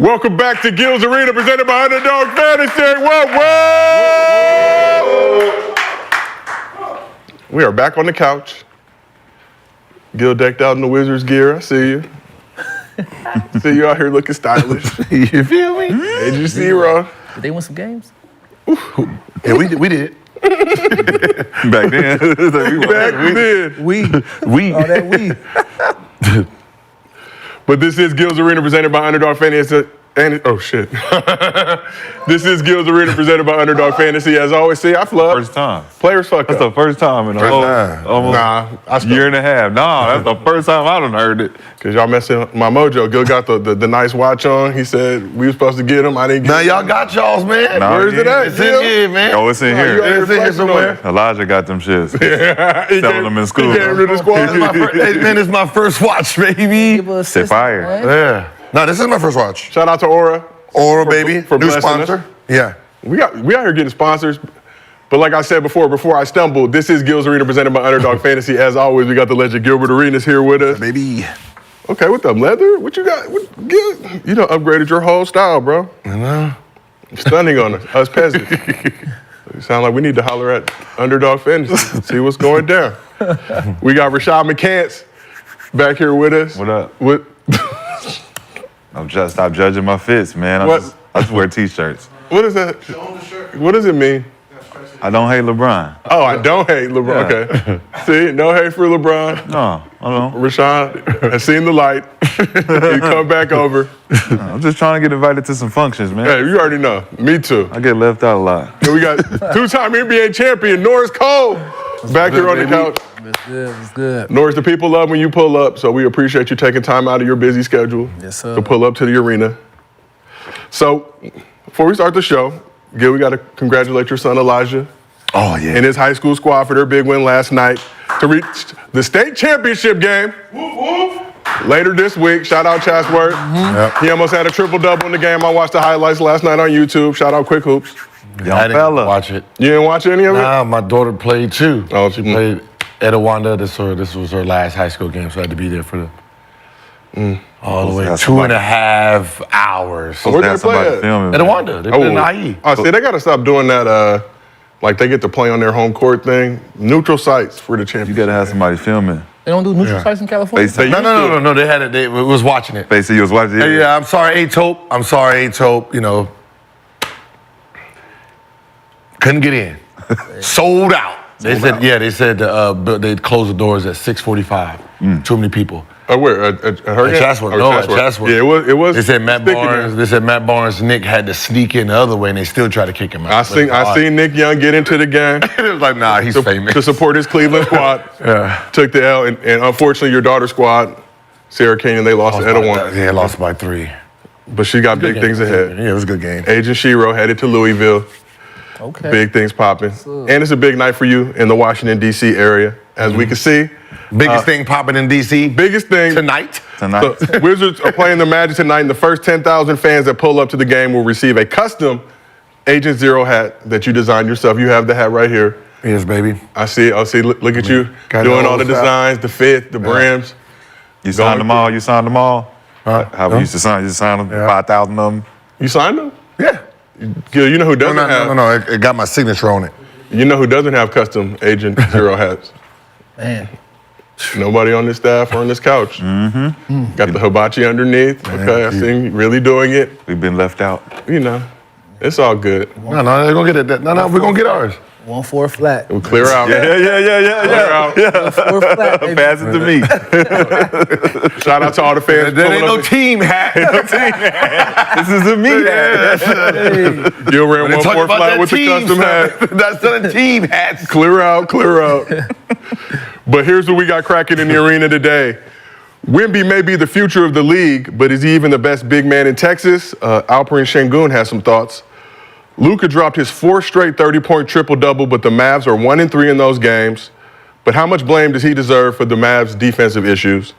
Welcome back to Gil's Arena, presented by Underdog Fantasy. Whoa! We are back on the couch. Gil decked out in the Wizards gear. I see you. See you out here looking stylish. You feel me? Agent Zero. Did they win some games? Yeah, we did. Back then. We. Oh, that we. But this is Gil's Arena, presented by Underdog Fantasy. Oh, shit. This is Gil's Arena, presented by Underdog Fantasy. As always, see, I flub. First time. Players fuck That's up. the first time in a whole almost year and a half. No, that's the first time I done heard it. Because y'all messing my mojo. Gil got the nice watch on. He said we were supposed to get him. I didn't get Now him. y'all got y'all's, man. Nah, Where's it at, It's in Gil? here, man. Oh, it's in you here. already It's in here somewhere. Elijah got them shits. He Selling them in school. He came to the squad. Man, this is my first watch, baby. Give us They fired. Yeah. No, this is my first watch. Shout out to Aura. Oral, baby. for New blessing us. sponsor. Yeah. We out here getting sponsors. But like I said before I stumbled, this is Gil's Arena, presented by Underdog Fantasy. As always, we got the legend Gilbert Arenas here with us. Baby. Okay, what the leather? What you got? Gil, you done upgraded your whole style, bro. You know? Stunning on us peasants. You sound like we need to holler at Underdog Fantasy, see what's going down. We got Rashad McCants back here with us. What up? What? Stop judging my fits, man. What? I just wear t-shirts. What is that? What does it mean? I don't hate LeBron. Oh, I don't hate LeBron. Yeah. Okay. See, no hate for LeBron. No, I don't. Rashad has seen the light. He come back over. I'm just trying to get invited to some functions, man. Hey, you already know. Me too. I get left out a lot. And we got two-time NBA champion Norris Cole back here on the couch. It's good. It's good. Norris, the people love when you pull up, so we appreciate you taking time out of your busy schedule Yes, sir. to pull up to the arena. So, before we start the show, Gil, we got to congratulate your son Elijah Oh, yeah. and his high school squad for their big win last night to reach the state championship game. Later this week, shout out Chatsworth. Yep. He almost had a triple-double in the game. I watched the highlights last night on YouTube. Shout out Quick Hoops. Young I didn't fella. watch it. You didn't watch any of it? Nah, my daughter played too. Oh, she played Etowanda. This was her last high school game, so I had to be there for the all the way That's 2.5 hours. Where'd they Have play somebody at? filming. Etowanda. They played in IE. Oh, see, they got to stop doing that, like they get to play on their home court thing. Neutral sites for the You championship. gotta have somebody filming. They don't do neutral sites in California? They say, No. They had it. They was watching it. They say you was watching it. Hey, yeah, I'm sorry, A-Tope. I'm sorry, A-Tope. You know, couldn't get in. Sold out. They said they'd close the doors at 6:45. Too many people. Where? At Hurricane? At Chatsworth. Oh, No, at Chatsworth. Yeah, it was. They said Matt sticky Barnes. there. They said Matt Barnes. Nick had to sneak in the other way, and they still tried to kick him out. I seen Nick Young get into the game It was like, nah, he's famous. to support his Cleveland squad. Yeah. Took the L, and unfortunately, your daughter's squad, Sarah Kenyon, they lost to Etowanda. Yeah, lost by 3. But she got big things ahead. Yeah, it was a good game. Agent Shiro headed to Louisville. Okay. Big things popping. And it's a big night for you in the Washington, D.C. area, as we can see. Biggest thing popping in D.C. Biggest thing. tonight. The Wizards are playing the Magic tonight, and the first 10,000 fans that pull up to the game will receive a custom Agent Zero hat that you designed yourself. You have the hat right here. Yes, baby. I see it. Look at you Got doing the all the whole style. designs, the fit, the brims. You signed them all? You signed them all? How we used to sign? You signed them, Yeah. 5,000 of them? You signed them? Yeah. Gil, you know who doesn't have? No. It got my signature on it. You know who doesn't have custom Agent Zero hats? Man. Nobody on this staff or on this couch. Got the hibachi underneath. Okay, I see you really doing it. We've been left out. You know, it's all good. No, they're gonna get it. No, we're gonna get ours. 1-4 flat. We'll clear out. Yeah. Clear out. 1-4 flat. baby. Pass it to me. Shout out to all the fans. There ain't pulling no up. team hat. This is a me hat. Gil ran They 1-4 talk about flat that with the team custom hat. stuff. That's the team hats. Clear out. But here's what we got cracking in the arena today. Wemby may be the future of the league, but is he even the best big man in Texas? Alperen Sengun has some thoughts. Luka dropped his 4th straight 30-point triple-double, but the Mavs are 1-3 in those games. But how much blame does he deserve for the Mavs' defensive issues?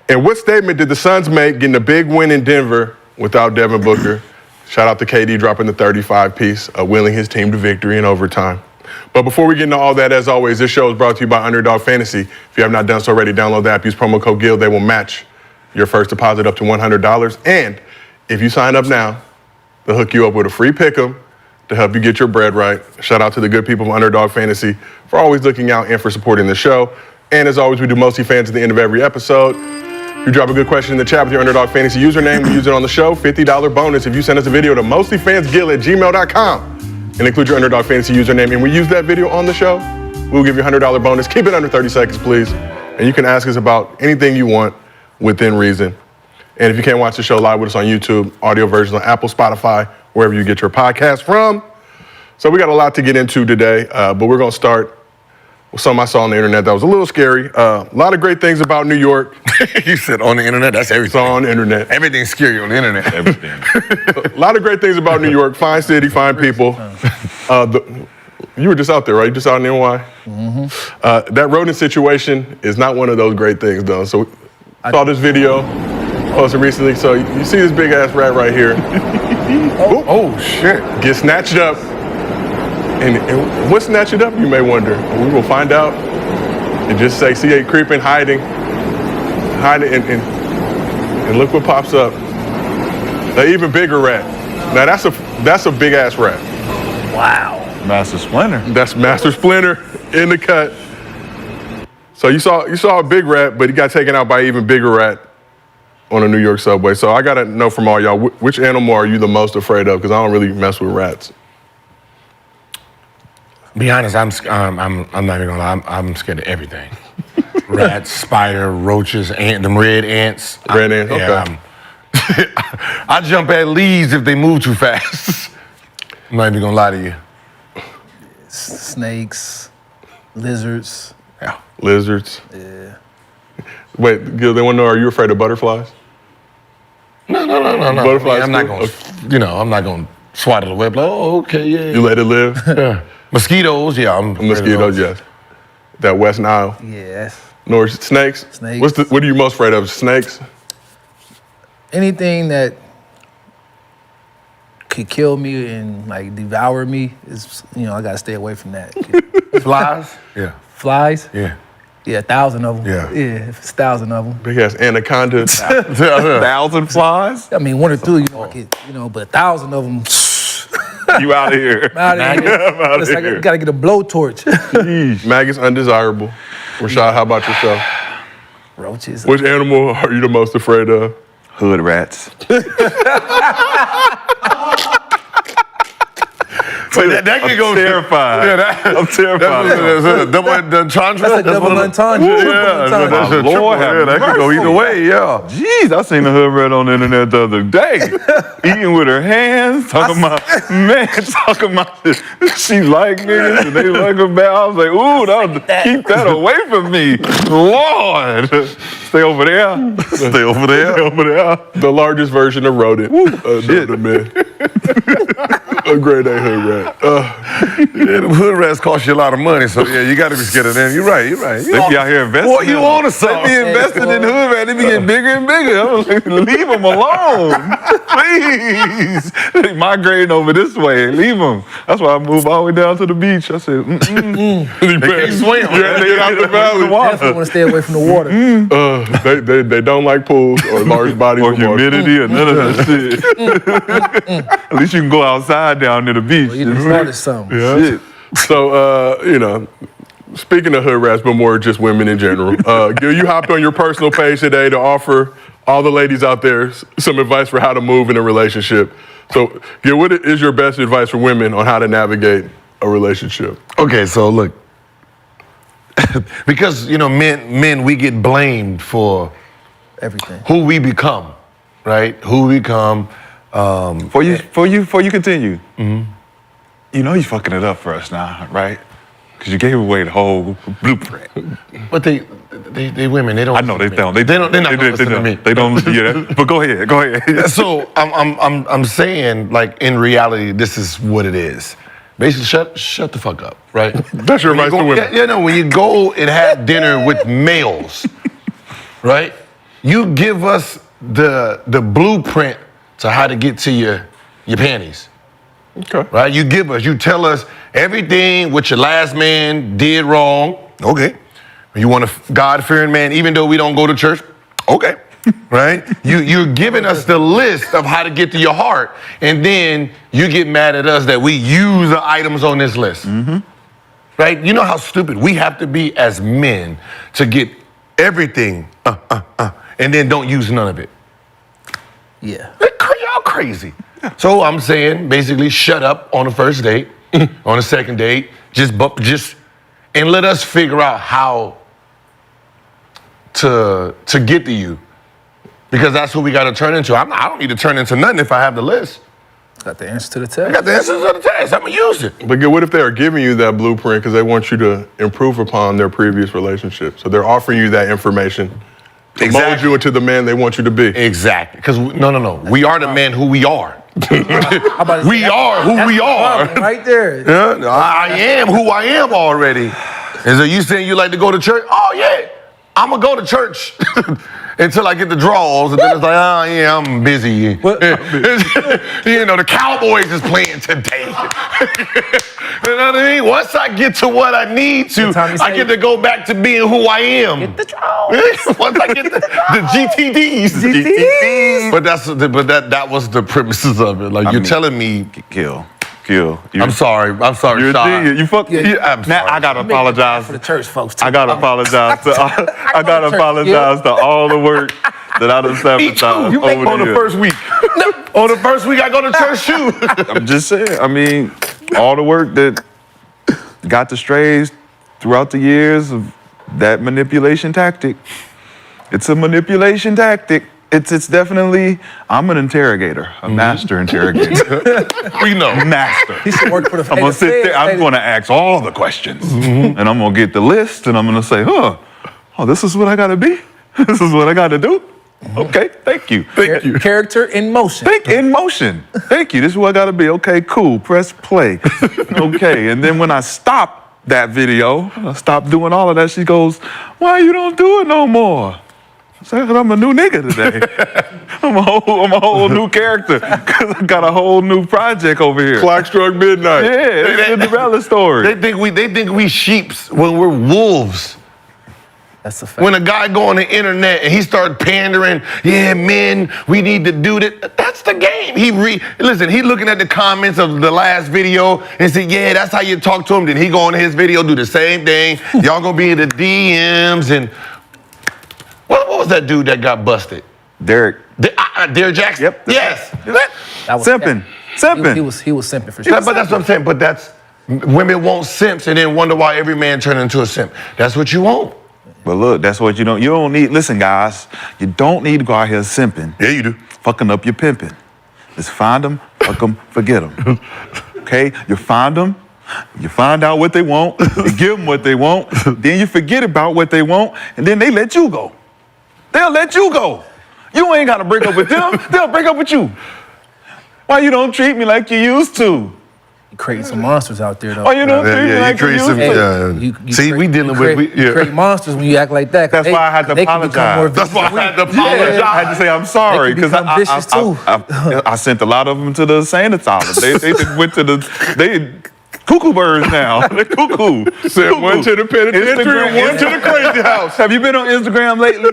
And what statement did the Suns make getting a big win in Denver without Devin Booker? Shout out to KD dropping the 35-piece, willing his team to victory in overtime. But before we get into all that, as always, this show is brought to you by Underdog Fantasy. If you have not done so already, download the app, use promo code GIL. They will match your first deposit up to $100. And If you sign up now, they'll hook you up with a free pick'em to help you get your bread right. Shout out to the good people of Underdog Fantasy for always looking out and for supporting the show. And as always, we do Mostly Fans at the end of every episode. If you drop a good question in the chat with your Underdog Fantasy username, we use it on the show. $50 bonus if you send us a video to mostlyfansgill@gmail.com and include your Underdog Fantasy username. And we use that video on the show, we'll give you a $100 bonus. Keep it under 30 seconds, please. And you can ask us about anything you want within reason. And if you can't watch the show live with us on YouTube, audio versions on Apple, Spotify, wherever you get your podcast from. So we got a lot to get into today, but we're going to start with something I saw on the internet that was a little scary. A lot of great things about New York. You said on the internet, that's everything. Saw on the internet. Everything's scary on the internet. Everything. A lot of great things about New York. Fine city, fine people. You were just out there, right? You just out in NY? Mm-hmm. That rodent situation is not one of those great things, though. So I saw this video posted recently. So you see this big ass rat right here. Oh, shit. Get snatched up. And what snatched it up, you may wonder. We will find out and just say, see it creeping, hiding, and look what pops up. An even bigger rat. Now that's a big ass rat. Wow. Master Splinter. That's Master Splinter in the cut. So you saw a big rat, but he got taken out by an even bigger rat on a New York subway. So I gotta know from all y'all, which animal are you the most afraid of? Because I don't really mess with rats. Be honest, I'm not even gonna lie, I'm scared of everything. Rats, spider, roaches, them red ants. Red ants, okay. Yeah, I jump at leaves if they move too fast. I'm not even gonna lie to you. Snakes, lizards. Yeah. Lizards. Yeah. Wait, Gil, they want to know, are you afraid of butterflies? No. Butterflies. I'm not gonna, I'm not gonna swat the web. Like, oh, okay, yeah. You let it live? Yeah. Mosquitoes, yeah. Mosquitoes, yes. That West Nile. Yeah. Nor snakes? Snakes. What are you most afraid of? Snakes? Anything that could kill me and like devour me is, I gotta stay away from that. Flies? Yeah. Flies? Yeah. Yeah, 1,000 of them. Yeah. Yeah, if it's 1,000 of them. Big ass anaconda. 1,000 flies? I mean, 1 or 2, I could, but 1,000 of them. You out of here. I'm out of here. It's like I gotta get a blowtorch. Maggots undesirable. Rashad, how about yourself? Roaches. Which animal are you the most afraid of? Hood rats. But that can go terrified. Yeah, I'm terrified. That's a double entendre. That's a double entendre. That's a Lord, triple. That could go either way. Yeah. Jeez, I seen a hood rat on the internet the other day, eating with her hands, talking about she like niggas and they like her back. I was like, ooh, keep that away from me, Lord. Stay over there. Stay over there. Stay over there. The largest version of rodent. The men. A grade A hood rat. Them hood rats cost you a lot of money, so yeah, you got to be scared of them. You're right. They be out here investing. Boy, you on to something. They be investing in hood rats. They be getting bigger and bigger. I'm like, leave them alone, please. They migrating over this way. Leave them. That's why I moved all the way down to the beach. I said, They can't swim. Yeah, they get out the valley. Definitely want to stay away from the water. They don't like pools or large bodies or of water. humidity or none of that shit. At least you can go outside down near the beach. You just started something. Yeah. Shit. So, speaking of hood rats, but more just women in general, Gil, you hopped on your personal page today to offer all the ladies out there some advice for how to move in a relationship. So, Gil, what is your best advice for women on how to navigate a relationship? Okay, so look, because men we get blamed for Everything. who we become, right? Who we become. Before you continue, you know you fucking it up for us now, right? Because you gave away the whole blueprint. But they women, they don't. I know they don't. They're not gonna listen to me. They don't. Yeah, but go ahead. So I'm saying, like, in reality, this is what it is. Basically, shut the fuck up, right? That's your advice to women. Yeah, no. When you go and have dinner with males, right? You give us the blueprint to how to get to your panties. Okay. Right? You tell us everything what your last man did wrong. Okay. You want a God-fearing man, even though we don't go to church. Okay. right? You're giving us the list of how to get to your heart, and then you get mad at us that we use the items on this list. Right? You know how stupid we have to be as men to get everything, and then don't use none of it. Yeah. Y'all crazy. So I'm saying, basically, shut up on the first date, on the second date, and let us figure out how to get to you, because that's who we got to turn into. I don't need to turn into nothing if I have the list. Got the answer to the I test. got the answers to the test. I'm gonna use it. But what if they are giving you that blueprint because they want you to improve upon their previous relationship? So they're offering you that information to mold you into the man they want you to be. Exactly. Because no. We are the men who we are. We are who we are. Right there. Yeah, I am who I am already. And so you saying you like to go to church? Oh yeah, I'm gonna go to church until I get the draws, and then it's like, oh yeah, I'm busy. You know, the Cowboys is playing today. You know what I mean? Once I get to what I need to, I get to go back to being who I am. Get the draws. Once I get the GTDs. But that was the premises of it. Like, you're telling me, Kill. I'm sorry, You're a Rashad. genius. You fuck. I'm sorry. Now I gotta apologize For the church folks, too. I gotta apologize to. I gotta apologize to all the work that I done sabotaged over On the years. first week. On the first week, I go to church too. I'm just saying. I mean, all the work that got the strays throughout the years of that manipulation tactic. It's a manipulation tactic. It's definitely. I'm an interrogator, a master interrogator. We know. Master. He should work for the I'm gonna sit there. I'm gonna ask all the questions, and I'm gonna get the list, and I'm gonna say, oh, this is what I gotta be. This is what I gotta do. Okay, thank you. Thank you. Character in motion. Think in motion. Thank you. This is what I gotta be. Okay, cool. Press play. Okay, and then when I stop that video, I stop doing all of that, she goes, why you don't do it no more? I said, I'm a new nigga today. I'm a whole new character, because I got a whole new project over here. Clock struck midnight. Yeah, it's a Cinderella story. They think we sheeps when we're wolves. That's a fact. When a guy go on the internet and he start pandering, yeah, men, we need to do that. That's the game. He looking at the comments of the last video and say, yeah, that's how you talk to him. Then he go on his video, do the same thing. Y'all gonna be in the DMs and what was that dude that got busted? Derek. Derek Jackson. Yep. Yes. That was Simping. Simping. He was simping for sure. But that's what I'm saying. But that's women want simps and then wonder why every man turned into a simp. That's what you want. But look, that's what you don't need. Listen, guys, you don't need to go out here simping. Yeah, you do. Fucking up your pimping. Just find them, fuck them, forget them. Okay? You find them, you find out what they want, you give them what they want, then you forget about what they want, and then they let you go. They'll let you go. You ain't got to break up with them, they'll break up with you. Why you don't treat me like you used to? You create some monsters out there, though. Why you don't treat me like you used to? You create monsters when you act like that. That's why I had to apologize. That's why I had to apologize. I had to say I'm sorry They can become vicious, too. I sent a lot of them to the insane asylum. They went to they cuckoo birds now. They're cuckoo. Sent one to the penitentiary and one to the crazy house. Have you been on Instagram lately?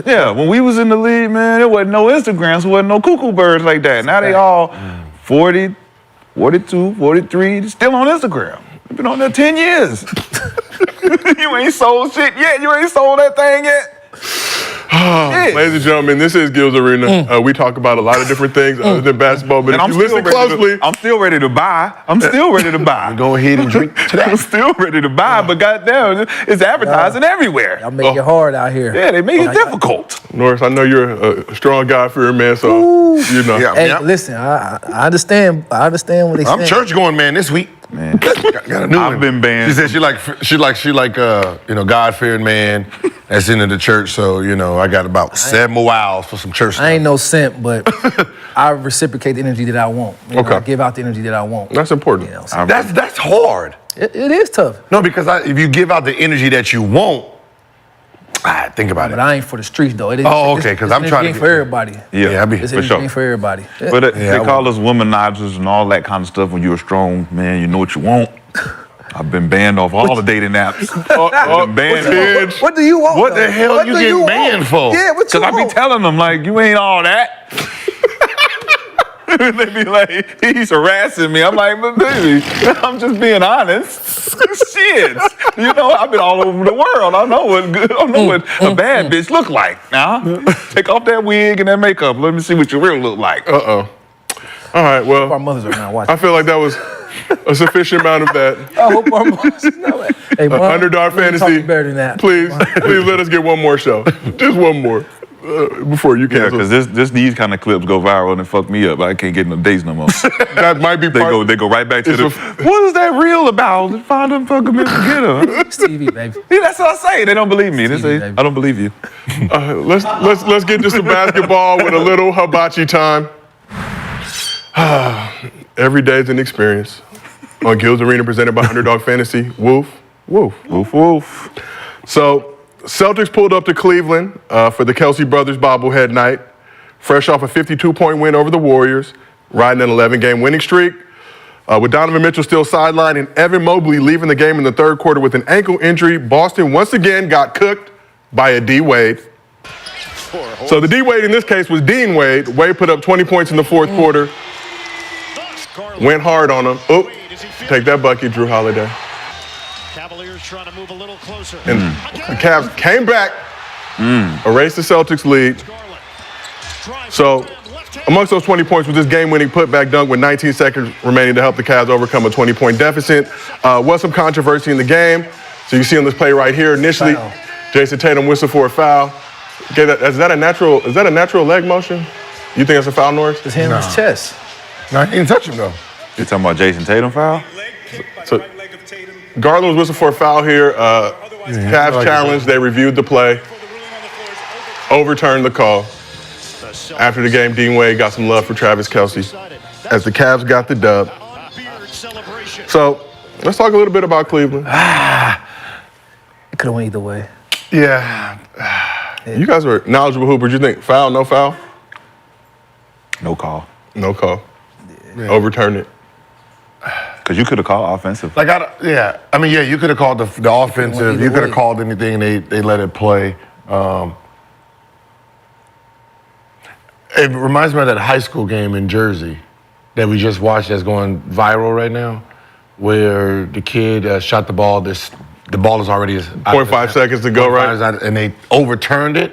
Yeah. When we was in the league, man, there wasn't no Instagrams, there wasn't no cuckoo birds like that. Now they all 40, 42, 43, still on Instagram. They've been on there 10 years. You ain't sold shit yet. You ain't sold that thing yet. Ladies and gentlemen, this is Gil's Arena. We talk about a lot of different things other than basketball, but And if you listen closely, I'm still ready to buy. I'm still ready to buy. Go ahead and drink today. I'm still ready to buy, but goddamn, it's advertising everywhere. Y'all make it hard out here. Yeah, they make it difficult. Norris, I know you're a strong God-fearing man, so you know. Yeah. Hey, listen, I understand. I understand what they saying. I'm church going man this week. Man, Got a new I've one. been banned. She said she like God-fearing man that's into the church. So I got about 7 more hours for some church stuff. I ain't no simp, but I reciprocate the energy that I want. You know, Okay. I give out the energy that I want. That's important. You know, so That's hard. it is tough, No, because if you give out the energy that you want, think about but it. I ain't for the streets though. It is, Oh, okay, 'cause I'm trying to ain't get- for everybody. Yeah, I be This for energy sure. ain't for everybody. But they call us womanizers and all that kind of stuff. When you're a strong man, you know what you want. I've been banned off all the dating apps. Oh, banned. What do you want? What the hell What you do getting want? banned for? Yeah, what you Because I be want? telling them, like, you ain't all that. They be like, he's harassing me. I'm like, but baby, I'm just being honest. Shit. You know, I've been all over the world. I know what a bad bitch look like. Now, take off that wig and that makeup. Let me see what you really look like. Uh-oh. All right, Our well, mothers are not watching. I feel like that was a sufficient amount of that. I hope our mothers know it. Hey, Mom, Underdog we can talk Fantasy. better than that. Please let us get one more show. Just one more before you Yeah, cancel. because these kind of clips go viral and fuck me up. I can't get no dates no more. That might be part. They go right back to It's the. a- What is that real about? Find them fucking men together. It's TV, baby. Yeah, that's what I say. They don't believe me. They say, baby. I don't believe you. Let's get to some basketball with a little hibachi time. Every day is an experience. On Gil's Arena, presented by Underdog Fantasy. Woof, woof. Woof, woof. So, Celtics pulled up to Cleveland for the Kelsey brothers bobblehead night, fresh off a 52-point win over the Warriors, riding an 11-game winning streak. With Donovan Mitchell still sidelined and Evan Mobley leaving the game in the third quarter with an ankle injury, Boston once again got cooked by a D Wade. So the D Wade in this case was Dean Wade. Wade put up 20 points in the fourth quarter, went hard on him. Oop, take that bucket, Drew Holiday. Cavaliers trying to move a little closer. And the Cavs came back, erased the Celtics lead. So, amongst those 20 points was this game-winning putback dunk with 19 seconds remaining to help the Cavs overcome a 20-point deficit. Was some controversy in the game. So you see on this play right here, initially, Foul. Jason Tatum whistled for a foul. Okay, is that a natural leg motion? You think that's a foul, Norris? His hand on his chest. No, he didn't touch him though. You talking about Jason Tatum foul? So, Garland was whistled for a foul here. Cavs challenged. They reviewed the play, overturned the call. After the game, Dean Wade got some love for Travis Kelce as the Cavs got the dub. So let's talk a little bit about Cleveland. It could have went either way. Yeah. You guys are knowledgeable hoopers. You think foul, no foul? No call. No call. Overturn it. Because you could have called offensive. Like, I mean, you could have called the offensive. You could have called anything, and they let it play. It reminds me of that high school game in Jersey that we just watched that's going viral right now, where the kid shot the ball. The ball is already 0.5 seconds to go, right? And they overturned it.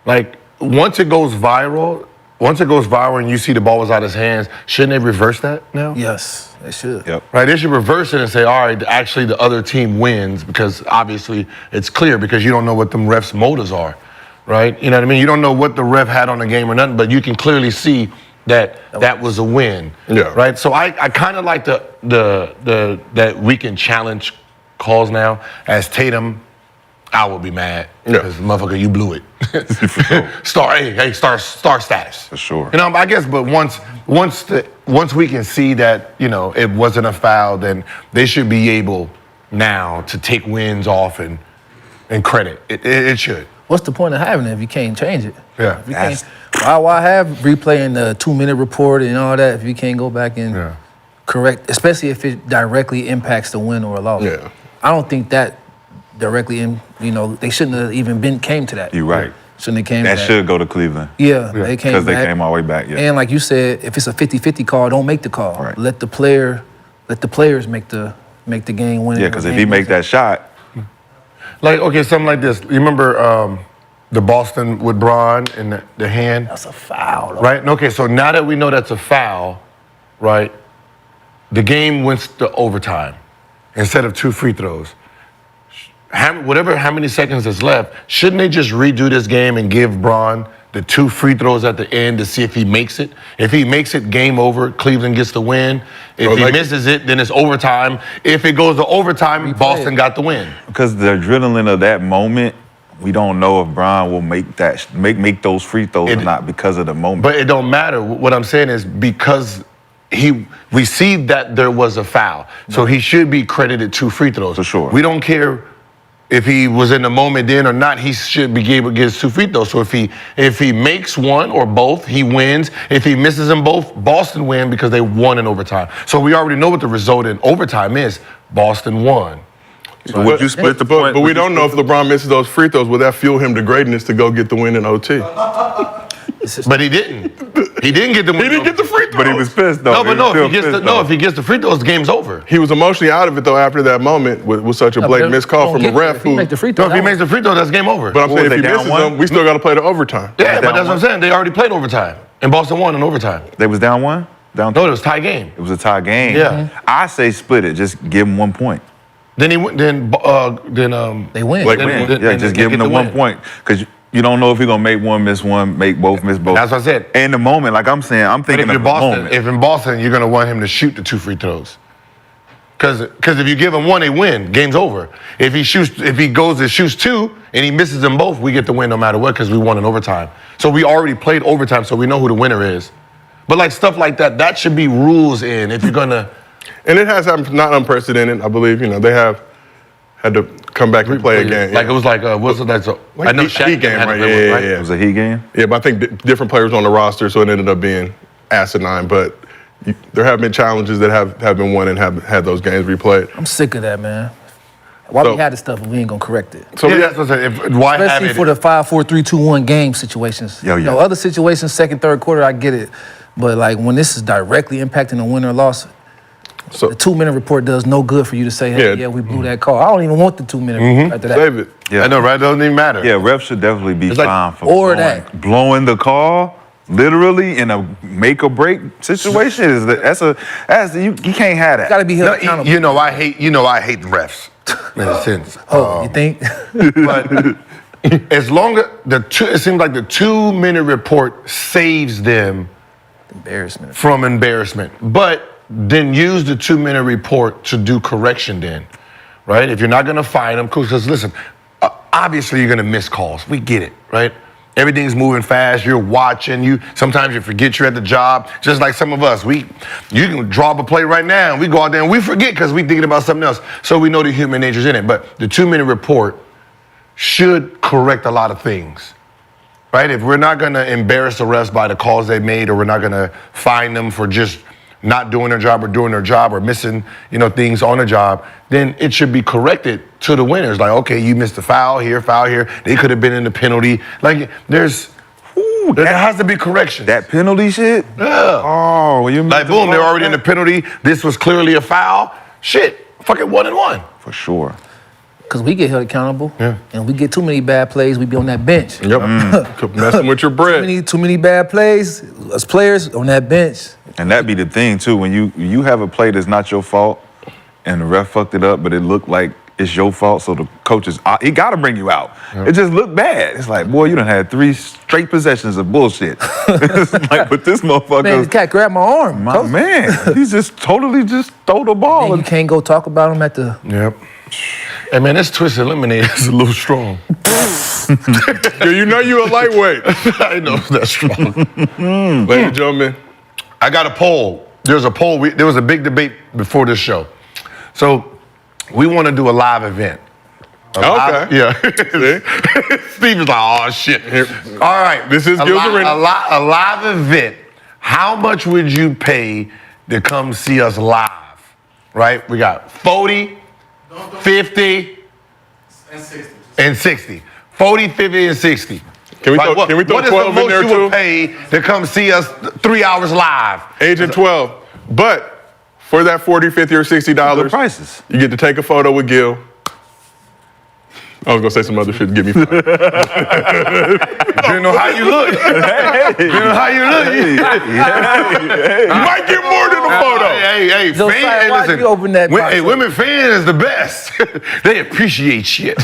Like, once it goes viral and you see the ball was out of his hands, shouldn't they reverse that now? Yes, they should. Yep. Right, they should reverse it and say, all right, actually the other team wins, because obviously it's clear because you don't know what them refs' motives are, right? You know what I mean? You don't know what the ref had on the game or nothing, but you can clearly see that was a win. Yeah. Right. So I kind of like that we can challenge calls now. As Tatum, I would be mad because motherfucker, you blew it. Star status. For sure. You know, I guess, but once we can see that, you know, it wasn't a foul, then they should be able now to take wins off and credit. It should. What's the point of having it if you can't change it? Yeah. If you can't, why have replaying the 2-minute report and all that if you can't go back and correct, especially if it directly impacts the win or a loss? Yeah. I don't think that directly, they shouldn't have even came to that. You're right. Shouldn't have came That to that. should go to Cleveland. Yeah, they came Because they back. came all the way back, yeah. And like you said, if it's a 50-50 call, don't make the call. Right. Let the players make the game win. Yeah, because if he make that shot, Like, okay, something like this. You remember the Boston with Bron and the hand? That's a foul. Though. Right? Okay, so now that we know that's a foul, right, the game went to overtime instead of 2 free throws. How many seconds is left, shouldn't they just redo this game and give Bron the 2 free throws at the end to see if he makes it? If he makes it, game over, Cleveland gets the win. If he misses it, then it's overtime. If it goes to overtime, Boston got the win. because the adrenaline of that moment, we don't know if Bron will make those free throws or not because of the moment. But it don't matter. What I'm saying is because we see that there was a foul, so he should be credited 2 free throws. For sure. We don't care if he was in the moment then or not. He should be able to get his 2 free throws. So if he makes one or both, he wins. If he misses them both, Boston win because they won in overtime. So we already know what the result in overtime is. Boston won. So would you split the point? But we don't know if LeBron misses those free throws. Will that fuel him to greatness to go get the win in OT? But he didn't. He didn't get the win. He didn't get the free throws. But he was pissed though. No, but if he gets the free throws, the game's over. He was emotionally out of it though after that moment with such a blatant missed call from a ref. If he make the free throw, No, if he makes the free throw, that's game over. But I'm saying was if he they down misses one? them, we still got to play the overtime. Yeah, but that's what I'm saying. They already played overtime. And Boston won in overtime. They was down one? Down No, two? it was tie game. It was a tie game. Yeah. I say split it. Just give him 1 point. Then he went. Then they win. Like, then- Yeah, then just they give him get the 1 win. point. Because you don't know if he's going to make one, miss one, make both, miss both. That's what I said. In the moment, like I'm saying, I'm But thinking if you're of the Boston, moment. if in Boston, you're gonna want him to shoot the 2 free throws. Because if you give him one, they win. Game's over. If he goes and shoots 2 and he misses them both, we get the win no matter what because we won in overtime. So we already played overtime, so we know who the winner is. But like stuff like that should be rules in if you're gonna. And it has happened, not unprecedented, I believe. They have had to come back and play again. Like it was like what's it? That's I know Shaq Heat game, had to right? play one, Yeah. It was a Heat game? Yeah, but I think different players on the roster, so it ended up being asinine. But there have been challenges that have been won and have had those games replayed. I'm sick of that, man. Why So- we had the stuff and we ain't gonna correct it? So Yeah, we that's what I'm saying. Why have Especially it? for the 5, 4, 3, 2, 1 game situations. Yo, yeah. Other situations, second, third quarter, I get it. But like when this is directly impacting the win or loss, So the 2-minute report does no good for you to say, hey, yeah, we blew that call. I don't even want the 2-minute report after that. save it. Yeah. I know, right? It doesn't even matter. Yeah, refs should definitely be It's like- fine for or blowing, that. blowing the call. Literally in a make or break situation you can't have that. Gotta be held No, accountable. I hate the refs in a sense. You think? But as long as it seems like the 2-minute report saves them Embarrassment. from embarrassment. But then use the 2-minute report to do correction then, right? If you're not gonna fine them, because listen, obviously you're gonna miss calls. We get it, right? Everything's moving fast. You're watching. Sometimes you forget you're at the job. Just like some of us, you can draw up a play right now, and we go out there and we forget because we're thinking about something else. So we know the human nature's in it. But the 2-minute report should correct a lot of things, right? If we're not gonna embarrass the refs by the calls they made, or we're not gonna fine them for just not doing their job or doing their job or missing, things on the job, then it should be corrected to the winners. Like, okay, you missed a foul here. They could have been in the penalty. Like, there has to be correction. That penalty shit? Yeah. Oh, well, you Like, boom, they're already in the penalty. This was clearly a foul. Shit, fucking 1-1. For sure. Because we get held accountable. Yeah. And we get too many bad plays, we be on that bench. Yep. Messing with your bread. Too many bad plays, us players on that bench. And that be the thing too. When you have a play that's not your fault, and the ref fucked it up, but it looked like it's your fault, so the coaches he got to bring you out. It just looked bad. It's like, boy, you done had 3 straight possessions of bullshit. It's like, but this motherfucker, Man, the cat grabbed my arm. my Coach. man, he's just totally just throw the ball. Man, you can't go talk about him at the. Yep. Hey, man, this twisted lemonade is a little strong. Yeah, you a lightweight. I know it's not strong. Ladies and gentlemen, I got a poll. There's a poll. There was a big debate before this show. So we want to do a live event. Yeah. Steve is like, oh, shit. All right. This is Gil's Arena. A live event. How much would you pay to come see us live? Right? We got 40, 50, and 60. 40, 50, and 60. Can we Right, throw 12 in there What is the most you too? would pay to come see us 3 hours live? Agent 12. But for that $40, $50, or $60, Good prices. you get to take a photo with Gil. I was gonna say some other shit to get me fired. Depending on how you look. Depending on how you look. You might get more than a photo. Hey, Josiah, why'd you open that box Hey, up? women fans is the best. They appreciate shit.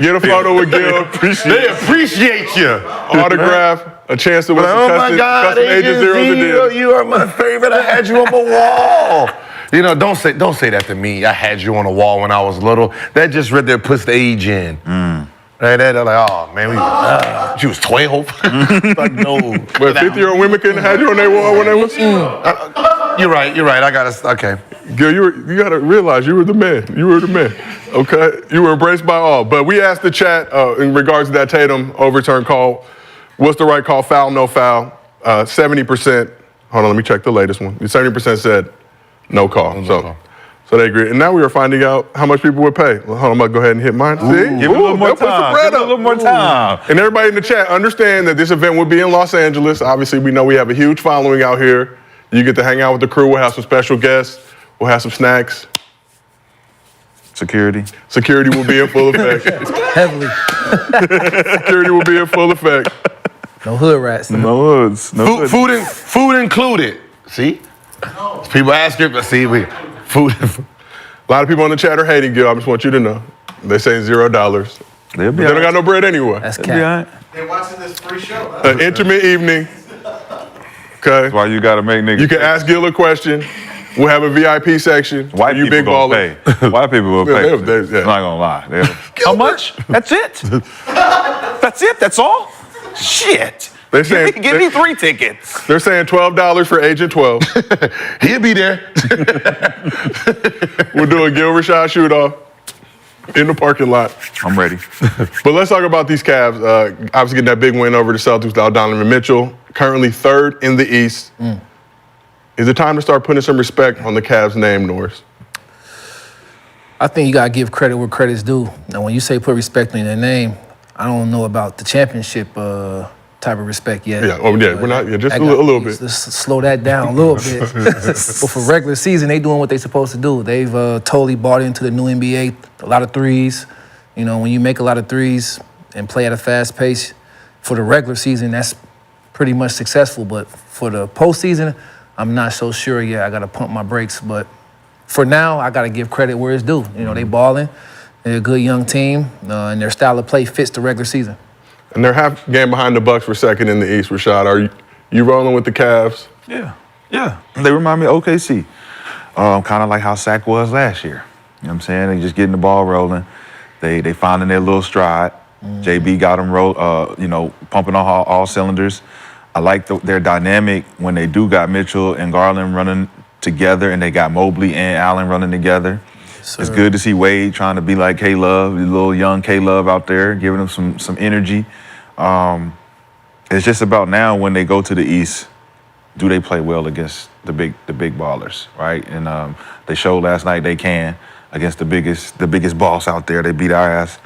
Get a photo with Gil. They appreciate you. Autograph, a chance to win some Oh my God, custom Agent Agent Zeros and Zero, deals. you are my favorite. I had you on my wall. Don't say that to me. I had you on the wall when I was little. That just right there puts the age in. Right there, they're like, oh man, she was 12. Like, no. But 50-year-old women couldn't have you on their wall when they was. You're right. I gotta. Okay. Gil, you gotta realize you were the man. You were the man. Okay? You were embraced by all. But we asked the chat in regards to that Tatum overturn call, what's the right call, foul, no foul? 70%, hold on, let me check the latest one. 70% said no call. So they agree. And now we are finding out how much people would pay. Well, hold on, I'm going to go ahead and hit mine. See? Give it a little more that puts the time. bread Give it a up. little more time. And everybody in the chat, understand that this event will be in Los Angeles. Obviously, we know we have a huge following out here. You get to hang out with the crew. We'll have some special guests. We'll have some snacks. Security. Security will be in full effect. Heavily. Security will be in full effect. No hood rats. No hoods. No hoods. Food included. See? People ask it, but see, food. A lot of people in the chat are hating Gil. I just want you to know. They say $0. They'll But be they don't got no bread anyway. That's They'll be all cap. right. They're watching this free show. An intimate evening. Okay. That's why you got to make niggas. You can ask Gil a question. We'll have a VIP section. White you people big gonna baller. pay. White people will pay. Yeah, yeah. I'm not gonna lie. How much? That's it. That's it. That's all. Shit. They're saying, Give me 3 tickets. They're saying $12 for Agent 12. He'll be there. We'll do a Gil Rashad shoot-off in the parking lot. I'm ready. But let's talk about these Cavs. Obviously getting that big win over the Celtics without Donovan Mitchell. Currently 3rd in the East. Is it time to start putting some respect on the Cavs' name, Norris? I think you gotta give credit where credit's due. Now, when you say put respect on their name, I don't know about the championship type of respect yet. Yeah, we're not, just I a little bit. Let's slow that down a little bit. But for regular season, they doing what they supposed to do. They've totally bought into the new NBA. A lot of threes. You know, when you make a lot of threes and play at a fast pace, for the regular season, that's pretty much successful. But for the postseason, I'm not so sure yet. I got to pump my brakes. But for now, I got to give credit where it's due. You know, they balling. They're a good young team, and their style of play fits the regular season. And they're half game behind the Bucks for 2nd in the East, Rashad. Are you rolling with the Cavs? Yeah. They remind me of OKC. Kind of like how Sac was last year. You know what I'm saying? They just getting the ball rolling. They finding their little stride. JB got them pumping on all cylinders. I like their dynamic when they do got Mitchell and Garland running together, and they got Mobley and Allen running together. It's good to see Wade trying to be like K-Love, the little young K-Love out there, giving them some energy. It's just about now when they go to the East, do they play well against the big ballers, right? And they showed last night they can against the biggest boss out there. They beat our ass,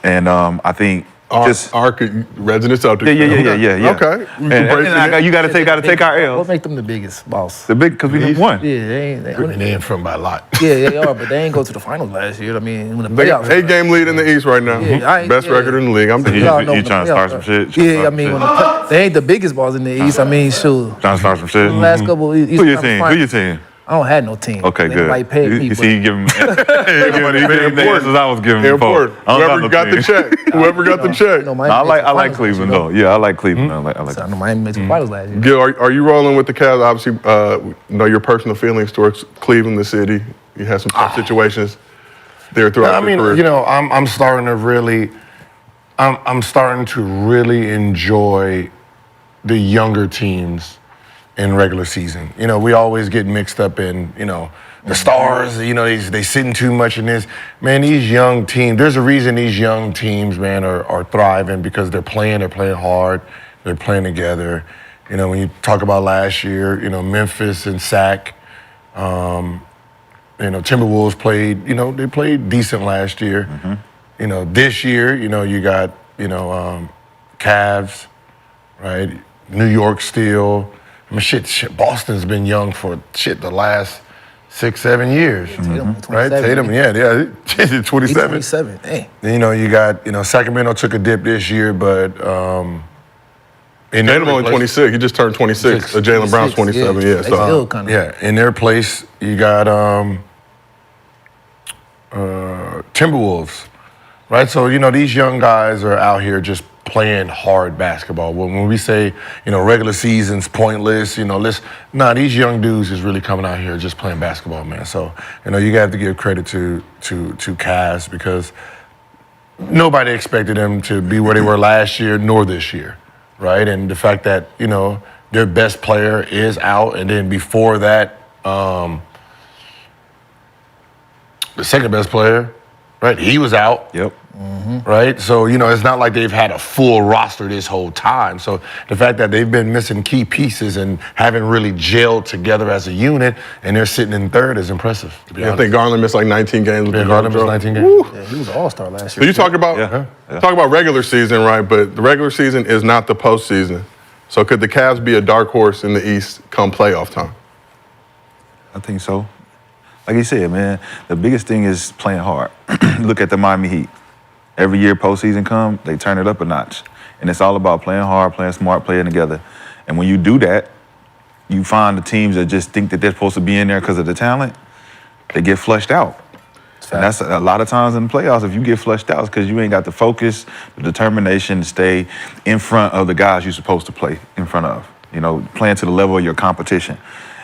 and I think. Our resident Celtics. Yeah. Okay. And you got to take our L's. What make them the biggest boss? Because we won. Yeah, they ain't. And they in front by a lot. Yeah, they are, but they ain't go to the finals last year. I mean, when the They got playoffs. 8-game lead in the East right now. Yeah, Best record in the league. I'm You Y'all know trying the to start some playoffs. shit? Yeah, I mean, they ain't the biggest balls in the East. I mean, shoot. Trying to start some shit? Last couple of Who your team? Who your team? I don't have no team. Okay, They good. might pay me, You but see, you give him the answers I was giving They're before. important. Whoever got the check. Whoever got the check. you know, No, Miami I made like the finals Cleveland last year, though. Yeah, I like Cleveland. I like. So I know Miami made the finals last year. Gil, are you rolling with the Cavs? Obviously, know your personal feelings towards Cleveland, the city. You had some tough situations there throughout your career. You know, I'm starting to really, I'm starting to really enjoy the younger teams in regular season. You know, we always get mixed up in, the stars, they sitting too much in this. Man, these young teams, there's a reason these young teams, man, are thriving because they're playing hard, they're playing together. You know, when you talk about last year, Memphis and Sac, Timberwolves played, they played decent last year. This year, you got, Cavs, right? New York still. I mean, shit, Boston's been young for the last 6-7 years. Right? Tatum, yeah, 27. He's 27, dang. Then, you got, Sacramento took a dip this year, but Tatum only 26. He just turned 26. Jaylen Brown's 27, yeah. They still kind of. Yeah, in their place, you got Timberwolves, right? So, these young guys are out here just playing hard basketball. When we say, regular season's pointless, these young dudes is really coming out here just playing basketball, man. So, you have to give credit to Cavs because nobody expected them to be where they were last year nor this year, right? And the fact that, their best player is out, and then before that, the second best player right? He was out. Yep. Right? So, it's not like they've had a full roster this whole time. So the fact that they've been missing key pieces and haven't really gelled together as a unit and they're sitting in third is impressive, to be I honest. think Garland missed like 19 games. With Yeah, the Garland missed Joe. 19 games. Woo. Yeah, he was an all-star last So year. you talk about talk about regular season, right? But the regular season is not the postseason. So could the Cavs be a dark horse in the East come playoff time? I think so. Like you said, man, the biggest thing is playing hard. Look at the Miami Heat. Every year postseason come, they turn it up a notch. And it's all about playing hard, playing smart, playing together. And when you do that, you find the teams that just think that they're supposed to be in there because of the talent, they get flushed out. And that's a lot of times in the playoffs, if you get flushed out, it's because you ain't got the focus, the determination to stay in front of the guys you're supposed to play in front of. Playing to the level of your competition.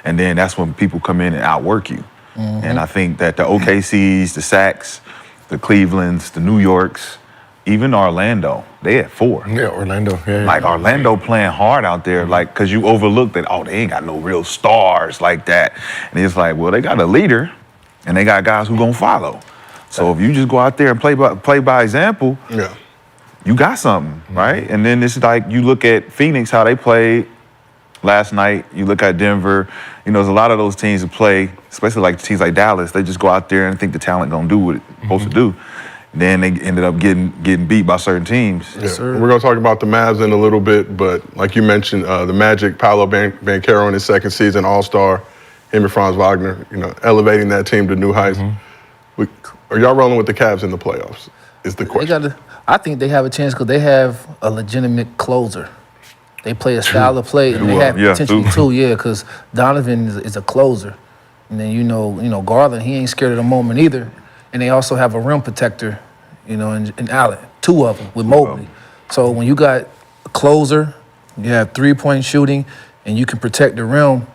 And then that's when people come in and outwork you. And I think that the OKCs, the Sacks, the Clevelands, the New Yorks, even Orlando, they at 4. Yeah, Orlando. Yeah. Like Orlando playing hard out there, like, because you overlook that, they ain't got no real stars like that. And it's like, well, they got a leader and they got guys who gonna follow. So if you just go out there and play by example, you got something, right? And then it's like you look at Phoenix, how they played last night. You look at Denver. There's a lot of those teams that play, especially like teams like Dallas. They just go out there and think the talent gonna do what it's supposed to do. Then they ended up getting beat by certain teams. Yeah. We're going to talk about the Mavs in a little bit, but like you mentioned, the Magic, Paolo Banchero in his second season, All-Star, him and Franz Wagner, elevating that team to new heights. Are y'all rolling with the Cavs in the playoffs? Is the question. I think they have a chance because they have a legitimate closer. They play a style of play, and they have potentially two, because Donovan is a closer. And then, Garland, he ain't scared of the moment either. And they also have a rim protector, in Allen, 2 of them with Mobley. So when you got a closer, you have 3-point shooting, and you can protect the rim,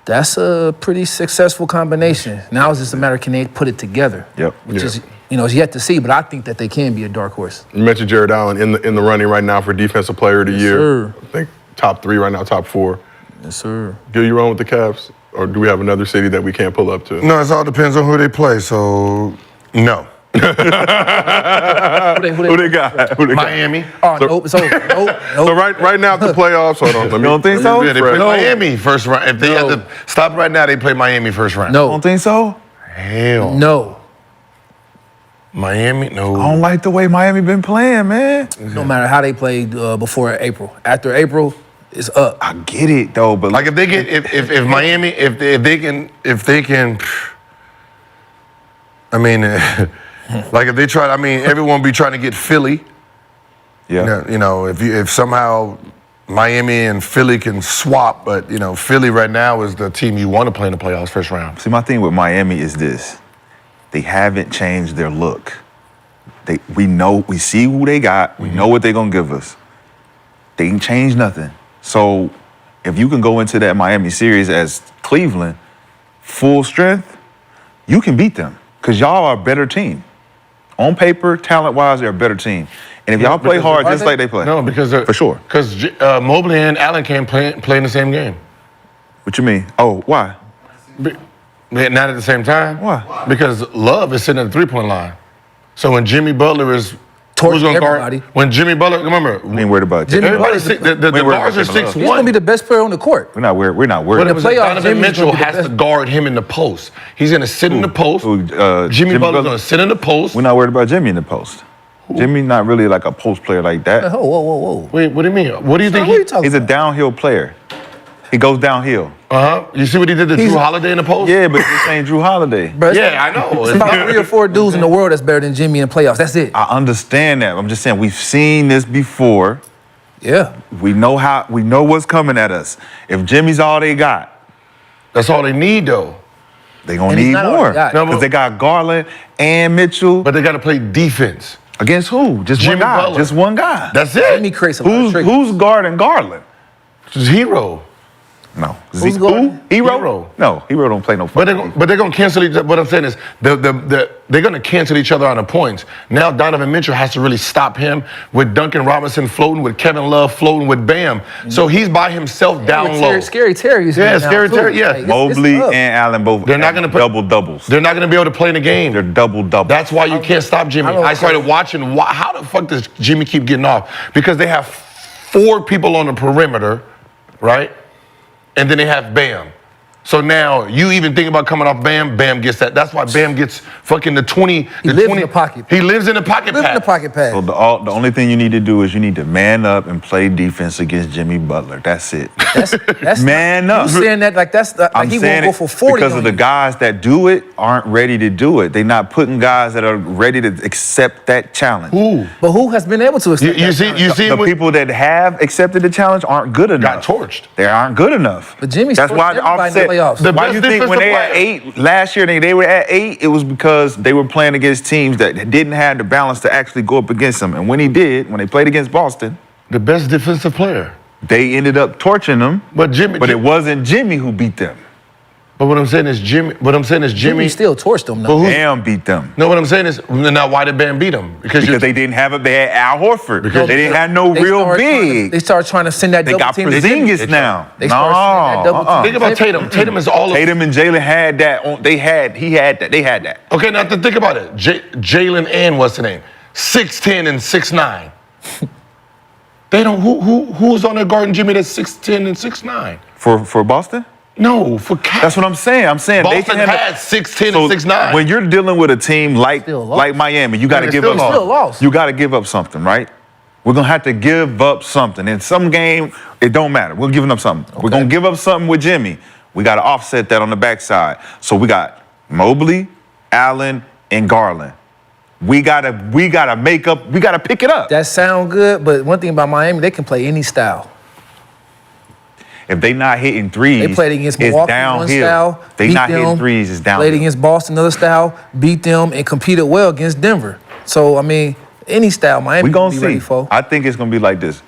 that's a pretty successful combination. Now it's just a matter, can they put it together? Yep. Which is, is yet to see, but I think that they can be a dark horse. You mentioned Jared Allen in the running right now for Defensive Player of the Year. Sir. I think top 3 right now, top 4. Yes, sir. Do you run with the Cavs? Or do we have another city that we can't pull up to? No, it all depends on who they play, so no. Who Who they got? Miami. Oh, nope, it's over. Nope. So right now at the playoffs, hold on. You don't think so? Yeah, they play Miami first round. If they had to stop right now, they play Miami first round. No. Don't think so? Hell. No. Miami, no. I don't like the way Miami been playing, man. No matter how they played before April. After April, it's up. I get it though, but Like if they get if Miami if they can I mean like if they try everyone be trying to get Philly. If somehow Miami and Philly can swap, but Philly right now is the team you want to play in the playoffs first round. See, my thing with Miami is this. They haven't changed their look. We see who they got, we know what they're gonna give us. They ain't changed nothing. So if you can go into that Miami series as Cleveland, full strength, you can beat them. Because y'all are a better team. On paper, talent-wise, they're a better team. And if y'all play hard just like they play. No, because for sure. Because Mobley and Allen can't play in the same game. What you mean? Oh, why? Not at the same time. Why? Because Love is sitting at the 3-point line. So when Jimmy Butler is Torch gonna everybody. when Jimmy Butler, remember, We ain't worried about Jimmy Jimmy. everybody's Butler- the We ain't worried guards are about Jimmy Love. 6'1". He's gonna be the best player on the court. We're not worried the But playoffs, Donovan Jimmy's Mitchell gonna be the has to best. guard him in the post. He's going to sit in the post. Jimmy Butler's Butler? going to sit in the post. We're not worried about Jimmy in the post. Jimmy not really like a post player like that. Whoa. Wait, what do you mean? What do you think? What are you talking He's a about? downhill player. He goes downhill. You see what he did to Drew Holiday in the post? Yeah, but this ain't Drew Holiday. Bro, it's Yeah, I know. It's about 3 or 4 dudes in the world that's better than Jimmy in the playoffs. That's it. I understand that. I'm just saying we've seen this before. Yeah. We know what's coming at us. If Jimmy's all they got, That's all they need, though. they gonna And he's need not all more. they got. No, Because but- they got Garland and Mitchell. But they got to play defense. Against who? Just Jimmy one guy. Butler. Just one guy. That's it. Jimmy creates a lot of trick. Who's guarding Garland? Zero. No. Who's guarding? Hero. No, Hero don't play no But fucking they're gonna cancel each other. What I'm saying is they're gonna cancel each other on the points. Now Donovan Mitchell has to really stop him with Duncan Robinson floating, with Kevin Love floating, with Bam. So he's by himself down low. Scary Terry's Yeah, now, Scary too. Terry, yeah. Like, it's Mobley up. and Allen both. They're not gonna put double-doubles. They're not gonna be able to play in the game. They're double-doubles. That's why you can't stop Jimmy. I started watching. How the fuck does Jimmy keep getting off? Because they have 4 people on the perimeter, right? And then they have Bam. So now you even think about coming off Bam, Bam gets that. That's why Bam gets fucking the 20. He lives in the pocket. He lives in the pocket Live in the pass. pocket pass. So the only thing you need to do is you need to man up and play defense against Jimmy Butler. That's it. That's Man up. You saying that like that's like I'm he saying won't go for 40 because on of the you. guys that do it aren't ready to do it. They're not putting guys that are ready to accept that challenge. Ooh. But who has been able to accept You that see, challenge? you see The what- people that have accepted the challenge aren't good enough. got torched. They aren't good enough. But Jimmy's That's torched why everybody in the offset. playoffs. The Why best you think when they defensive at 8 last year, they were at 8? It was because they were playing against teams that didn't have the balance to actually go up against them. And when he did, when they played against Boston, The best defensive player. they ended up torching them. But Jimmy. But it wasn't Jimmy who beat them. But what I'm saying is Jimmy. What I'm saying is Jimmy Jimmy. still torched them But though. who's- Bam beat them. No, what I'm saying is now why did Bam beat him? Because They didn't have it. They had Al Horford. Because- they didn't have no They real started trying to- big. They started trying to send that They double got team to Jimmy. Porzingis now. They started sending that double team. Think about Tatum. Tatum is all. Tatum and Jalen had that. He had that. They had that. Okay, now to think about it. Jalen and what's the name? 6'10" and 6'9". They don't. Who's on their guarding Jimmy that's 6'10" and 6'9"? For Boston? No, for Cat. That's what I'm saying. I'm saying they Boston can had 6'10" So and 6'9". when you're dealing with a team like Still lost. Miami, you got to they give still up. lost. Still lost. You got to give up something, right? We're gonna have to give up something. In some game, it don't matter. We're giving up something. We're gonna give up something with Jimmy. We got to offset that on the backside. So we got Mobley, Allen, and Garland. We gotta make up. We gotta pick it up. That sound good, but one thing about Miami, they can play any style. If they not hitting threes, They played against it's Milwaukee one downhill. style. They beat not them, hitting threes, it's downhill. Played against Boston another style, beat them, and competed well against Denver. So I mean, any style Miami We gonna can be see. ready for. I think it's gonna be like this.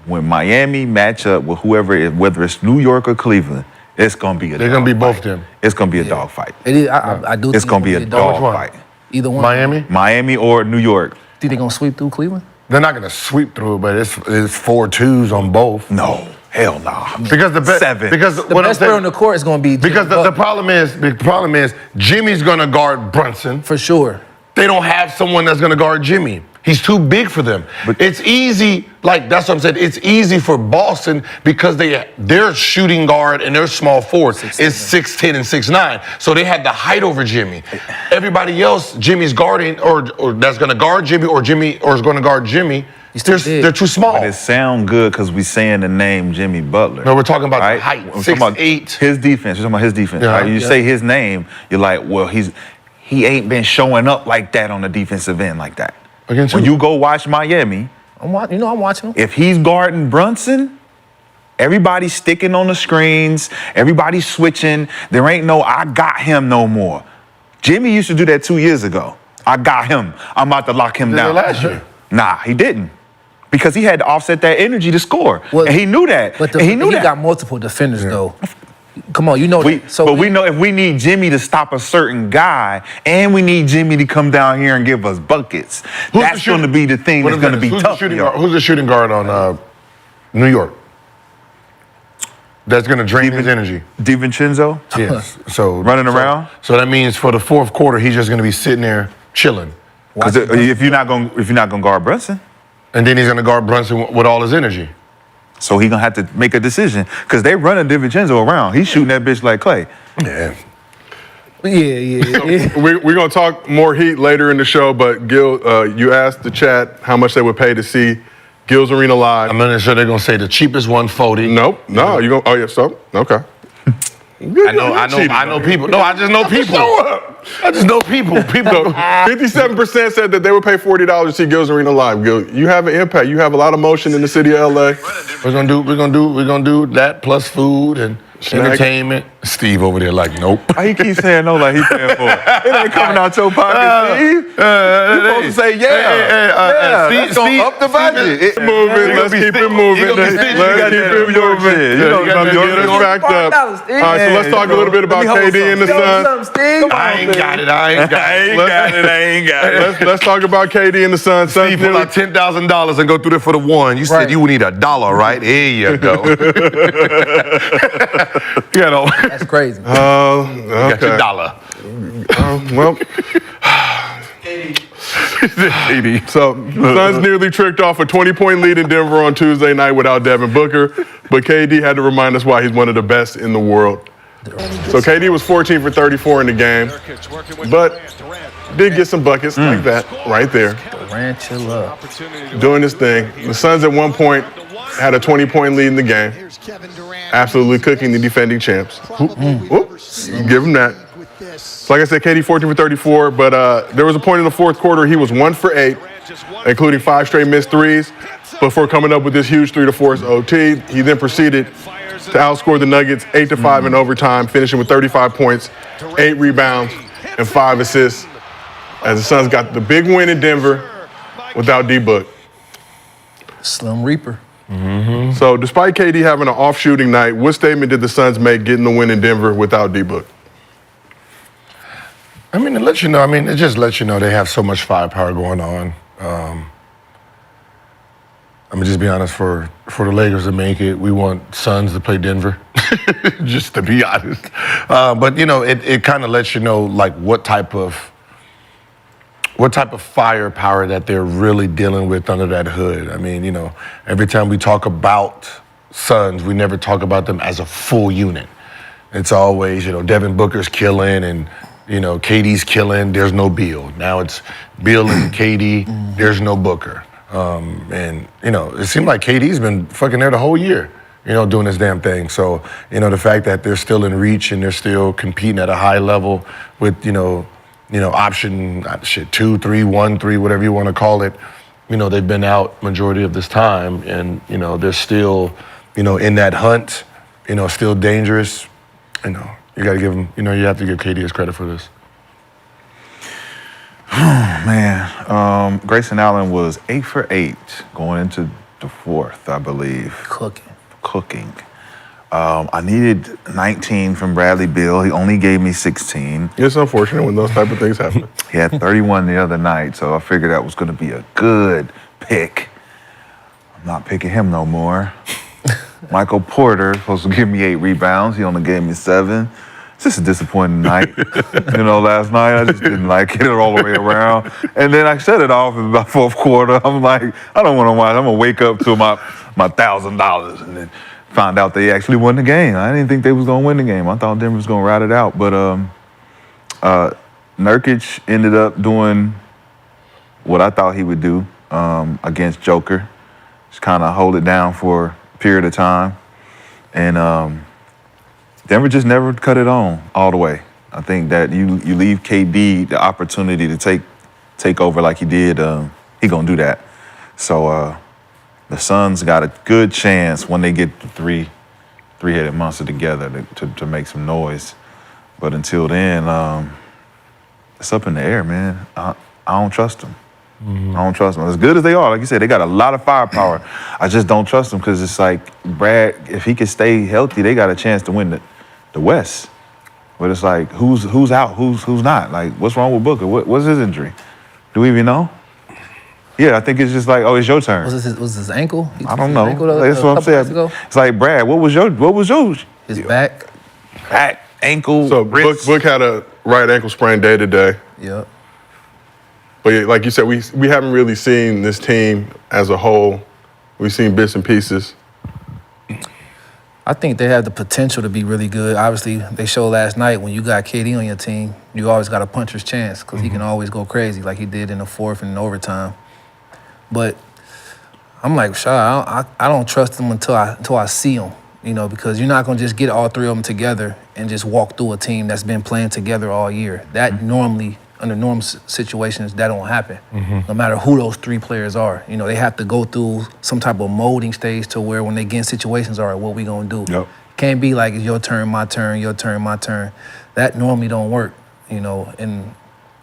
When Miami match up with whoever it is, whether it's New York or Cleveland, it's gonna be a They're gonna be dogfight. both them. It's gonna be a dogfight. It is. I do. It's think gonna be a dog dogfight. Either one. Miami. Miami or New York. Think they gonna sweep through Cleveland? They're not gonna sweep through, but it's 4-2s on both. No, hell nah. Because the best. 7. Because The what I'm best player saying. on the court is gonna be Because Jimmy the Butler, problem is Jimmy's gonna guard Brunson. for sure. They don't have someone that's gonna guard Jimmy. He's too big for them. It's easy, like that's what I'm saying. It's easy for Boston because their shooting guard and their small forward is 6'10" and 6'9". So they had the height over Jimmy. Everybody else, Jimmy's guarding or that's gonna guard Jimmy or is gonna guard Jimmy. too big. They're too small. But it sound good because we saying the name Jimmy Butler. No, we're talking about the right? height, We're talking about 6'8". his defense. We're talking about his defense. Yeah. Right? You Yeah. say his name, you're like, well, he ain't been showing up like that on the defensive end like that. Against when who? you go watch Miami, I'm watching them. if he's guarding Brunson, everybody's sticking on the screens, everybody's switching. There ain't no I got him no more. Jimmy used to do that 2 years ago. I got him. I'm about to lock him Did it down. last year? Nah, he didn't. Because he had to offset that energy to score. Well, and he knew that. But and he knew that. got multiple defenders though. Come on, you know that. But we know if we need Jimmy to stop a certain guy, and we need Jimmy to come down here and give us buckets, that's going to be the thing that's going to be tough. Who's the shooting guard on New York? That's going to drain his energy. DiVincenzo? Yes. So Running around? So that means for the fourth quarter, he's just going to be sitting there chilling, Because if you're not going to guard Brunson, and then he's going to guard Brunson with all his energy. so he's going to have to make a decision. Because they running DiVincenzo around. He's shooting that bitch like Clay. Yeah. Yeah. We're going to talk more Heat later in the show, but Gil, you asked the chat how much they would pay to see Gil's Arena live. I'm not sure they're going to say the cheapest 140. Nope. No, you going to, oh, yeah, so? Okay. I know people. No, I just know people. Show up. I just know people. People. 57% said that they would pay $40 to see Gil's Arena live. Gil, you have an impact. You have a lot of motion in the city of LA. We're gonna do that plus food and entertainment, Steve over there like, nope. Why he keep saying no like he paying for it? It ain't coming out your pocket, Steve. You supposed to say yeah. Steve, That's gonna up the budget. Let's keep it moving. Let's keep it moving. You don't got to Get us backed up. All right, so let's talk a little bit about KD and the Suns. I ain't got it. Let's talk about KD and the Suns. Steve, pull out $10,000 and go through there for the one. You said you would need $1, right? Here you go. You know. That's crazy. You got your dollar. Well, so the Suns nearly tricked off a 20-point lead in Denver on Tuesday night without Devin Booker, but KD had to remind us why he's one of the best in the world. So KD was 14 for 34 in the game, but did get some buckets like that right there. Tarantula. Doing his thing. The Suns at one point had a 20-point lead in the game, absolutely cooking the defending champs. Give him that. So like I said, KD 14 for 34, but there was a point in the fourth quarter he was 1 for 8, including 5 straight missed threes, before coming up with this huge 3 to force OT. He then proceeded to outscore the Nuggets 8-5 in overtime, finishing with 35 points, 8 rebounds, and 5 assists, as the Suns got the big win in Denver without D-Book. Slim Reaper. So despite KD having an off shooting night, what statement did the Suns make getting the win in Denver without D-Book? I mean, it lets you know. I mean, it just lets you know they have so much firepower going on. I'm gonna just be honest. For the Lakers to make it, we want Suns to play Denver. Just to be honest. But you know, it kind of lets you know like what type of firepower that they're really dealing with under that hood. I mean, you know, every time we talk about Suns, we never talk about them as a full unit. It's always, you know, Devin Booker's killing and, you know, KD's killing, there's no Beal. Now it's Beal and KD, there's no Booker. And, you know, it seemed like KD's been fucking there the whole year, you know, doing this damn thing. So, you know, the fact that they're still in reach and they're still competing at a high level with, you know, option 2, 3, 1, 3, whatever you want to call it. You know, they've been out majority of this time, and you know they're still, you know, in that hunt. You know, still dangerous. You know, you got to give them. You know, you have to give KD his credit for this. Man, Grayson Allen was 8 for 8 going into the fourth, I believe. Cooking. I needed 19 from Bradley Beal. He only gave me 16. It's unfortunate when those type of things happen. He had 31 the other night, so I figured that was going to be a good pick. I'm not picking him no more. Michael Porter supposed to give me 8 rebounds. He only gave me 7. It's just a disappointing night. You know, last night I just didn't like it all the way around. And then I shut it off in about fourth quarter. I'm like, I don't want to watch. I'm going to wake up to my $1,000 and then found out they actually won the game. I didn't think they was going to win the game. I thought Denver was going to ride it out. But Nurkic ended up doing what I thought he would do against Joker. Just kind of hold it down for a period of time. And Denver just never cut it on all the way. I think that you leave KD the opportunity to take over like he did, he going to do that. So the Suns got a good chance when they get the three-headed monster together to make some noise. But until then, it's up in the air, man. I don't trust them. I don't trust them. As good as they are, like you said, they got a lot of firepower. I just don't trust them because it's like Brad, if he can stay healthy, they got a chance to win the West. But it's like, who's out, who's not? Like, what's wrong with Booker? What's his injury? Do we even know? Yeah, I think it's just like, oh, it's your turn. Was his ankle? I don't know. That's what I'm saying. It's like, Brad, what was your His back, ankle, So wrist? Book had a right ankle sprain day to day. Yep. But yeah, like you said, we haven't really seen this team as a whole. We've seen bits and pieces. I think they have the potential to be really good. Obviously, they showed last night when you got KD on your team, you always got a puncher's chance because he can always go crazy like he did in the fourth and in overtime. But I'm like, Rashad, I don't trust them until I see them, you know, because you're not going to just get all 3 of them together and just walk through a team that's been playing together all year. That normally, under normal situations, that don't happen, no matter who those 3 players are. You know, they have to go through some type of molding stage to where when they get in situations, all right, what we going to do? Yep. Can't be like, it's your turn, my turn, your turn, my turn. That normally don't work, you know, in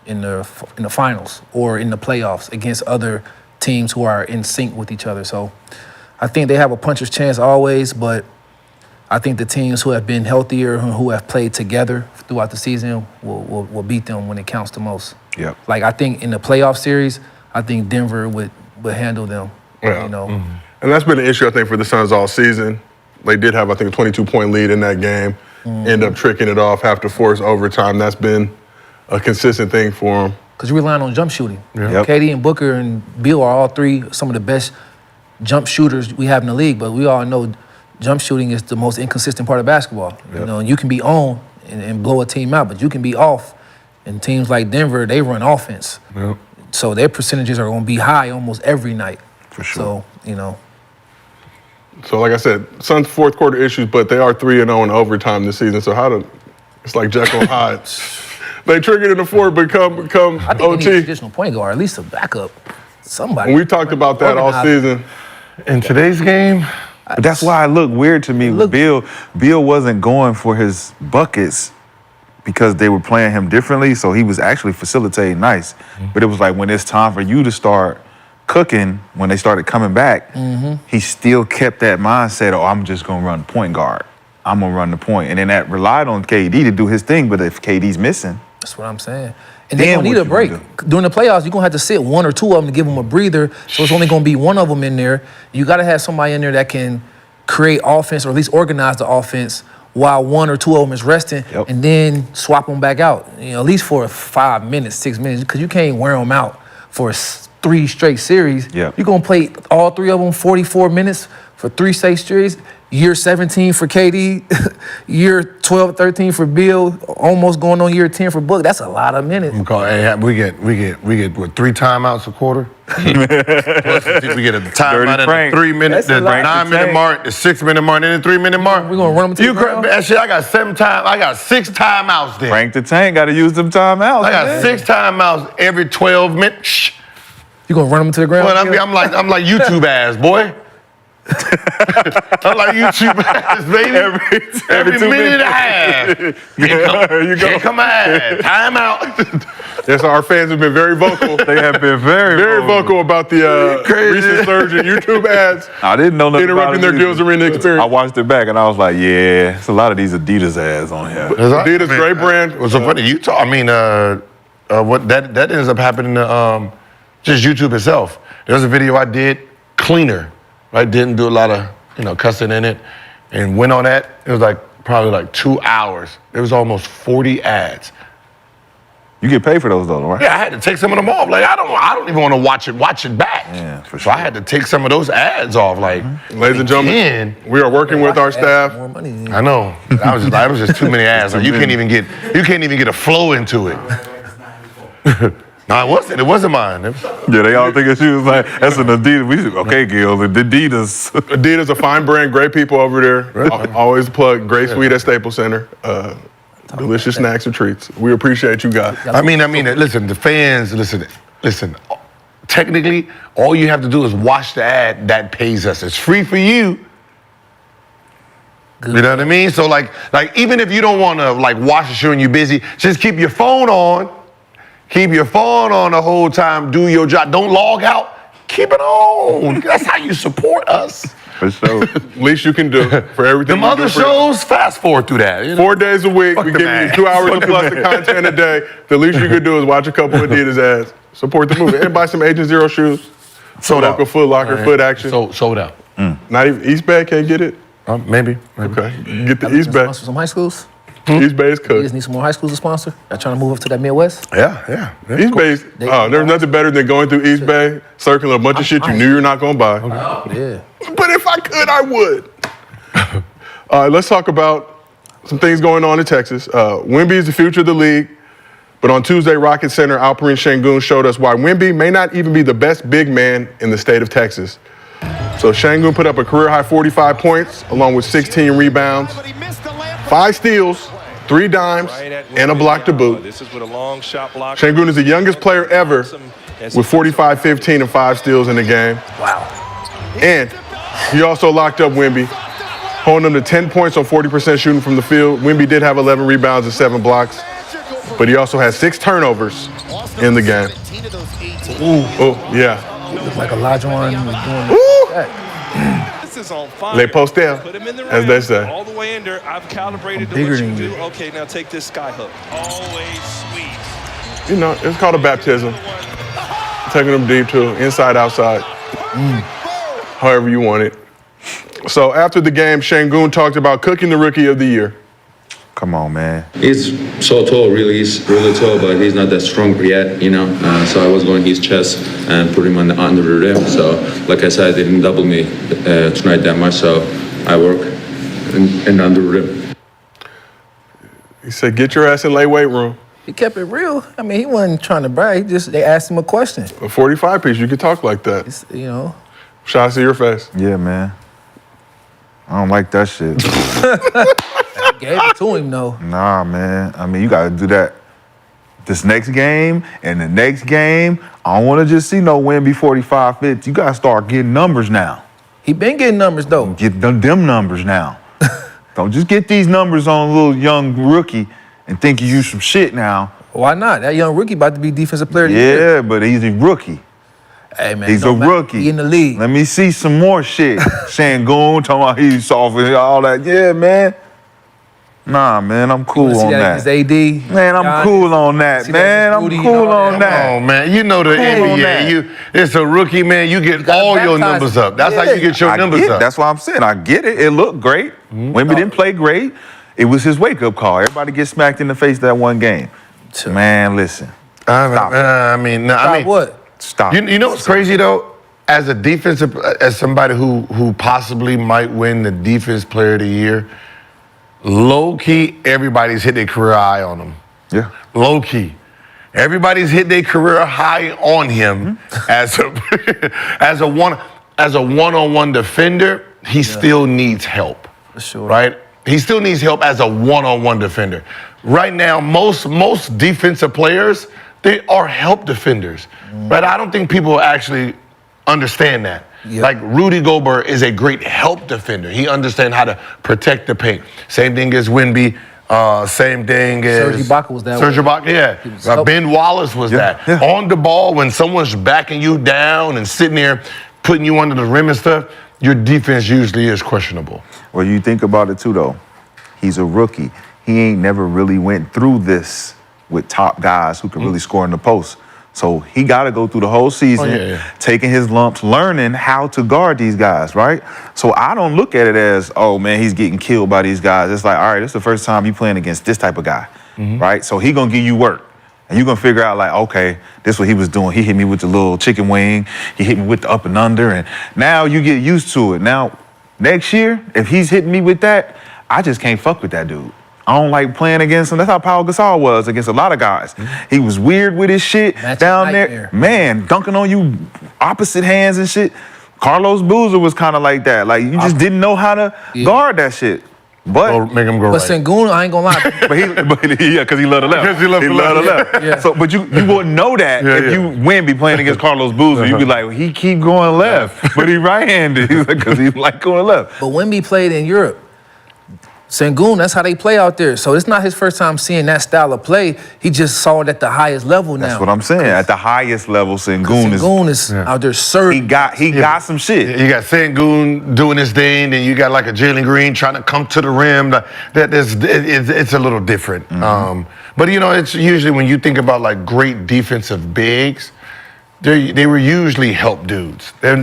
the finals or in the playoffs against other teams who are in sync with each other. So I think they have a puncher's chance always, but I think the teams who have been healthier, who have played together throughout the season will beat them when it counts the most. Yep. Like, I think in the playoff series, I think Denver would handle them, you know. And that's been an issue, I think, for the Suns all season. They did have, I think, a 22-point lead in that game, end up tricking it off, have to force overtime. That's been a consistent thing for them. Because you're relying on jump shooting. Yep. KD and Booker and Beal are all three some of the best jump shooters we have in the league, but we all know jump shooting is the most inconsistent part of basketball. You know, and you can be on and blow a team out, but you can be off. And teams like Denver, they run offense. Yep. So their percentages are going to be high almost every night. For sure. So, you know. So, like I said, Suns fourth quarter issues, but they are 3-0 in overtime this season. So it's like Jekyll and Hyde. They triggered in the fourth, but come I think they need a OT. traditional point guard, at least a backup. Somebody. And we talked about that all season. In today's game, But that's why it looked weird to me with Bill. Bill wasn't going for his buckets because they were playing him differently, so he was actually facilitating nice. But it was like when it's time for you to start cooking, when they started coming back, he still kept that mindset, oh, I'm just gonna run the point guard. I'm gonna run the point. And then that relied on KD to do his thing, but if KD's missing. That's what I'm saying. And they're going to need a break. During the playoffs, you're going to have to sit one or two of them to give them a breather, so it's only going to be one of them in there. You got to have somebody in there that can create offense or at least organize the offense while one or two of them is resting, and then swap them back out, you know, at least for 5 minutes, 6 minutes, because you can't wear them out for 3 straight series. You're going to play all 3 of them 44 minutes for 3 straight series. Year 17 for KD, year 12, 13 for Bill, almost going on year 10 for Book. That's a lot of minutes. Hey, we get what, 3 timeouts a quarter? Plus, we get a timeout at the 3 minute, the 9 minute mark, the 6 minute mark, and the 3 minute mark. We're gonna run them to the ground? Actually, I got 6 timeouts there. Frank the Tank got to use them timeouts. I got 6 timeouts every 12 minutes. You gonna run them to the ground? Well, I'm like YouTube ass, boy. I'm like YouTube ass, baby. Every 2 minute and a half. Here come my ass. Time out. Yes, our fans have been very vocal. They have been very vocal about the recent surge in YouTube ads. I didn't know nothing interrupting about their Gills Arena experience. I watched it back and I was like, yeah, it's a lot of these Adidas ads on here. Adidas, great brand. What's so funny? What that ends up happening to just YouTube itself. There was a video I did, cleaner. I didn't do a lot of cussing in it, and went on that. It was probably 2 hours. There was almost 40 ads. You get paid for those though, right? Yeah, I had to take some of them off. Like I don't even want to watch it back. Yeah, for So sure. I had to take some of those ads off. Like, Ladies and gentlemen, we are working with our staff. More money. I know. That was just too many ads. Like, you can't even get a flow into it. No, it wasn't mine. Yeah, they all think she was like, that's an Adidas. Okay, Gil, Adidas. Adidas, a fine brand, great people over there. Always plug Great Sweet at Staples Center. Delicious snacks and treats. We appreciate you guys. I mean, listen, the fans, listen. Technically, all you have to do is watch the ad that pays us. It's free for you. You know what I mean? So like even if you don't want to watch the show and you're busy, just keep your phone on. Keep your phone on the whole time. Do your job. Don't log out. Keep it on. That's how you support us. For sure. Least you can do for everything. Them other shows, fast forward through that. 4 days a week. Fuck We the give you man. 2 hours of plus the content a day. The least you can do is watch a couple of Adidas ads. Support the movie and buy some Agent Zero shoes. Sold out. Local Foot Locker, Foot Action. Sold out. Not even East Bay can't get it. Maybe. Okay, you can get the East Bay. Sponsor some high schools. East Bay is You cooked. just need some more high schools to sponsor. Y'all trying to move up to that Midwest? Yeah. East Bay, there's nothing better than going through East Bay, circling a bunch of shit you knew you're not gonna buy. Yeah. But if I could, I would. All right, let's talk about some things going on in Texas. Wemby is the future of the league, but on Tuesday, Rocket Center Alperen Sengun showed us why Wemby may not even be the best big man in the state of Texas. So Sengun put up a career-high 45 points, along with 16 rebounds, 5 steals, 3 dimes, and a block to boot. Sengun is the youngest player ever with 45, 15, and 5 steals in the game. Wow. And he also locked up Wemby holding them to 10 points on 40% shooting from the field. Wemby did have 11 rebounds and 7 blocks, but he also had 6 turnovers in the game. Ooh, oh, yeah. Looks like Olajuwon was doing that. This is on fire. Les postel, Put him in the as rim, they say. all the way under. I've calibrated to Bigger what you than do. you. Okay, now take this sky hook. Always sweet. You know, it's called a baptism. Taking them deep too, inside, outside, however you want it. So after the game, Sengun talked about cooking the Rookie of the Year. Come on, man. He's so tall, really. He's really tall, but he's not that strong yet, you know. So I was going his chest and put him under the rim. So, like I said, they didn't double me tonight that much. So I work and under the rim. He said, "Get your ass in lay weight room." He kept it real. I mean, he wasn't trying to brag. They asked him a question. A 45 piece, you could talk like that. It's, you know. Shots to your face. Yeah, man. I don't like that shit. Gave it to him, though. Nah, man. I mean, you got to do that this next game and the next game. I don't want to just see no Wemby 45, 50. You got to start getting numbers now. He been getting numbers, though. Get them numbers now. Don't just get these numbers on a little young rookie and think you some shit now. Why not? That young rookie about to be defensive player of the year. Yeah, but he's a rookie. Hey, man. He's a don't matter. rookie. He in the league. Let me see some more shit. Sengun talking about he's soft and all that. Yeah, man. Nah, man, I'm cool on that. His AD. Man, I'm cool on that, man. I'm cool on that. Oh man, you know the Cool on that. NBA. It's a rookie, man. You get gotta all your baptize numbers him. up. That's how Yeah. you get your I numbers get it. up. That's what I'm saying. I get it. It looked great. Wemby didn't play great. It was his wake-up call. Everybody gets smacked in the face that one game. Man, listen. Stop it. I mean, What? Stop. You know what's crazy though? As a defensive, as somebody who possibly might win the Defense Player of the Year, low key, everybody's hit their career high on him. Yeah. Low key, everybody's hit their career high on him as a one-on-one defender. He still needs help. For sure. Right? He still needs help as a one-on-one defender. Right now, most defensive players, they are help defenders. Right? I don't think people actually understand that. Yep. Like Rudy Gobert is a great help defender. He understands how to protect the paint. Same thing as Wemby. Same thing as Serge Ibaka was that Serge way. Ibaka, yeah. Ben Wallace was that. Yeah. On the ball, when someone's backing you down and sitting there, putting you under the rim and stuff, your defense usually is questionable. Well, you think about it too, though. He's a rookie. He ain't never really went through this with top guys who can really score in the post. So he got to go through the whole season, taking his lumps, learning how to guard these guys, right? So I don't look at it as, oh, man, he's getting killed by these guys. It's like, all right, this is the first time you playing against this type of guy, right? So he going to give you work. And you're going to figure out, like, okay, this is what he was doing. He hit me with the little chicken wing. He hit me with the up and under. And now you get used to it. Now, next year, if he's hitting me with that, I just can't fuck with that dude. I don't like playing against him. That's how Paul Gasol was against a lot of guys. He was weird with his shit down there. Man, dunking on you opposite hands and shit. Carlos Boozer was kind of like that. Like, you just didn't know how to guard that shit. But Make him go But right. Sengun, I ain't gonna lie. because he loved the left. Because he loved the left. Yeah. So, but you wouldn't know that if you Wemby playing against Carlos Boozer. You'd be like, well, he keep going left, but he right-handed because he like going left. But Wemby played in Europe. Sengun, that's how they play out there. So it's not his first time seeing that style of play. He just saw it at the highest level now. That's what I'm saying. At the highest level, Sengun is out there serving. He got some shit. You got Sengun doing his thing, then you got like a Jalen Green trying to come to the rim. It's a little different. But you know, it's usually when you think about like great defensive bigs, they were usually help dudes. They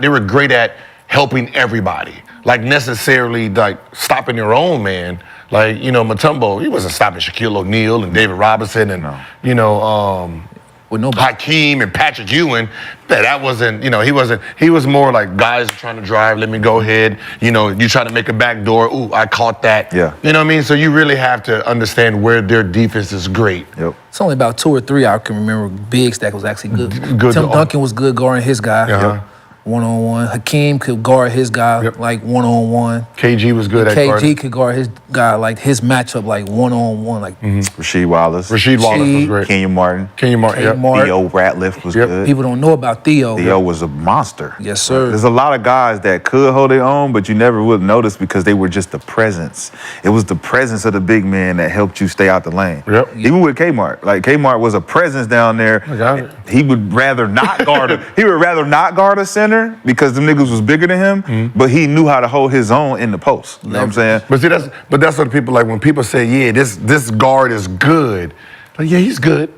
were great at helping everybody. Like necessarily like stopping your own man. Like, you know, Mutombo, he wasn't stopping Shaquille O'Neal and David Robinson and, you know, with nobody. Hakeem and Patrick Ewing. That wasn't, you know, he was more like guys are trying to drive, let me go ahead. You know, you try to make a back door, ooh, I caught that. Yeah. You know what I mean? So you really have to understand where their defense is great. Yep. It's only about 2 or 3 I can remember bigs that was actually good. Good Tim to- Duncan was good guarding his guy. Uh-huh. one-on-one. Hakeem could guard his guy like one-on-one. KG was good at guarding. KG could guard his guy like his matchup like one-on-one. Like Rasheed Wallace. Rasheed Wallace was great. Kenyon Martin. Kenyon Martin. Yep. Theo Ratliff was good. People don't know about Theo. Theo was a monster. Yes, sir. There's a lot of guys that could hold their own, but you never would notice because they were just the presence. It was the presence of the big man that helped you stay out the lane. Yep. Even with Kmart. Like Kmart was a presence down there. I got it. He would rather not guard he would rather not guard a center because the niggas was bigger than him, but he knew how to hold his own in the post. You know what I'm saying? But see, that's what people like when people say, yeah, this guard is good. Like, yeah, he's good.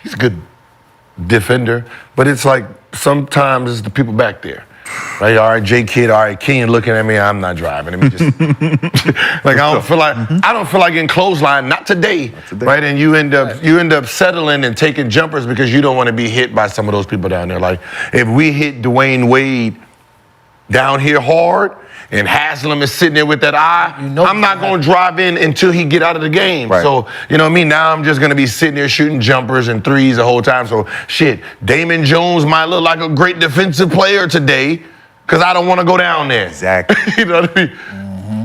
He's a good defender. But it's like sometimes it's the people back there. Right, all right, JKidd, all right, Kenyon looking at me, I'm not driving. Let me just like I don't feel like getting clothesline, not today. Right? And you end up settling and taking jumpers because you don't want to be hit by some of those people down there. Like if we hit Dwayne Wade down here hard and Haslam is sitting there with that eye, I'm not going to drive in until he get out of the game. Right. So, you know what I mean? Now I'm just going to be sitting there shooting jumpers and threes the whole time. So, shit, Damon Jones might look like a great defensive player today because I don't want to go down there. Exactly. You know what I mean?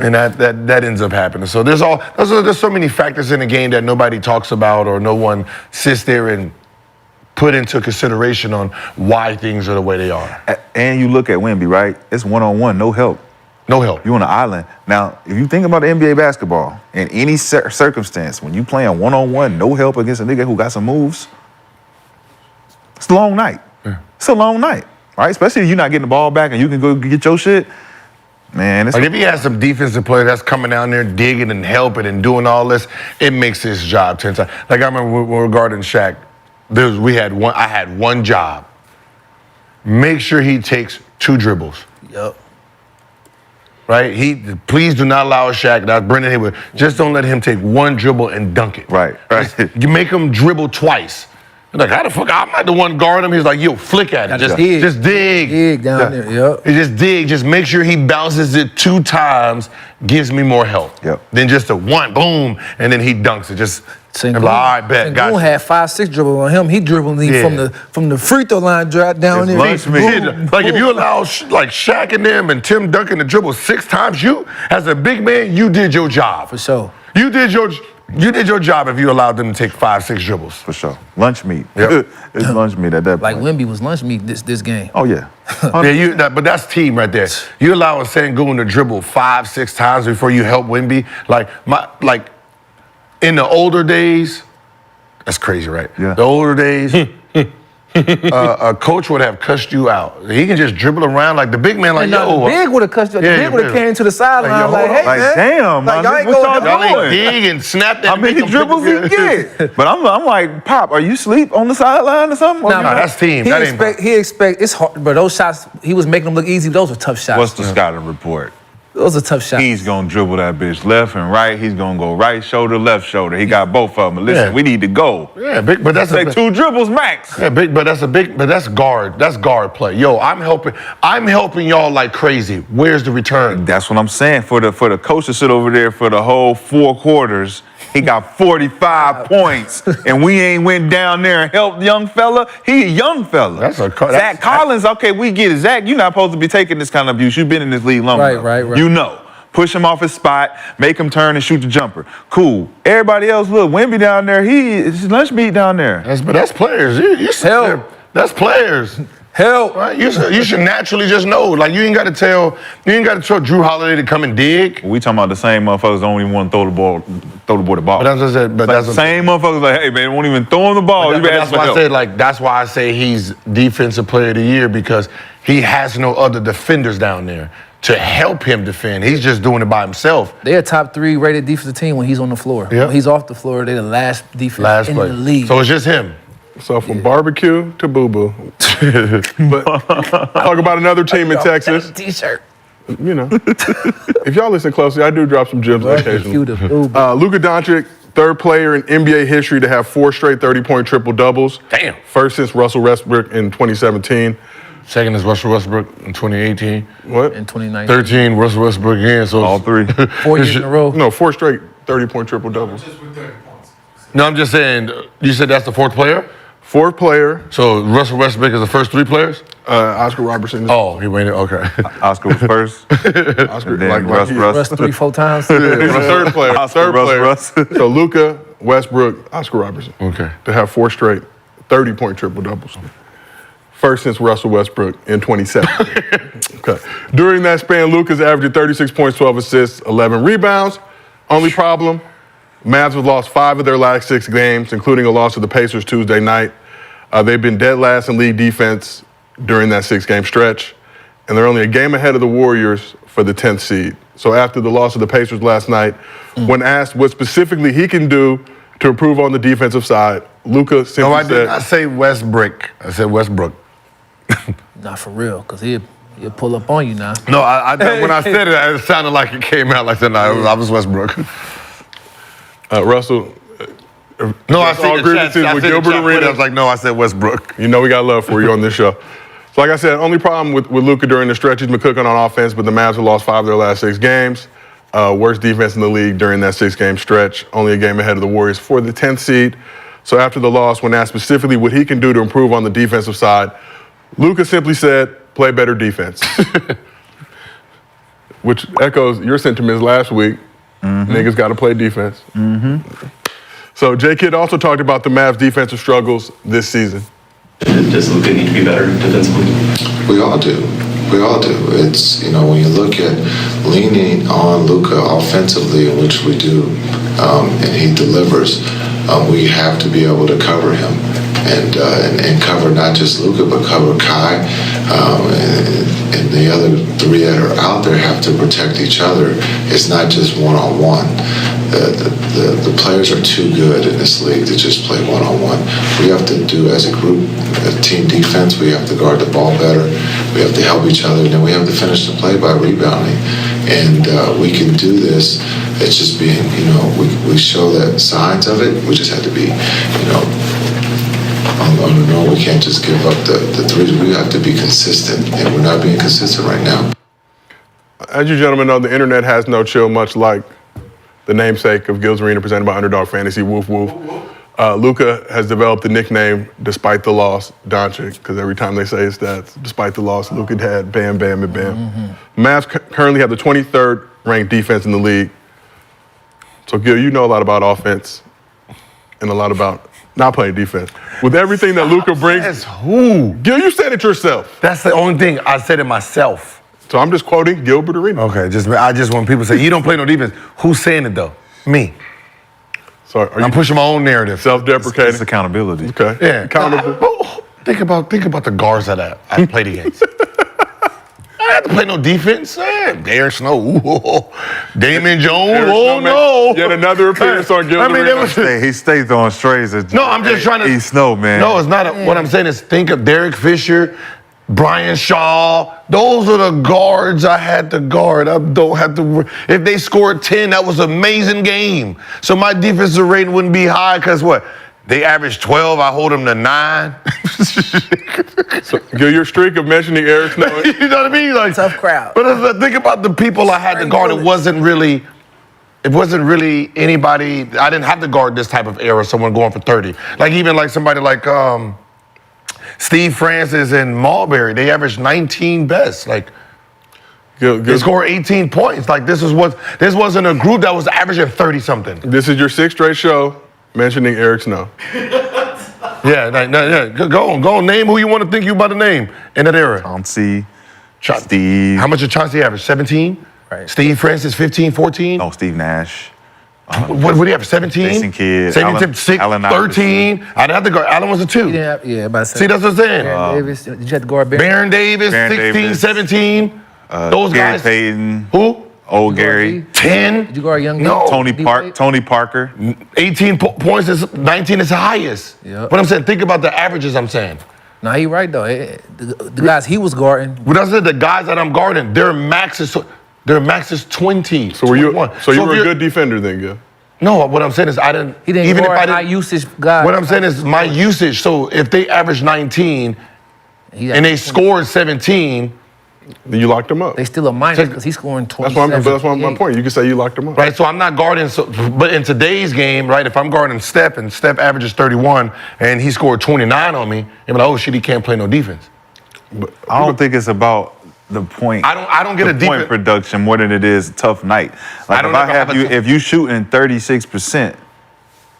And that ends up happening. So there's so many factors in the game that nobody talks about or no one sits there and put into consideration on why things are the way they are. And you look at Wemby, right? It's one-on-one, no help. No help. You on an island. Now, if you think about NBA basketball, in any circumstance, when you playing one-on-one, no help against a nigga who got some moves, it's a long night. Yeah. It's a long night, right? Especially if you're not getting the ball back and you can go get your shit. Man, it's like if he has some defensive player that's coming down there digging and helping and doing all this, it makes his job 10 times. Like I remember regarding Shaq, I had one job. Make sure he takes 2 dribbles. Yep. Right? Please do not allow Shaq. That's Brendan Haywood. Just don't let him take 1 dribble and dunk it. Right. You make him dribble twice. You're like, how the fuck? I'm not the one guarding him. He's like, yo, flick at it. Just dig. Dig down there. Yep. Just dig. Just make sure he bounces it 2 times. Gives me more help. Yep. Than just a one, boom, and then he dunks it. Just Sengun, all right, bet. Sengun had 5-6 dribble on him. He dribbled from the free throw line down there. Lunch meat. Like if you allow like Shaq and them and Tim Duncan to dribble 6 times, you as a big man, you did your job. For sure. You did your job if you allowed them to take 5-6 dribbles. For sure. Lunch meat. Yep. It's lunch meat at that Like point. Wemby was lunch meat this game. Oh, yeah. But that's team right there. You allow a Sengun to dribble 5-6 times before you help Wemby. Like in the older days, that's crazy, right? Yeah. The older days, a coach would have cussed you out. He can just dribble around like the big man, like, yo. The big would have cussed you. The big would have came to the sideline Like, like, hey, Like, man. damn, Like, man, y'all ain't what going y'all Y'all doing? ain't dig and snap that. How many dribbles he get? But I'm like, Pop, are you asleep on the sideline or something? No, that's team. That ain't He expect it's hard, but those shots he was making them look easy. Those were tough shots. What's the scouting report? Those are tough shots. He's gonna dribble that bitch left and right. He's gonna go right shoulder, left shoulder. He got both of them. Listen, we need to go. Yeah, big, but that's Like 2 dribbles max. Yeah, but that's guard. That's guard play. Yo, I'm helping y'all like crazy. Where's the return? That's what I'm saying. For the coach to sit over there for the whole 4 quarters, he got 45 points, and we ain't went down there and helped the young fella. He a young fella. Zach Collins, okay, we get it. Zach, you're not supposed to be taking this kind of abuse. You've been in this league long enough. Right. You know. Push him off his spot, make him turn and shoot the jumper. Cool. Everybody else, look, Wemby down there, it's lunch meat down there. But that's players. You Help. That's players. Help. Right? You should naturally just know. Like you ain't got to tell Drew Holiday to come and dig. We talking about the same motherfuckers don't even want to throw the boy the ball. But that's the same motherfuckers like, hey man, won't even throw him the ball. That's why I say he's defensive player of the year because he has no other defenders down there to help him defend. He's just doing it by himself. They're a top 3 rated defensive team when he's on the floor. Yep. When he's off the floor, they're the last defense in the league. So it's just him. So from barbecue to boo-boo. But talk about another team in Texas. T-shirt. You know. If y'all listen closely, I do drop some gems occasionally. Luka Doncic, 3rd player in NBA history to have 4 straight 30-point triple-doubles. Damn. First since Russell Westbrook in 2017. Second is Russell Westbrook in 2018. What? In 2019. 13, Russell Westbrook again. So all 3. 4 years in a row. No, 4 straight 30-point triple-doubles. No, I'm just saying, you said that's the 4th player? Fourth player, So Russell Westbrook is the first three players? Oscar Robertson. Oh, he waited. Okay. Oscar was first. Oscar, And then Russ. Russ 3-4 times. He's the third player. Oscar, third player. Russ. So Luka, Westbrook, Oscar Robertson. Okay. To have 4 straight 30-point triple-doubles. First since Russell Westbrook in 2017. Okay. During that span, Luka's averaged 36 points, 12 assists, 11 rebounds. Only problem, Mavs have lost 5 of their last 6 games, including a loss to the Pacers Tuesday night. They've been dead last in league defense during that 6-game stretch, and they're only a game ahead of the Warriors for the 10th seed. So after the loss of the Pacers last night, when asked what specifically he can do to improve on the defensive side, Luka simply No, I did said, not say Westbrook. I said Westbrook. Not for real, because he'll pull up on you now. No, when I said it sounded like it came out like that. No, I was Westbrook. Russell, No, I all said the chat. grievances I with said the Gilbert chat, but Arenas. I was like, no, I said Westbrook. you know we got love for you on this show. So like I said, only problem with Luka during the stretch, he's been cooking on offense, but the Mavs have lost 5 of their last 6 games. Worst defense in the league during that 6-game stretch, only a game ahead of the Warriors for the 10th seed. So after the loss, when asked specifically what he can do to improve on the defensive side, Luka simply said, play better defense. Which echoes your sentiments last week. Niggas got to play defense. So JKidd also talked about the Mavs' defensive struggles this season. Does Luka need to be better defensively? We all do. We all do. It's, when you look at leaning on Luka offensively, which we do, and he delivers, we have to be able to cover him and cover not just Luka, but cover Kai and the other 3 that are out there have to protect each other. It's not just one-on-one. The players are too good in this league to just play one-on-one. We have to do, as a group, a team defense. We have to guard the ball better. We have to help each other, and then we have to finish the play by rebounding. And we can do this. It's just being, we show that signs of it. We just have to be, we can't just give up the threes. We have to be consistent, and we're not being consistent right now. As you gentlemen know, the internet has no chill, much like the namesake of Gil's Arena presented by Underdog Fantasy, Woof Woof. Luka has developed the nickname, despite the loss, Doncic, because every time they say his stats, despite the loss, Luka had bam, bam, and bam. Mavs currently have the 23rd ranked defense in the league. So Gil, you know a lot about offense and a lot about not playing defense. With everything that Luka brings. Says who? Gil, you said it yourself. That's the only thing. I said it myself. So I'm just quoting Gilbert Arenas. Okay, I just want people to say, you don't play no defense. Who's saying it, though? Me. So are you I'm pushing my own narrative. self-deprecating? It's accountability. Okay. Yeah. Accountable. Think about the guards that I played against. I had to play no defense. Derek Snow. Ooh. Damon Jones. Derek Oh, Snow no. Yet another appearance on Gil. I mean, it was. He stays throwing strays. No, I'm just trying to. He's Snow, man. No, it's not. What I'm saying is think of Derek Fisher, Brian Shaw. Those are the guards I had to guard. I don't have to. If they scored 10, that was an amazing game. So my defensive rating wouldn't be high because what? They average 12. I hold them to 9. So, Gil, your streak of mentioning Eric Snow. You know what I mean? Like Tough crowd. But as I think about the people I had to guard, it wasn't really anybody. I didn't have to guard this type of era. Someone going for 30. Like even like somebody like Steve Francis and Marbury. They averaged 19 best. Like they scored 18 points. Like this wasn't a group that was averaging 30 something. This is your 6th straight show mentioning Eric Snow. Yeah. Go on. Name who you want to think you about to name in that era. Chauncey, Steve. How much did Chauncey average? 17? Right. Steve Francis, 15, 14? No, Steve Nash. What do you have? 17? Jason Kidd. 17, 6, Allen 13. I didn't have to guard. Allen was a 2. About to say. See, that's what I'm saying. Baron Davis. Did you have to guard Baron Davis, Baron 16, Davis. 17. Those Gary guys. Payton. Who? Old Gary. 10. Did you guard young? No. Tony Parker. 18 points is 19 is the highest. Yep. But I'm saying, think about the averages I'm saying. No, he right though. The guys he was guarding. But I said the guys that I'm guarding, their max is 20. So were you? 21. So you were if a you're- good defender then, Gil. No, what I'm saying is I didn't. He didn't even guard if I high didn't, usage guys. What I'm saying is my usage. So if they average 19 and they scored 17, You locked him up. They still a minus because he's scoring 27. That's my point. You can say you locked him up. Right, so I'm not guarding. But in today's game, right, if I'm guarding Steph and Steph averages 31 and he scored 29 on me, I'm like, oh shit, he can't play no defense. But I don't think it's about the point. I don't get a the point production more than it is a tough night. Like if you shooting 36%.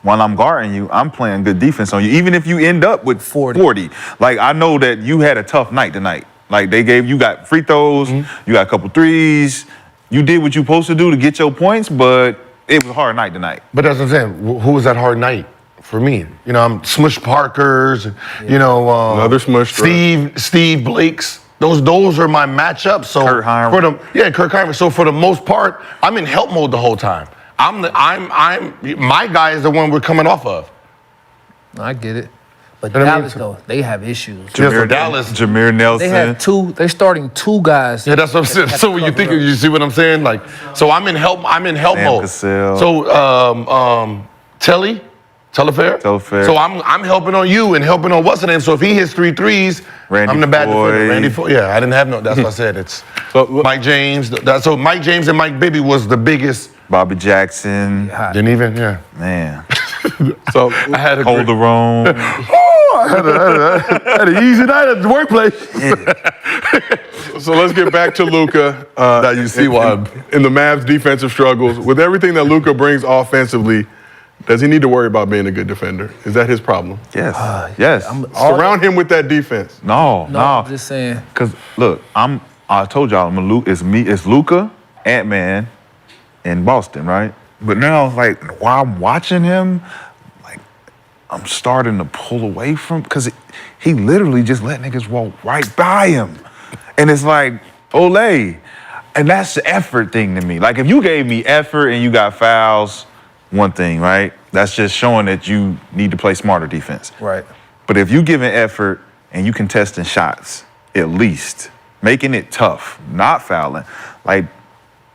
While I'm guarding you, I'm playing good defense on you. Even if you end up with 40. Like, I know that you had a tough night tonight. Like, you got free throws, you got a couple threes. You did what you supposed to do to get your points, but it was a hard night tonight. But that's what I'm saying. Who was that hard night for me? You know, I'm Smush Parkers, you know. Another Smush. Steve Blake's. Those are my matchups. So Kurt Heinrich. Kirk Heinrich. So for the most part, I'm in help mode the whole time. My guy is the one we're coming off of. I get it. But Dallas, though, they have issues. Jameer Nelson. They're starting 2 guys. Yeah, that's what I'm saying. So when you see what I'm saying? Like, so I'm in help mode. Cassell. So Telefair. So I'm helping on you and helping on what's the name. So if he hits 3 threes, I'm the bad defender. Randy Foy. Yeah, I didn't have no. That's what I said. It's Mike James. So Mike James and Mike Bibby was the biggest. Bobby Jackson. Didn't even. Yeah. Man. So I had a Calderon. I had an easy night at the workplace. So let's get back to Luka. Now you see why. In the Mavs' defensive struggles, with everything that Luka brings offensively, does he need to worry about being a good defender? Is that his problem? Yes. Yes. Surround him with that defense. No. I'm just saying. Because look, I told y'all it's Luka, Ant-Man, in Boston, right? But now, like, while I'm watching him, like, I'm starting to pull away from, because he literally just let niggas walk right by him. And it's like, Olay. And that's the effort thing to me. Like, if you gave me effort and you got fouls, one thing, right? That's just showing that you need to play smarter defense. Right. But if you giving effort and you contesting shots, at least, making it tough, not fouling, like,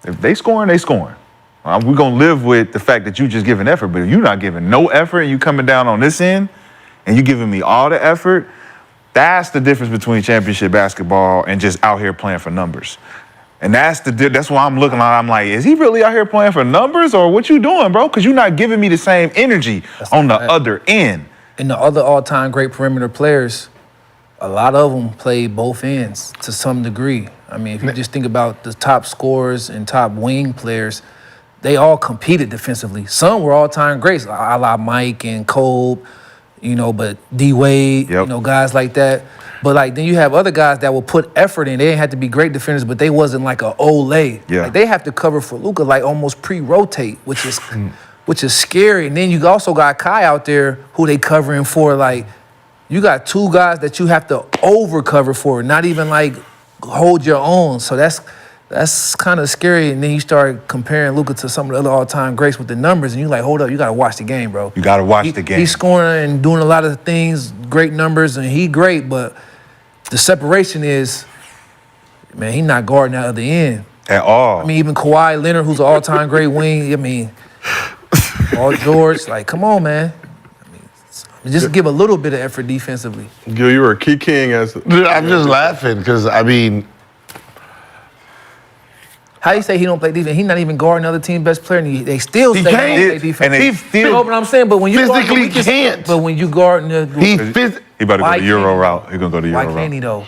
if they scoring, they scoring. We're going to live with the fact that you just giving effort, but if you're not giving no effort and you coming down on this end and you giving me all the effort, that's the difference between championship basketball and just out here playing for numbers. And that's why I'm looking at it. I'm like, is he really out here playing for numbers or what you doing, bro? Because you're not giving me the same energy on the other end. And the other all-time great perimeter players, a lot of them play both ends to some degree. I mean, if you just think about the top scorers and top wing players, they all competed defensively. Some were all-time greats, a la Mike and Cole, you know, but D-Wade, you know, guys like that. But, like, then you have other guys that will put effort in. They didn't have to be great defenders, but they wasn't like a Olay. Yeah. Like, they have to cover for Luka, like, almost pre-rotate, which is scary. And then you also got Kai out there who they covering for. Like, you got 2 guys that you have to over-cover for, not even, like, hold your own. So that's kind of scary. And then you start comparing Luka to some of the other all-time greats with the numbers, and you're like, hold up, you got to watch the game, bro. You got to watch the game. He's scoring and doing a lot of things, great numbers, and he great, but the separation is, man, he's not guarding that other end. At all. I mean, even Kawhi Leonard, who's an all-time great wing, I mean, Paul George, like, come on, man. I mean, just give a little bit of effort defensively. Gil, you were a key king as... I'm just laughing because, I mean... How you say he don't play defense? He's not even guarding another team's best player, and they still say he don't play defense. And they still... No, but I'm saying, but when you physically can't. But when you guarding the... He about to go the Euro route. He's going to go the Euro route. Why can't he, though?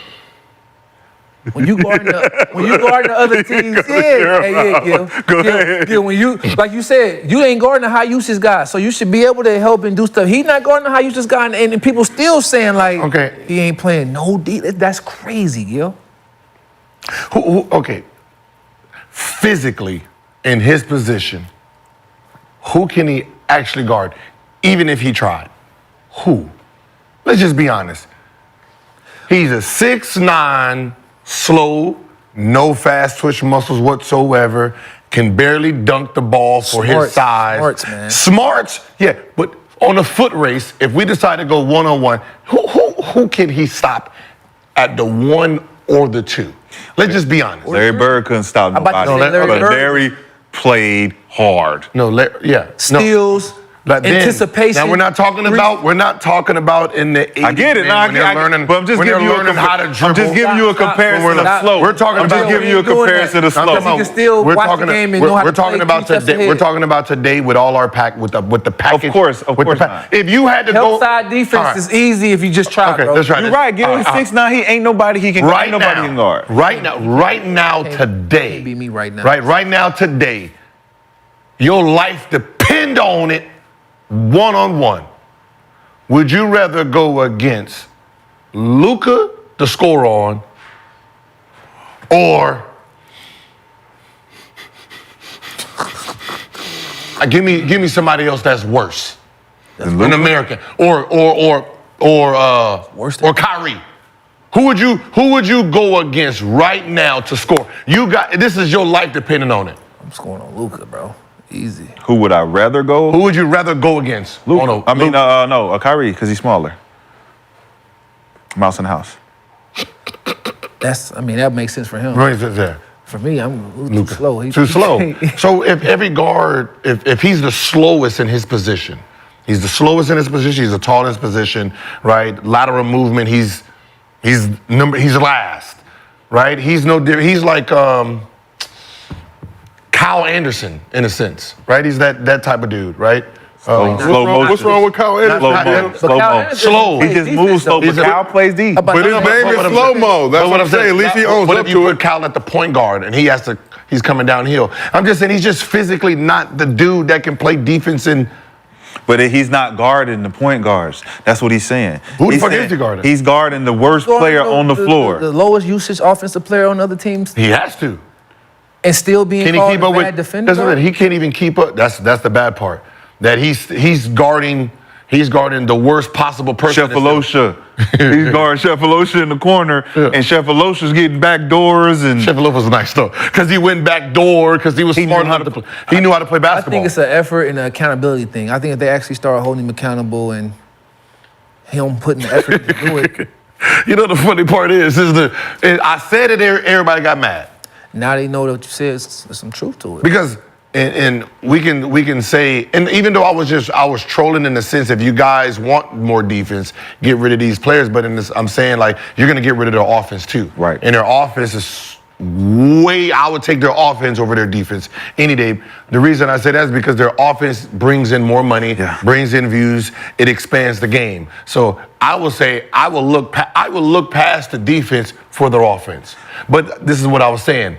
When you guarding the other teams, Gil. Go ahead. Gil, when you, like you said, you ain't guarding the high usage guy, so you should be able to help and do stuff. He's not guarding the high usage guy, and people still saying like, he ain't playing no D. That's crazy, Gil. Okay. Physically, in his position, who can he actually guard, even if he tried? Who? Let's just be honest. He's a 6'9", slow, no fast twitch muscles whatsoever, can barely dunk the ball for his size. Smarts, man. Smarts, yeah, but on a foot race, if we decide to go one-on-one, who can he stop at the 1 or the 2? Let's just be honest. Larry Bird couldn't stop nobody. Larry Larry played hard. No, yeah. Steals, Like then, Anticipation. now we're not talking about in the 80s. I get it. man, No, I when get they're it. learning, But I'm just when giving they're you a learning how to dribble. I'm just giving you a comparison of slow. We're talking I'm about just giving you a comparison of slow. You can still watch the game and know how to play 3 steps ahead. We're talking about today with all our pack with the package. Of course not. If you had to Help go side defense All right. is easy if you just try, Okay, bro. that's right. You're right. Get him 6'9". He ain't nobody he can Right ain't nobody now, can guard. right now, today. Can't be me right now. Right now, today. Your life depend on it, one-on-one. Would you rather go against Luka, the score on, or give me somebody else that's worse, an American, or Kyrie? Who would you go against right now to score? This is your life depending on it. I'm scoring on Luka, bro. Easy. Who would I rather go? Who would you rather go against? Luka. Oh, no. Kyrie, because he's smaller. Mouse in the house. That makes sense for him. Right there. For me, I'm too slow. He's Too slow. So if every guard, if he's the slowest in his position, he's the tallest position, right? Lateral movement, he's last, right? He's no different. He's like Kyle Anderson in a sense, right? He's that type of dude, right? Slow motion. What's wrong with Kyle Anderson? Slow. He just moves slow, but Kyle plays deep. But his game is slow-mo. That's what I'm saying. At least he owns What up if you to put it. Kyle at the point guard and he's coming downhill? I'm just saying he's just physically not the dude that can play defense in. But he's not guarding the point guards. That's what he's saying. Who the fuck is he guarding? He's guarding the worst player on the floor. The lowest usage offensive player on other teams. He has to. And still being Can he called keep a up bad with? defender. That's what he can't even keep up. That's the bad part. That he's guarding the worst possible person. Shefalosha. He's guarding Shefalosha in the corner, and Shefalosha's getting back doors. And Shefalosha was nice though, because he went back door, because he was smart enough to play. He knew how to play I basketball. think it's an effort and an accountability thing. I think if they actually start holding him accountable and him putting the effort to do it. You know the funny part is I said it, everybody got mad. Now they know what you said. There's some truth to it. Because and we can say, and even though I was trolling in the sense, if you guys want more defense, get rid of these players. But in this, I'm saying like you're gonna get rid of their offense too. Right. And their offense is I would take their offense over their defense any day. The reason I say that is because their offense brings in more money, brings in views, it expands the game. So I will say I will look past the defense for their offense. But this is what I was saying.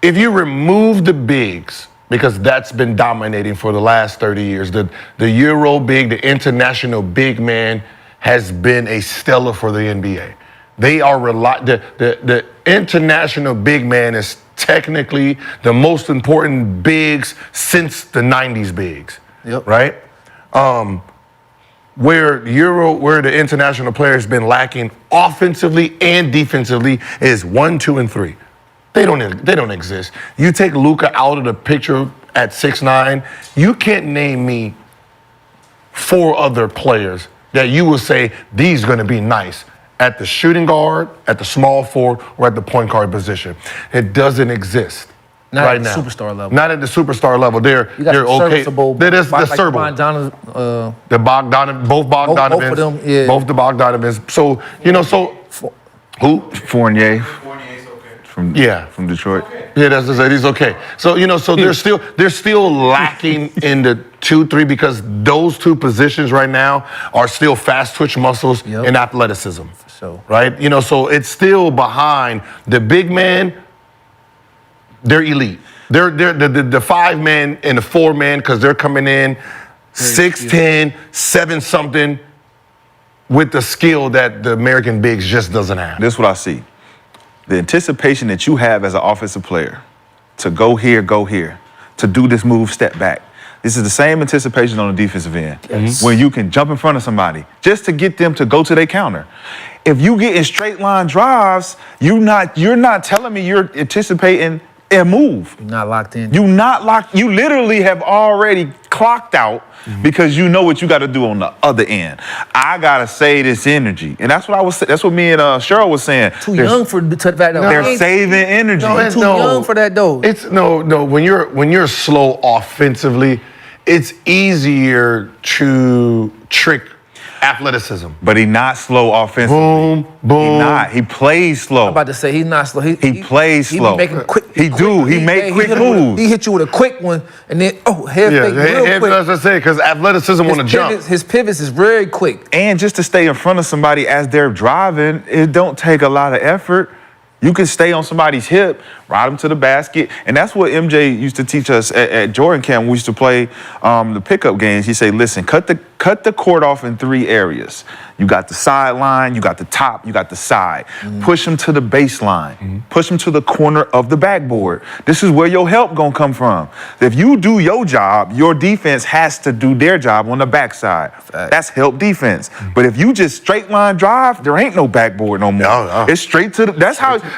If you remove the bigs, because that's been dominating for the last 30 years, the Euro big, the international big man has been a stellar for the NBA. They are the international big man is technically the most important bigs since the 90s bigs. Yep. Right? Where the international player has been lacking offensively and defensively is 1, 2, and 3. They don't exist. You take Luka out of the picture at 6'9", you can't name me 4 other players that you will say these are going to be nice at the shooting guard, at the small forward, or at the point guard position. It doesn't exist. Not right at the now. superstar level. Not at the superstar level. They're You got okay. serviceable. They're just like serviceable. Bogdanovich, Both Bogdanovins. both of them, yeah. Both the Bogdanovins. So who? Fournier. From Detroit. Yeah, that's to say he's okay. So they're still lacking in the 2, 3 because those 2 positions right now are still fast twitch muscles and athleticism. So right, so it's still behind the big man. They're elite. They're the 5 man and the 4 man because they're coming in 6'10", 7 something with the skill that the American bigs just doesn't have. This is what I see. The anticipation that you have as an offensive player to go here, to do this move, step back. This is the same anticipation on the defensive end. Yes. When you can jump in front of somebody just to get them to go to their counter. If you get in straight line drives, you're not telling me you're anticipating a move. you're not locked in. You not locked. You literally have already clocked out because you know what you got to do on the other end. I gotta save this energy, and that's what That's what me and Cheryl was saying. Too young for that. They're saving energy. Too young for that though. It's no. When you're slow offensively, it's easier to trick athleticism. But he not slow offensively. Boom, boom. He not. He plays slow. I'm about to say he's not slow. He plays He slow. be making quick. He make quick moves. He hit you with a quick one, and then head fake real quick. As I said, because athleticism on the jump. His pivots is very quick. And just to stay in front of somebody as they're driving, it don't take a lot of effort. You can stay on somebody's hip, ride them to the basket. And that's what MJ used to teach us at Jordan Camp. We used to play the pickup games. He say, listen, cut the court off in 3 areas. You got the sideline, you got the top, you got the side. Push them to the baseline. Push them to the corner of the backboard. This is where your help gonna come from. If you do your job, your defense has to do their job on the backside. That's help defense. But if you just straight line drive, there ain't no backboard no more. No. It's straight to the,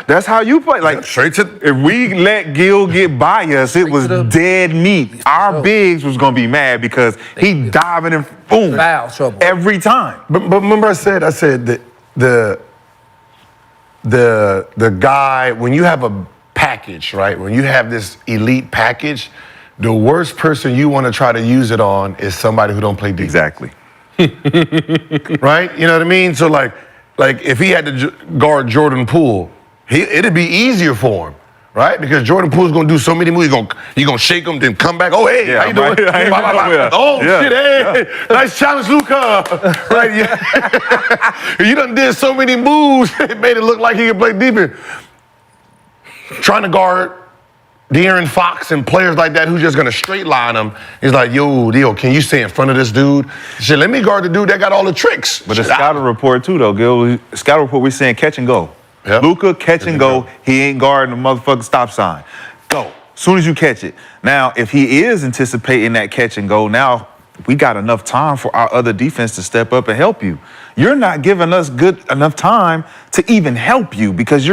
that's how you play. Like Straight to if we let Gil get by us, it was dead meat. Our bigs was gonna be mad because he diving and boom, Foul trouble every time. But remember I said that the guy, when you have a package, right? When you have this elite package, the worst person you want to try to use it on is somebody who don't play defense. Exactly. Right? You know what I mean? So like if he had to guard Jordan Poole, it'd be easier for him. Right? Because Jordan Poole's gonna do so many moves. You're gonna shake him, then come back. Oh, hey, how you doing? Right. Blah, blah, blah. Oh, shit, hey. Nice challenge, Luka. Right? Yeah. You done did so many moves, it made it look like he could play defense. Trying to guard De'Aaron Fox and players like that who's just gonna straight line him. He's like, yo, can you stay in front of this dude? Shit, let me guard the dude that got all the tricks. But the scouting report too, though, Gil. Scouting report, we're saying catch and go. Yep. Luka, catch and go. He ain't guarding the motherfucking stop sign. Go. As soon as you catch it. Now, if he is anticipating that catch and go, now we got enough time for our other defense to step up and help you. You're not giving us good enough time to even help you because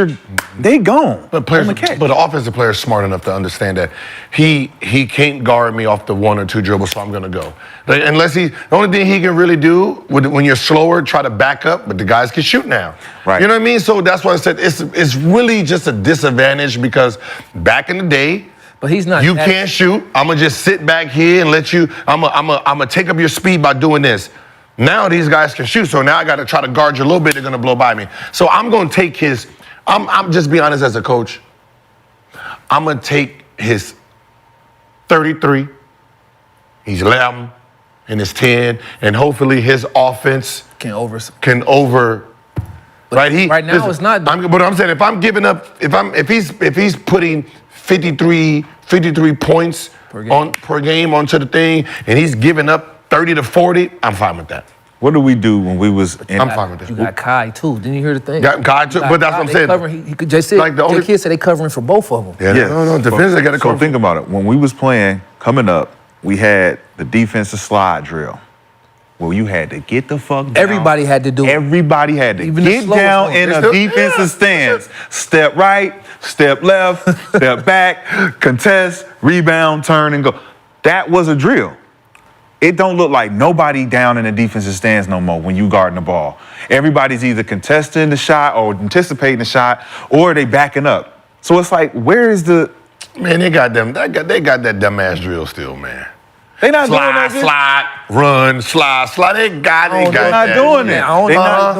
they gone. But the offensive player is smart enough to understand that he can't guard me off the 1 or 2 dribbles, so I'm gonna go. Unless the only thing he can really do when you're slower, try to back up, but the guys can shoot now. Right. You know what I mean? So that's why I said it's really just a disadvantage because back in the day, but he's not. You can't shoot. I'm gonna just sit back here and let you. I'm gonna take up your speed by doing this. Now these guys can shoot, so now I got to try to guard you a little bit. They're gonna blow by me. So I'm gonna take his. I'm just be honest as a coach. I'm gonna take his 33. He's 11 and his 10, and hopefully his offense can over. Right. Right now it's not. But I'm saying if I'm giving up, if he's putting 53 points per game onto the thing, and he's giving up 30 to 40, I'm fine with that. What do we do when we was in? I'm fine with that. You got Kai too. Didn't you hear the thing? Got Kai too, but that's what I'm saying. JKidd said they covering for both of them. Yeah. No, defense, they got to So think about it. When we was playing, coming up, we had the defensive slide drill. Well, you had to get the fuck down. Everybody had to do it. Everybody had to Even get down in a defensive stance. Step right, step left, step back, contest, rebound, turn, and go. That was a drill. It don't look like nobody down in the defensive stance no more when you guarding the ball. Everybody's either contesting the shot or anticipating the shot, or they backing up. So it's like, where is the... Man, they got that dumbass drill still, man. They not doing that. Slide, run, slide. They got that. They're not doing it.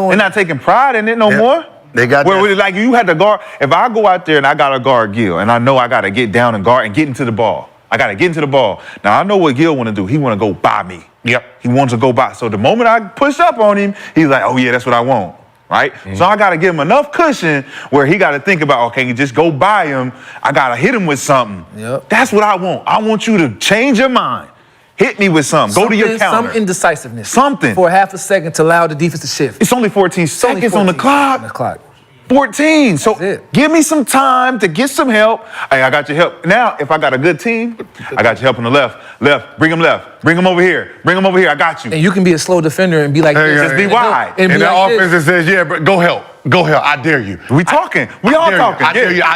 They're not taking pride in it no more. They got that. Like you had to guard. If I go out there and I got to guard Gil, and I know I got to get down and guard and get into the ball. I got to get into the ball. Now, I know what Gil want to do. He want to go by me. Yep. He wants to go by. So the moment I push up on him, he's like, oh, yeah, that's what I want. Right? Mm-hmm. So I got to give him enough cushion where he got to think about, okay, just go by him. I got to hit him with something. Yep. That's what I want. I want you to change your mind. Hit me with something. Go to your counter. Some indecisiveness. Something. For half a second to allow the defense to shift. It's only 14 seconds on the clock. 14. So give me some time to get some help. Hey, I got your help. Now, if I got a good team, I got your help on the left. Bring him left. Bring him over here. I got you. And you can be a slow defender and be like, just be wide. And that offense that says, yeah, but go help. I dare you. We talking. We all talking. I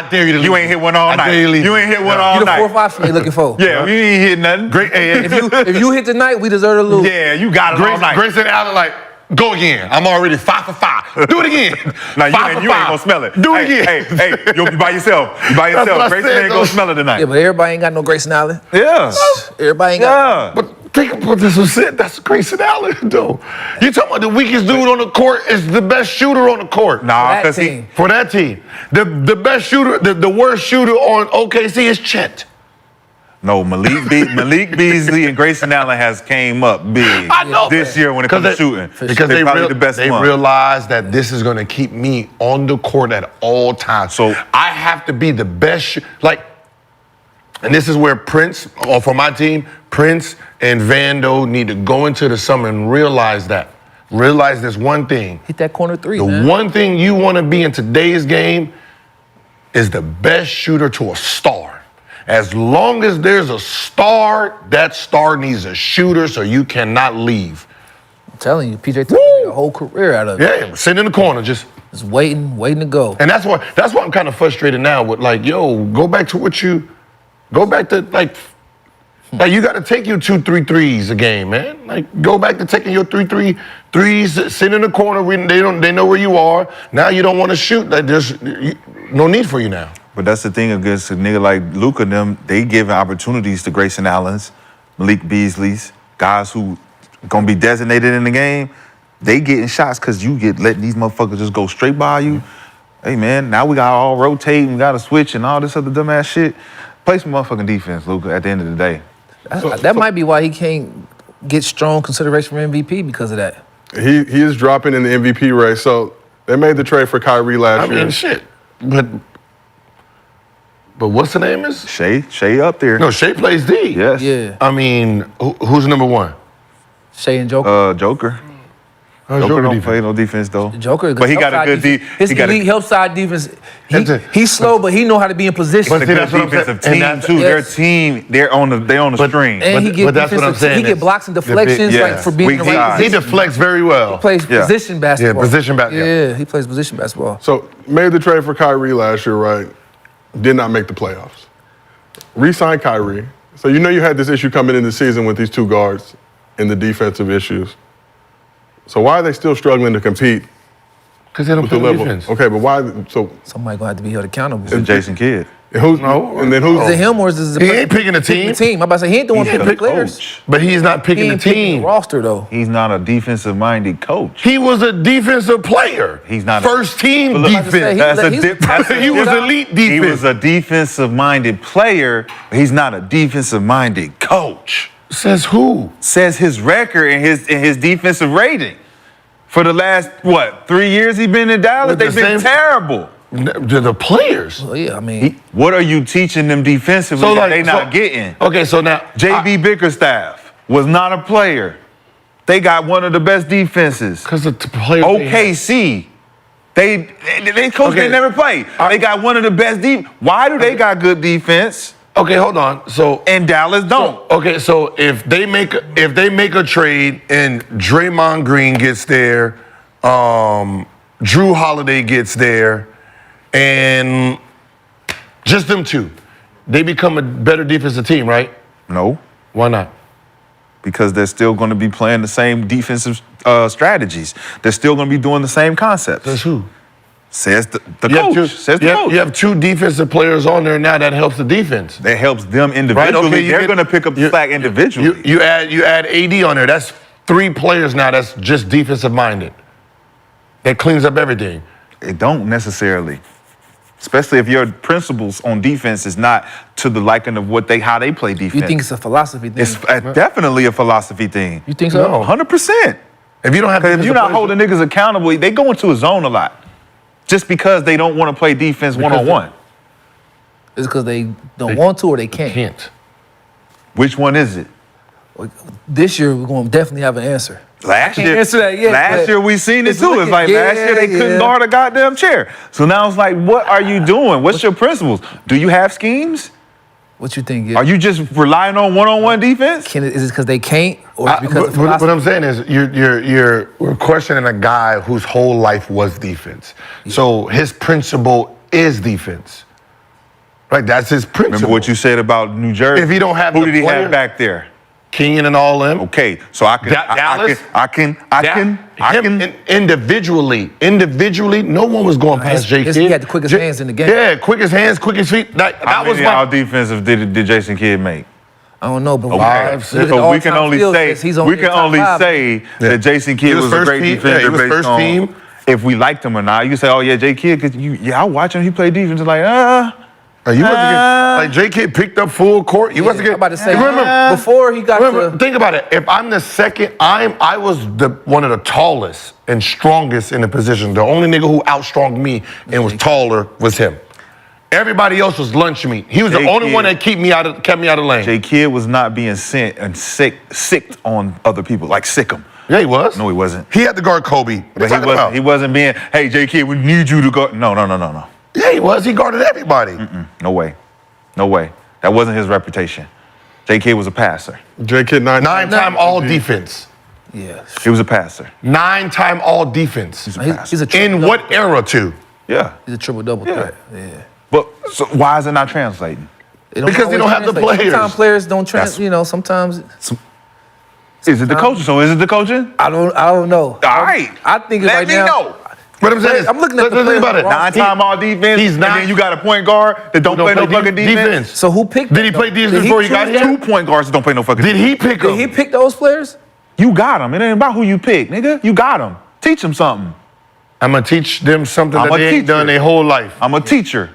dare you to leave. You ain't hit one all night. You ain't hit one all night. You the 4th option they looking for. Yeah, we ain't hit nothing. Great. If you hit tonight, we deserve to lose. Yeah, you got it all night. Grayson Allen, like, Go again. I'm already 5 for 5. Do it again. Now, Five for you ain't five. gonna smell it. Do it Hey, again. Hey, you'll be by yourself. You by That's yourself. what I Grayson said, ain't gonna though. smell it tonight. Yeah, but everybody ain't got no Grayson Allen. Yeah. Everybody ain't got. Yeah. But think about this was it. That's Grayson Allen, though. You talking about the weakest dude on the court is the best shooter on the court. Nah, that because team. For that team. The best shooter, the worst shooter on OKC is Chet. No, Malik Beasley and Grayson Allen has came up big I know. this year when it comes to shooting. Because They're probably the best they one. realize that this is going to keep me on the court at all times. So- I have to be the best. And this is where Prince, or for my team, Prince and Vando need to go into the summer and realize that. Realize this one thing. Hit that corner three, The man. one thing you want to be in today's game is the best shooter to a star. As long as there's a star, that star needs a shooter, so you cannot leave. I'm telling you, PJ took a whole career out of it. Yeah, sit in the corner, just waiting to go. and that's why I'm kind of frustrated now with go back to you got to take your 2-3 threes a game, man. Go back to taking your 3-3 threes, sit in the corner. They know where you are. Now you don't want to shoot. There's no need for you now. But that's the thing against a nigga like Luka and them, they giving opportunities to Grayson Allen's, Malik Beasley's, guys who gonna be designated in the game. They getting shots because you letting these motherfuckers just go straight by you. Hey man, now we got all rotating, we got to switch and all this other dumbass shit. Play some motherfucking defense, Luka, at the end of the day. That might be why he can't get strong consideration for MVP because of that. He is dropping in the MVP race. So they made the trade for Kyrie last year. Shit. But what's the name is? Shea up there. No, Shea plays D. Yes. Yeah. I mean, who's number one? Shea and Joker. Joker. How's Joker Joker don't defense? play no defense though. Joker, But he got a good defense. defense. His elite help side defense. He's slow, but he know how to be in position. But It's a see, good that's what I'm defensive saying. team And too. yes. Their team, they're on the string. And he get that's what I'm saying. He get blocks and deflections yeah. for being in the Weak right side. He position. deflects very well. He plays Yeah. position basketball. position basketball. Yeah, he plays position basketball. So made the trade for Kyrie last year, right? Did not make the playoffs. Re-signed Kyrie. So you know you had this issue coming into the season with these two guards and the defensive issues. So why are they still struggling to compete Because they don't with the play level? defense. Okay, but why? So Somebody gonna have to be held accountable. It's Jason Kidd. who's No. and then who's Is it him or is it He ain't picking the team. I'm about to say he ain't the one He picking ain't the pick players. Coach. But he's not He picking the ain't picking the team. roster though. He's not a defensive-minded coach. He was a defensive player. He's not first team But look, defense. He was elite defense. He was a defensive-minded player, but he's not a defensive-minded coach. Says who? Says his record and his defensive rating. For the last, 3 years he been in Dallas, With the they've been same- terrible. The players. Well, yeah, I mean, What are you teaching them defensively that they not getting? Okay, so now JB Bickerstaff was not a player. They got one of the best defenses. because the players. OKC, they coach Okay. they never play. They got one of the best Why do they got good defense Okay, hold on. So and Dallas don't? okay, so if they make a trade and Draymond Green gets there, Drew Holiday gets there, and just them two, they become a better defensive team, right? No, Why not? because they're still going to be playing the same defensive strategies. They're still going to be doing the same concepts. Says who? Says the You have coach. two- Says the you have- coach. You have two defensive players on there now that helps the defense. That helps them individually. okay, you They're get- going to pick up the you- slack individually. You add AD on there. That's 3 players now that's just defensive minded. That cleans up everything. It don't necessarily. Especially if your principles on defense is not to the liking of how they play defense. you think it's a philosophy thing? It's definitely a philosophy thing. You think so? No. 100%. If you don't have, Because if you're not defensive holding niggas accountable, they go into a zone a lot. Just because they don't want to play defense one-on-one. Is it because they don't want to or they players, can't? can't. Which one is it? This year we're going to definitely have an answer. Last can't year, answer that yet, last but year we seen it it's too. It's looking- like last year they yeah, couldn't yeah. guard a goddamn chair. So now it's like, what are you doing? What's your principles? Do you have schemes? What you think? Are you just relying on one-on-one defense? Is it because they can't or it's because of What philosophy? I'm saying is, we're questioning a guy whose whole life was defense. So his principle is defense. Right, that's his principle. Remember what you said about New Jersey? If he don't have who the did he player- have back there? Keenan and all them. Okay, so I can, Dallas? I can. Individually, no one was going past JKidd. He had the quickest hands in the game. Yeah, quickest hands, quickest feet. That was How my. many defensive did Jason Kidd make? I don't know, but Okay. So we can only say that Jason Kidd was a great defender based on if we liked him or not. You say, oh yeah, JKidd, because I watch him. He play defense like You wasn't like JKidd picked up full court. You wasn't I'm about to say, remember before he got to... Think about it. If I'm the second, I was one of the tallest and strongest in the position. The only nigga who outstronged me and was taller was him. Everybody else was lunch meat. He was the only one that kept me out of lane. JKidd was not being sent and sicked on other people, like sick him. Yeah, he was. No, he wasn't. He had to guard Kobe. But he wasn't being, hey, JKidd, we need you to go. No. Yeah, he was. He guarded everybody. No way. That wasn't his reputation. JKidd was a passer. JKidd nine-time all defense. Yeah. He was a passer. 9-time all defense. He's a in what era too? Yeah. He's a triple-double threat. Yeah. But so why is it not translating? Because they don't have the players. Sometimes players don't translate. Sometimes. Is it the coaching? So is it the coaching? I don't know. All right. I think it's Let right me now. know. What I'm saying is, I'm looking at the think about it. 9-time all defense. He's not. And then you got a point guard that don't play no fucking defense. So who picked? Did he play defense before he got here? 2 point guards that don't play no fucking defense. Did he pick them? Did he pick those players? You got them. It ain't about who you pick, nigga. You got them. Teach them something. I'm gonna teach them something I'm that a they ain't teacher. done their whole life. I'm a teacher.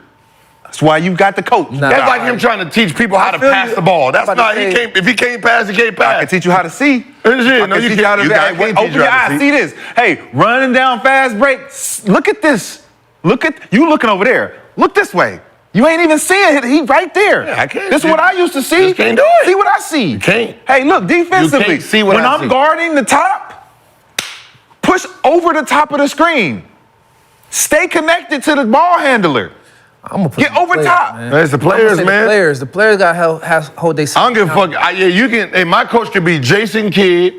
That's why you got the coach. Nah. That's like him trying to teach people how to feel pass you. the ball. That's I'm about not. to He say- can't. If he can't pass, he can't I pass. can teach you how to see. No, you I can can't. teach you how to can't teach open you your how to eyes. See this. Hey, running down fast break. Look at this. Look at you looking over there. Look this way. You ain't even seeing it. He right there. Yeah, I can't. This is what I used to see. Just can't do it. See what I see. You can't. Hey, look, defensively. You can't see what when I I'm see. guarding the top, push over the top of the screen. Stay connected to the ball handler. I'm gonna Get over top. It's the players, man. The players got hold they. I don't give a fuck. You can. Hey, my coach could be Jason Kidd,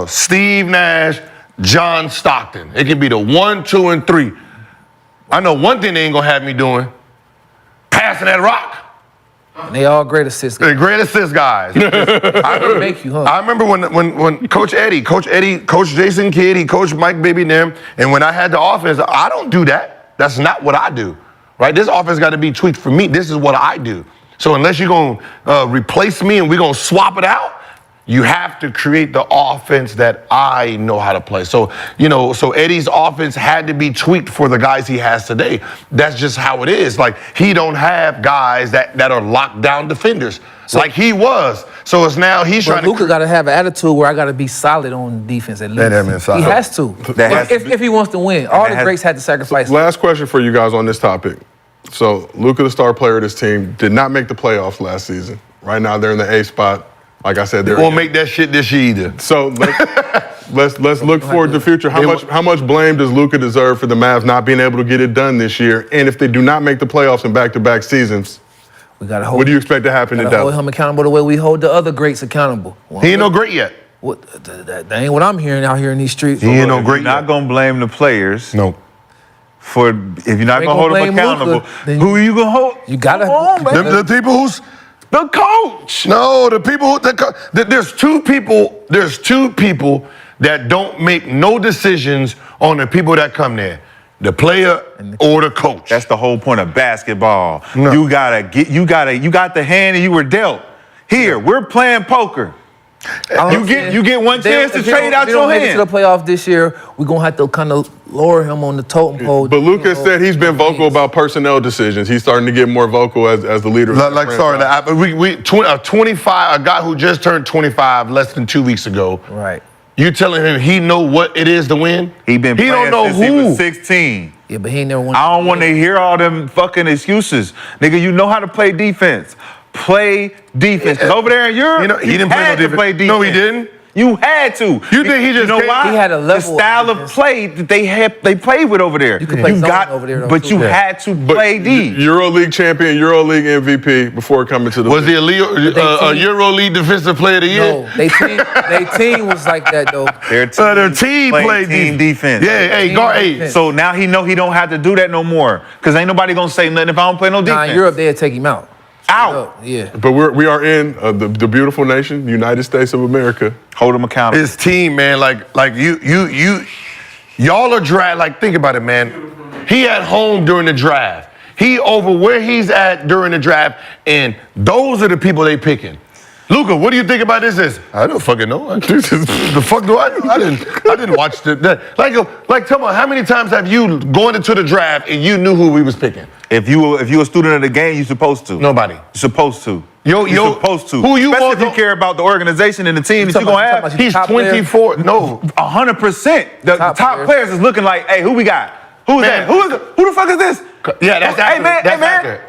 Steve Nash, John Stockton. It can be the 1, 2, and 3. I know one thing they ain't gonna have me doing: passing that rock. And they all great assists. The great assist guys. They make you, huh? I remember when Coach Jason Kidd, he coached Mike Bibby and them, and when I had the offense, I don't do that. That's not what I do, right? This offense got to be tweaked for me. This is what I do. So unless you're gonna replace me and we're gonna swap it out, you have to create the offense that I know how to play. So, so Eddie's offense had to be tweaked for the guys he has today. That's just how it is. Like, he don't have guys that are locked down defenders like he was. So it's now he's trying to... Luka got to have an attitude where I got to be solid on defense at least. He has to. If he wants to win. All the greats had to sacrifice. Last question for you guys on this topic. So, Luka, the star player of this team, did not make the playoffs last season. Right now, they're in the A spot. Like I said, they won't make that shit this year either. So let's look forward to the future. How much blame does Luka deserve for the Mavs not being able to get it done this year? And if they do not make the playoffs in back-to-back seasons, we gotta what do you expect to happen in Dallas? Hold him accountable the way we hold the other greats accountable. He ain't no great yet. That ain't what I'm hearing out here in these streets. He ain't no great. You're not gonna blame the players. No. For if you're not gonna hold them accountable, who are you gonna hold? You gotta the people who's. The coach. No, the people who there's two people that don't make no decisions on the people that come there. The player or the coach. That's the whole point of basketball. No. You got the hand and you were dealt. Here, we're playing poker. You get one chance to trade out your hand. If he don't make it to the playoff this year, we're gonna have to kind of lower him on the totem pole. But Luka said he's been vocal about personnel decisions. He's starting to get more vocal as the leader. A guy who just turned 25 less than 2 weeks ago. Right. You telling him he know what it is to win? He don't know since he was 16. Yeah, but he ain't never won. I don't want to hear all them fucking excuses. Nigga, you know how to play defense. Play defense. Because over there in Europe, he didn't play defense. No, he didn't. You had to. You think he just why? He had a level the style of play that they played with over there. You could play zone over there, though, but you had to play D. EuroLeague champion, EuroLeague MVP before coming to the Was he a EuroLeague Defensive Player of the Year? No, they team was like that though. Their team played team defense. Yeah, So now he know he don't have to do that no more. Because ain't nobody gonna say nothing if I don't play no defense. Nah, in Europe they'll take him out. out. Yeah. But we are in the beautiful nation, United States of America. Hold them accountable. His team, man, like y'all are draft. Like, think about it, man. He at home during the draft. He over where he's at during the draft, and those are the people they picking. Luka, what do you think about this? I don't fucking know. The fuck do I know? I didn't watch like tell me, how many times have you gone into the draft and you knew who we was picking? If you a student of the game, you're supposed to. Nobody. You're supposed to. You're supposed to. Who you Especially want if you care about the organization and the team that you're gonna have. He's 24. No. 100%. The top players is looking like, hey, who we got? Who is that? Who the fuck is this? Yeah, that's Hey man.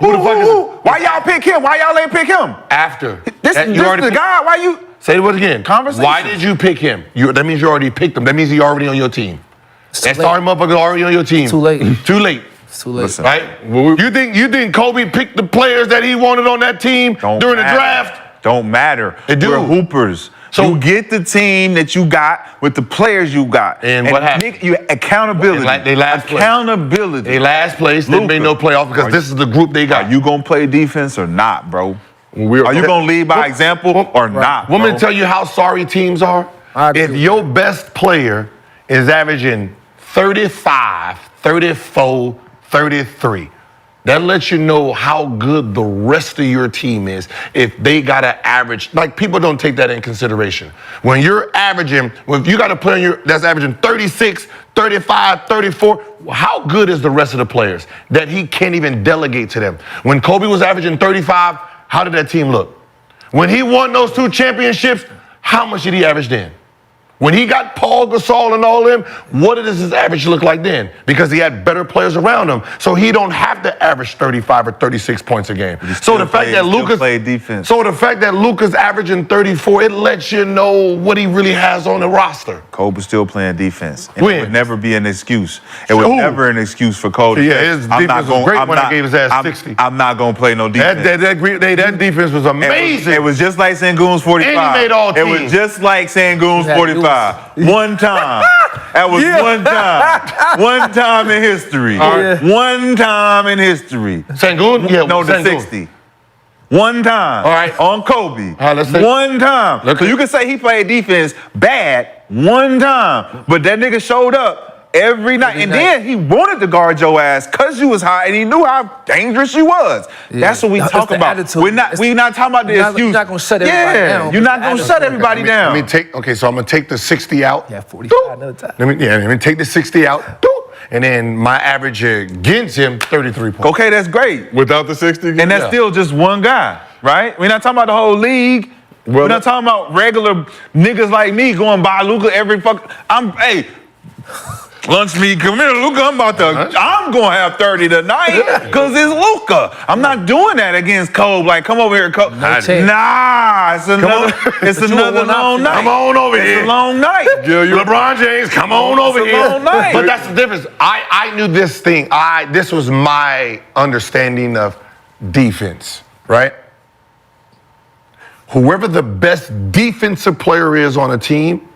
Who the fuck is this? Why y'all pick him? Why y'all ain't pick him? After. This the guy. Why you? Say it again. Conversation. Why did you pick him? That means you already picked him. That means he already on your team. That starting motherfucker already on your team. Too late. Too late. It's too late. Listen. Right? You think Kobe picked the players that he wanted on that team during the draft? Don't matter. It do. We're hoopers. So you get the team that you got with the players you got. And what happened? Accountability. They last place. Accountability. They last place. They made no playoff because this is the group they got. Are you gonna play defense or not, bro? Are you gonna lead by example or not? Want me to tell you how sorry teams are? If your best player is averaging 35, 34, 33, that lets you know how good the rest of your team is if they got to average. Like, people don't take that in consideration. When you're averaging, if you got a player that's averaging 36, 35, 34, how good is the rest of the players that he can't even delegate to them? When Kobe was averaging 35, how did that team look? When he won those 2 championships, how much did he average then? When he got Paul Gasol and all them, what does his average look like then? Because he had better players around him. So he don't have to average 35 or 36 points a game. So the fact that Luka's averaging 34, it lets you know what he really has on the roster. Kobe's still playing defense. And it would never be an excuse. It was never an excuse for Kobe. Yeah, his defense was great when I gave his ass 60. I'm not going to play no defense. That defense was amazing. It was just like Sengun's 45. And he made all teams. It was just like Sengun's 45. One time. That was one time. One time in history. One time in history. Sengun? Yeah, no, the 60. One time. All right. On Kobe. All right, let's take one time. So you can say he played defense bad one time, but that nigga showed up every night. And then he wanted to guard your ass because you was high and he knew how dangerous you was. Yeah. That's what we talk about. We're not talking about the excuse. You're not going to shut everybody down. You're not going to shut everybody down. So I'm going to take the 60 out. Yeah, 45 another time. Let me take the 60 out. And then my average against him, 33 points. Okay, that's great. Without the 60? And that's still just one guy, right? We're not talking about the whole league. We're not talking about regular niggas like me going by Luka every hey, lunch meat, come here, Luka. I'm going to have 30 tonight because it's Luka. I'm not doing that against Kobe. Like, come over here, Kobe. No chance. Nah, it's another long night. Come on over here. It's a long night. LeBron James, come on over here. It's a long night. But that's the difference. I knew this thing. This was my understanding of defense, right? Whoever the best defensive player is on a team,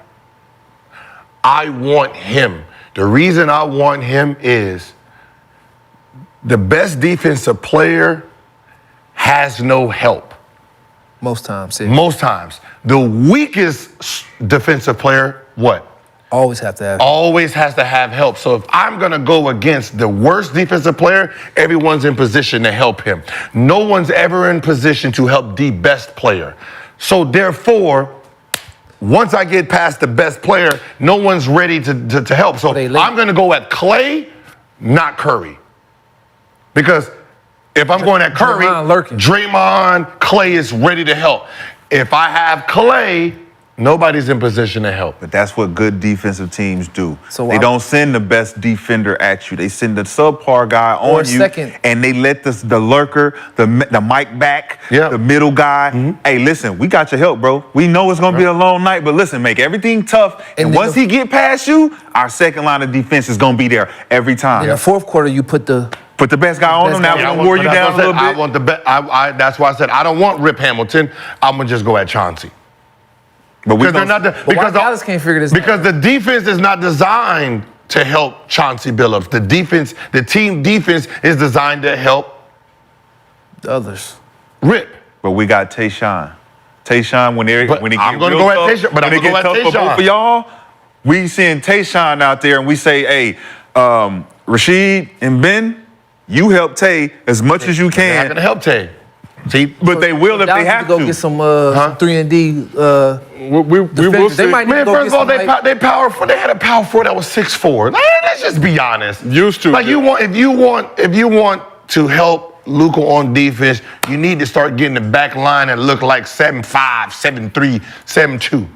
I want him. The reason I want him is the best defensive player has no help. Most times, yeah. Most times. The weakest defensive player, what? Always have to have. Always has to have help. So if I'm going to go against the worst defensive player, everyone's in position to help him. No one's ever in position to help the best player. So therefore, once I get past the best player, no one's ready to help. So I'm going to go at Clay, not Curry. Because if I'm going at Curry, Draymond, Clay is ready to help. If I have Clay, nobody's in position to help. But that's what good defensive teams do. They don't send the best defender at you. They send the subpar guy on you, and they let the lurker, the Mike back, the middle guy. Hey, listen, we got your help, bro. We know it's going to be a long night, but listen, make everything tough. And once he get past you, our second line of defense is going to be there every time. In the fourth quarter, you put the best guy on him. Now we're going to wear you down a little bit. I want the best. That's why I said I don't want Rip Hamilton. I'm going to just go at Chauncey. Because Dallas can't figure this out. Because the defense is not designed to help Chauncey Billups. The team defense is designed to help the others. Rip. But we got Tayshaun. Tayshaun, when he But get I'm gonna real go at tough, Tayshaun, but when I'm it gonna get go at tough for Tayshaun. both of y'all, we seeing Tayshaun out there, and we say, hey, Rashid and Ben, you help Tay as much as you They're not can. gonna help Tay. See, But they will if Dallas they have need to go to. get some 3-and-D. We will Defenders. They see. might need man, to go first get of all, some, they power for. They had a power forward that was 6'4". Let's just be honest. Used to. Like if you want to help Luka on defense, you need to start getting the back line and look like 7'5", 7'3", 7'2".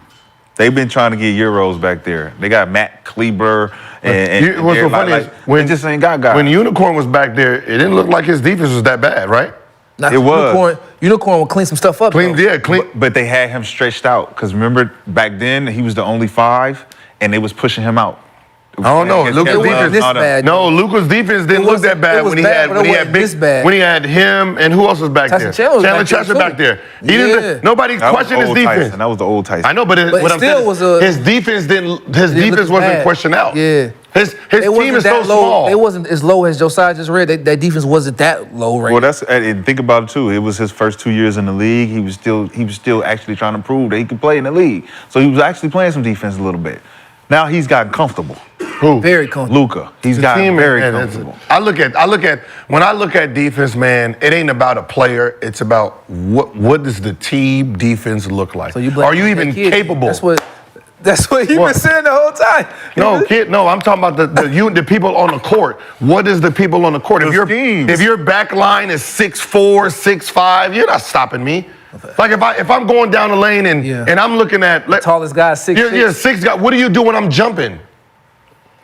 They've been trying to get Euros back there. They got Matt Kleber and What's so funny is when just ain't got guys. When Unicorn was back there, it didn't look like his defense was that bad, right? Not It was. Unicorn will clean some stuff up. Clean, though. yeah, clean. But they had him stretched out because remember back then he was the only 5 and they was pushing him out. I don't know. Luka's It wasn't defense. this bad. No, Luka's defense didn't look that It bad was when he bad, had but when it he had wasn't this bad. when he had him and who else was back Tyson there? Chandler was back there, Chester too. back there. Yeah. Nobody That was questioned his old defense. Tyson. That was the old Tyson. I know, but But what it I'm still saying was is his defense didn't. His It didn't defense look wasn't bad. questioned out. Yeah. His It team wasn't is so that low. small. It wasn't as low as Josiah just read. That defense wasn't that low right Well, that's and think about it too. It was his first 2 years in the league. He was still actually trying to prove that he could play in the league. So he was actually playing some defense a little bit. Now he's gotten comfortable. Who? Very comfortable. Luka. He's The gotten team, very man, comfortable. I look at when I look at defense, man. It ain't about a player. It's about what does the team defense look like? So you blame Are you even JKidd. capable? That's what you've What? been saying the whole time. No, kid. No, I'm talking about the people on the court. What is the people on the court? The schemes. If your back line is 6'4", 6'5", you're not stopping me. Like if I'm going down the lane and I'm looking at Tallest guy, 6'6". you're a 6 guy. What do you do when I'm jumping?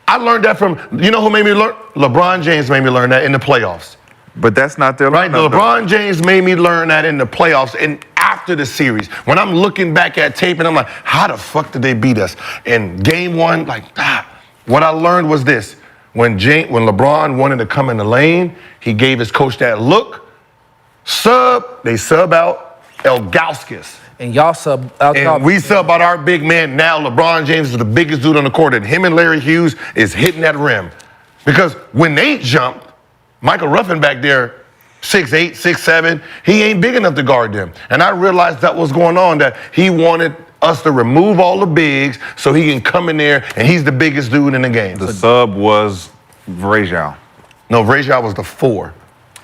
I learned that from who made me learn? LeBron James made me learn that in the playoffs. But that's not their Right? lineup, though. LeBron James made me learn that in the playoffs and after the series. When I'm looking back at tape and I'm like, how the fuck did they beat us? In game 1, what I learned was this. When LeBron wanted to come in the lane, he gave his coach that look. They sub out Elgauskas. And y'all sub out. And we sub out our big man. Now LeBron James is the biggest dude on the court, and him and Larry Hughes is hitting that rim. Because when they jumped, Michael Ruffin back there, 6'8", 6'7", he ain't big enough to guard them. And I realized that was going on, that he wanted us to remove all the bigs so he can come in there and he's the biggest dude in the game. The sub was Rashad. No, Rashad was the 4.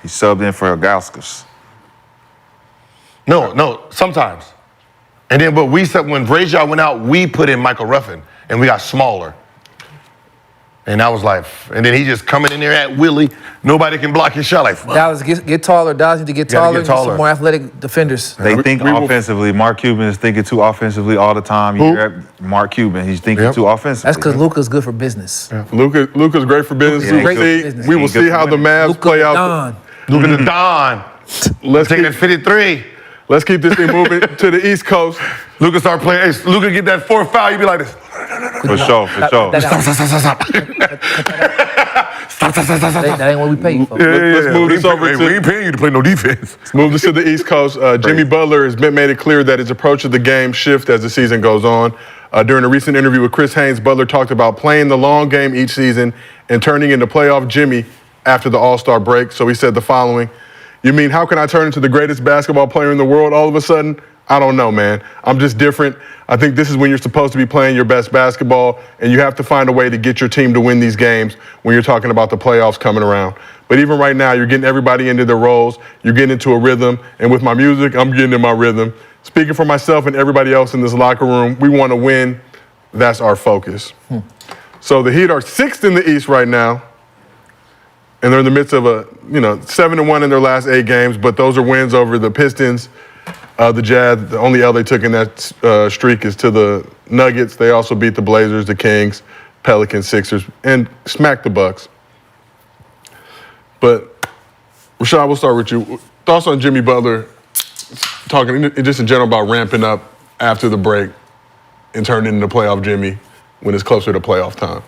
He subbed in for Gauskas. No, sometimes. And then, but when Rashad went out, we put in Michael Ruffin, and we got smaller. And I was like, and then he just coming in there at Willie. Nobody can block his shot. Like, fuck. Dallas get taller. Dallas need to get Gotta taller. get Get taller. some more athletic defenders. They think offensively. Mark Cuban is thinking too offensively all the time. You hear Mark Cuban, he's thinking too offensively. That's because Luka's good for business. Luka's great for business. Yeah, great for business. We will He good see for how the winning. Mavs Luka play the out. Don. Look at the Don. Let's Taking that keep, 53. let's keep this thing moving to the East Coast. Luka start playing. Hey, Luka get that 4th foul. You be like this. For sure. That ain't what we pay you for. Let's move this over We to ain't paying you to play no defense. move this to the East Coast. Jimmy Butler has made it clear that his approach to the game shift as the season goes on. During a recent interview with Chris Haynes, Butler talked about playing the long game each season and turning into playoff Jimmy after the All-Star break. So he said the following: "You mean how can I turn into the greatest basketball player in the world all of a sudden? I don't know, man. I'm just different. I think this is when you're supposed to be playing your best basketball, and you have to find a way to get your team to win these games when you're talking about the playoffs coming around. But even right now, you're getting everybody into their roles. You're getting into a rhythm. And with my music, I'm getting in my rhythm. Speaking for myself and everybody else in this locker room, we want to win. That's our focus." So the Heat are 6th in the East right now. And they're in the midst of 7-1 in their last 8 games, but those are wins over the Pistons, the Jazz. The only L they took in that streak is to the Nuggets. They also beat the Blazers, the Kings, Pelicans, Sixers, and smacked the Bucks. But Rashad, we'll start with you. Thoughts on Jimmy Butler, talking just in general about ramping up after the break and turning into playoff Jimmy when it's closer to playoff time?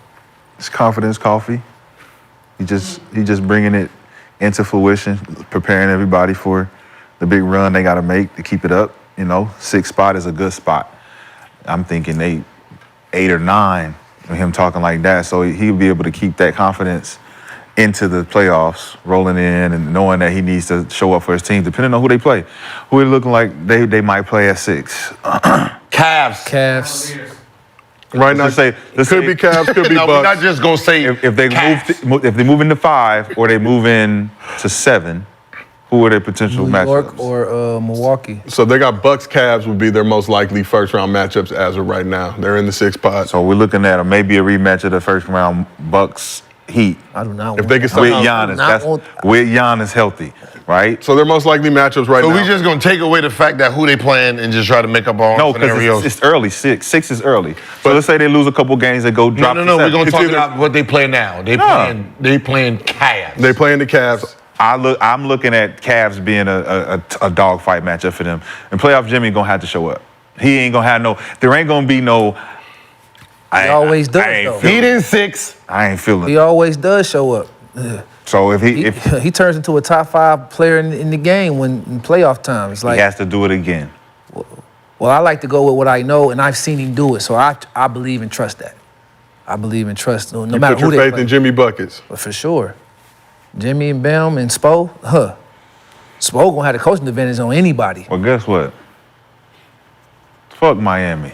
It's confidence coffee. He just bringing it into fruition, preparing everybody for the big run they got to make to keep it up. 6th spot is a good spot. I'm thinking 8 or 9 with him talking like that. So he'll be able to keep that confidence into the playoffs, rolling in and knowing that he needs to show up for his team, depending on who they play. Who are looking like they might play at 6? Cavs. Right now, Let's say could be Cavs, could be No, we're Bucks. not just gonna say if they Cavs. if they move into 5 or they move in to 7, who are their potential New matchups? York or Milwaukee. So they got Bucks, Cavs would be their most likely first-round matchups as of right now. They're in the 6th spot. So we're looking at maybe a rematch of the first round Bucks Heat I do not If want they can that. somehow- with Giannis. not That's want- with Giannis healthy, right? So they're most likely matchups right So now. we just gonna take away the fact that who they playing and just try to make up our own No, because scenarios. it's early. 6 is early. So let's say they lose a couple games, they go drop. No. to We're 7. gonna It's talk either- about what they play now. They playing Cavs. They playing the Cavs. I'm looking at Cavs being a dogfight matchup for them. And playoff Jimmy gonna have to show up. He ain't gonna have no. There ain't gonna be no. He always does, I ain't though. feeling Heat it. in 6. I ain't feeling. He it. always does show up. So if He, if he turns into a top 5 player in the game when in playoff time. It's he like, has to do it again. well, I like to go with what I know, and I've seen him do it. So I believe and trust that. I believe and trust no You matter put your who they faith play. in Jimmy Buckets. But for sure, Jimmy and Bam and Spo, Spo gonna have the coaching advantage on anybody. Well, guess what? Fuck Miami.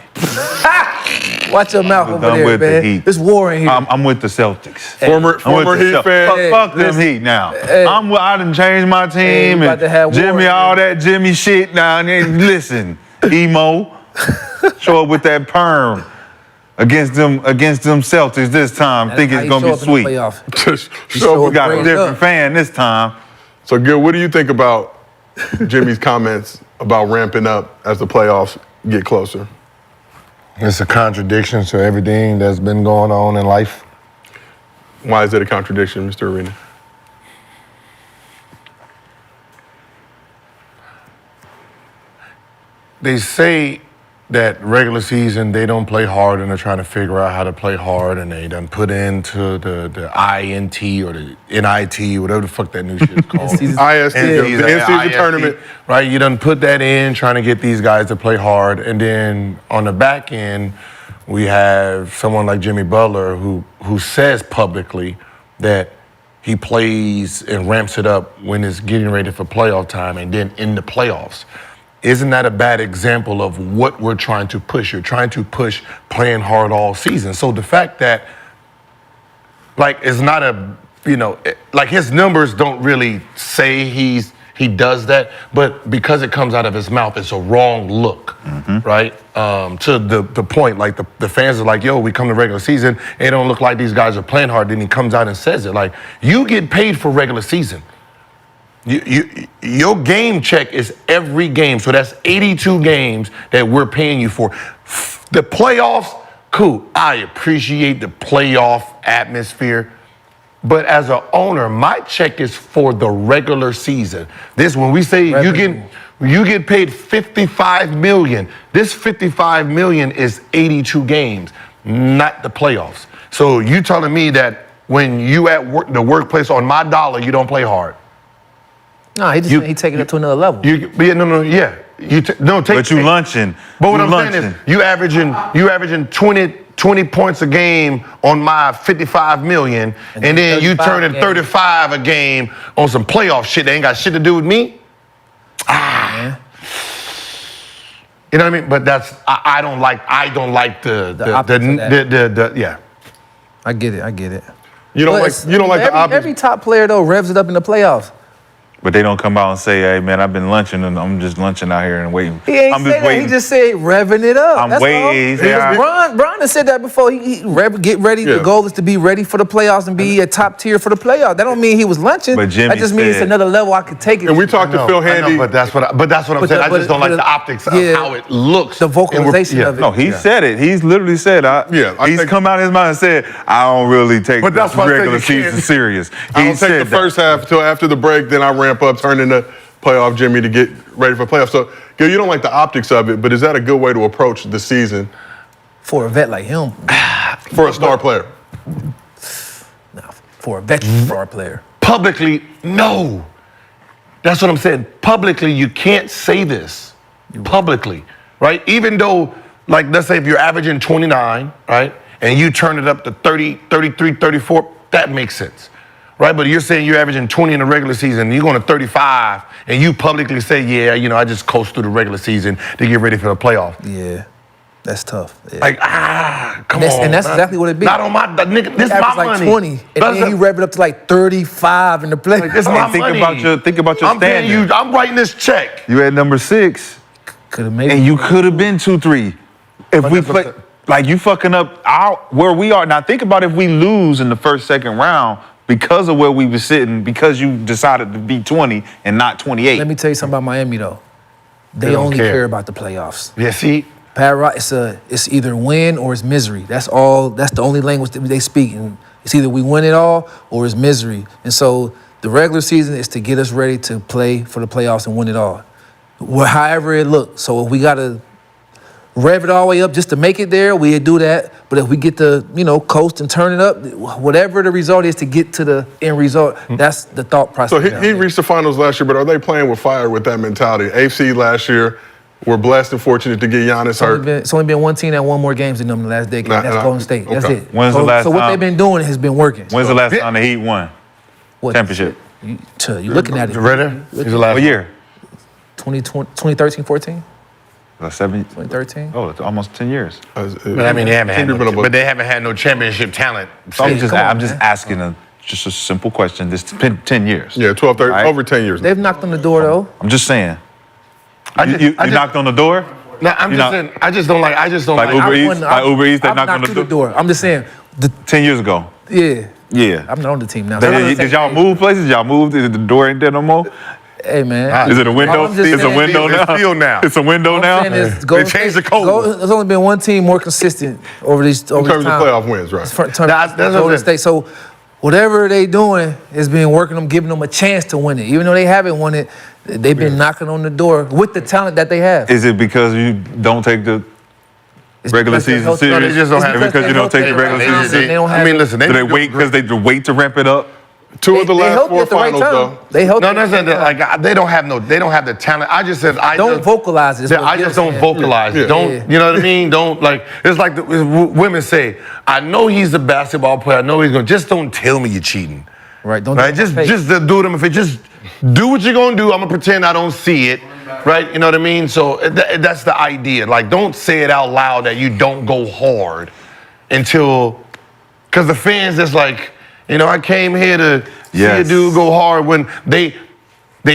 Watch your mouth I'm over done there, with the man. Heat. There's war in here. I'm with the Celtics. Former I'm with the Heat Celt- fan. Fuck them listen. Heat now. Hey. I done changed my team we about to have and war Jimmy, here. all that Jimmy shit down there. Listen, emo, show up with that perm against them Celtics this time. That's Think how it's he gonna show be up in the sweet. playoff. Just show show up We got a Raised different up. fan this time. So, Gil, what do you think about Jimmy's comments about ramping up as the playoffs get closer? It's a contradiction to everything that's been going on in life. Why is it a contradiction, Mr. Arena? They say that regular season they don't play hard and they're trying to figure out how to play hard and they done put into the INT or the NIT, whatever the fuck that new shit's called. IST, the in-season tournament. Right, you done put that in, trying to get these guys to play hard. And then on the back end, we have someone like Jimmy Butler who says publicly that he plays and ramps it up when it's getting ready for playoff time and then in the playoffs. Isn't that a bad example of what we're trying to push? You're trying to push playing hard all season. So the fact that, like, it's not a, like his numbers don't really say he does that, but because it comes out of his mouth, it's a wrong look, right? To the point, like the fans are like, yo, we come to regular season, it don't look like these guys are playing hard. Then he comes out and says it. Like, you get paid for regular season. Your game check is every game. So that's 82 games that we're paying you for. The playoffs, cool. I appreciate the playoff atmosphere. But as an owner, my check is for the regular season. This, when we say you get paid $55 million, this $55 million is 82 games, not the playoffs. So you telling me that when you at work, the workplace on my dollar, you don't play hard? No, he taking it to another level. But you lunching. But what You I'm saying is, you averaging 20 points a game on my $55 million, and then you turning 35 a game on some playoff shit that ain't got shit to do with me. You know what I mean? But that's I don't like the yeah. I get it. You don't like the opposite. Every top player though revs it up in the playoffs. But they don't come out and say, hey, man, I've been lunching and I'm just lunching out here and waiting. He ain't I'm say just that. waiting. He just said revving it up. I'm That's waiting. all. Bron has said that before. He get ready. Yeah. The goal is to be ready for the playoffs and be a top tier for the playoffs. That don't mean he was lunching. But Jimmy that just means it's said- another level I could take it. And we to. talked to Phil Handy. but that's what I'm saying. I just don't like the optics of how it looks. The vocalization of it. No, he said it. He's literally said, he's come out of his mouth and said, I don't really take But that's the why I say regular you can't- season serious. I He don't take said the that. first half until after the break, then I ramp up, turn into playoff Jimmy to get ready for playoffs. So, Gil, you don't like the optics of it, but is that a good way to approach the season For a vet like him, for a star player? for a veteran star player. Publicly, no. That's what I'm saying. Publicly, you can't say this. Publicly, right? Even though, like, let's say if you're averaging 29, right, and you turn it up to 30, 33, 34, that makes sense. right? But you're saying you're averaging 20 in the regular season, and you're going to 35, and you publicly say, yeah, you know, I just coast through the regular season to get ready for the playoffs. Yeah, that's tough. Yeah. Like, come on. And that's exactly what it be. Not on my, nigga, this He is my averaged like money. 20, and then he rev it up to like 35 in the play. Like, this is my money. Think about your I'm paying standing. you, I'm writing this check. You at number 6, Could have made and you could have been 2-3. If we play, like you fucking up where we are. Now think about if we lose in the first, second round because of where we were sitting, because you decided to be 20 and not 28. Let me tell you something about Miami though. They don't only care. care about the playoffs. Yeah, see? Pat Riley, it's either win or it's misery. That's all. That's the only language that they speak. And it's either we win it all or it's misery. And so the regular season is to get us ready to play for the playoffs and win it all. However it looks. So if we gotta rev it all the way up just to make it there, we do that. But if we get to, coast and turn it up, whatever the result is to get to the end result, that's the thought process. So he reached the finals last year, but are they playing with fire with that mentality? AFC last year, we're blessed and fortunate to get Giannis hurt. It's only been one team that won more games than them the last decade. That's Golden State. That's Okay. it. When's the last so what time- they've been doing has been working. When's the last time the Heat won? What? Championship? You looking at it. Ready? He's the last What year? 2013, 14? 7. 2013? Oh, it's almost 10 years. But I mean, they haven't had no championship talent. So I'm just come on, asking just a simple question. This has been 10 years. Yeah, 12, 13, Right. over 10 years. They've knocked on the door though. I'm just saying. I You just- knocked on the door? No, I'm You just know- saying, I just don't like Like Uber Eats? Like Uber Eats, they I've knocked on knocked the to the door. I'm just saying, 10 years ago. yeah. Yeah. I'm not on the team now. Did y'all move places? Y'all moved? The door ain't there no more? Hey man. Is it a window? I'm just It's a saying- window It's now. field now. It's a window now. They changed the code. There's only been one team more consistent over these in terms of time. playoff wins, right? That's what I'm Golden saying. State. So whatever they doing has been working them, giving them a chance to win it. Even though they haven't won it, they've been knocking on the door with the talent that they have. Is it because you don't take the regular because they're season healthy. No, serious? they just don't have Is it because you don't take the regular They season don't- serious? they don't have I mean, it. listen, Do they wait because they wait to ramp it up? Two of the They last helped you 4 at the right finals, time. though. They helped. No, you. that's not like they don't have the talent. I just said Don't vocalize it. is what I Gil's just don't saying. vocalize. Yeah. Don't Yeah. you know what I mean? Don't like it's like women say. I know he's a basketball player. I know he's going. Just don't tell me you're cheating. Right. Don't Right? do it Just fake. do them. If it just do what you're gonna do, I'm gonna pretend I don't see it. Right? You know what I mean? So that's the idea. Like, don't say it out loud that you don't go hard until, because the fans is like, I came here to see a Yes. dude go hard when they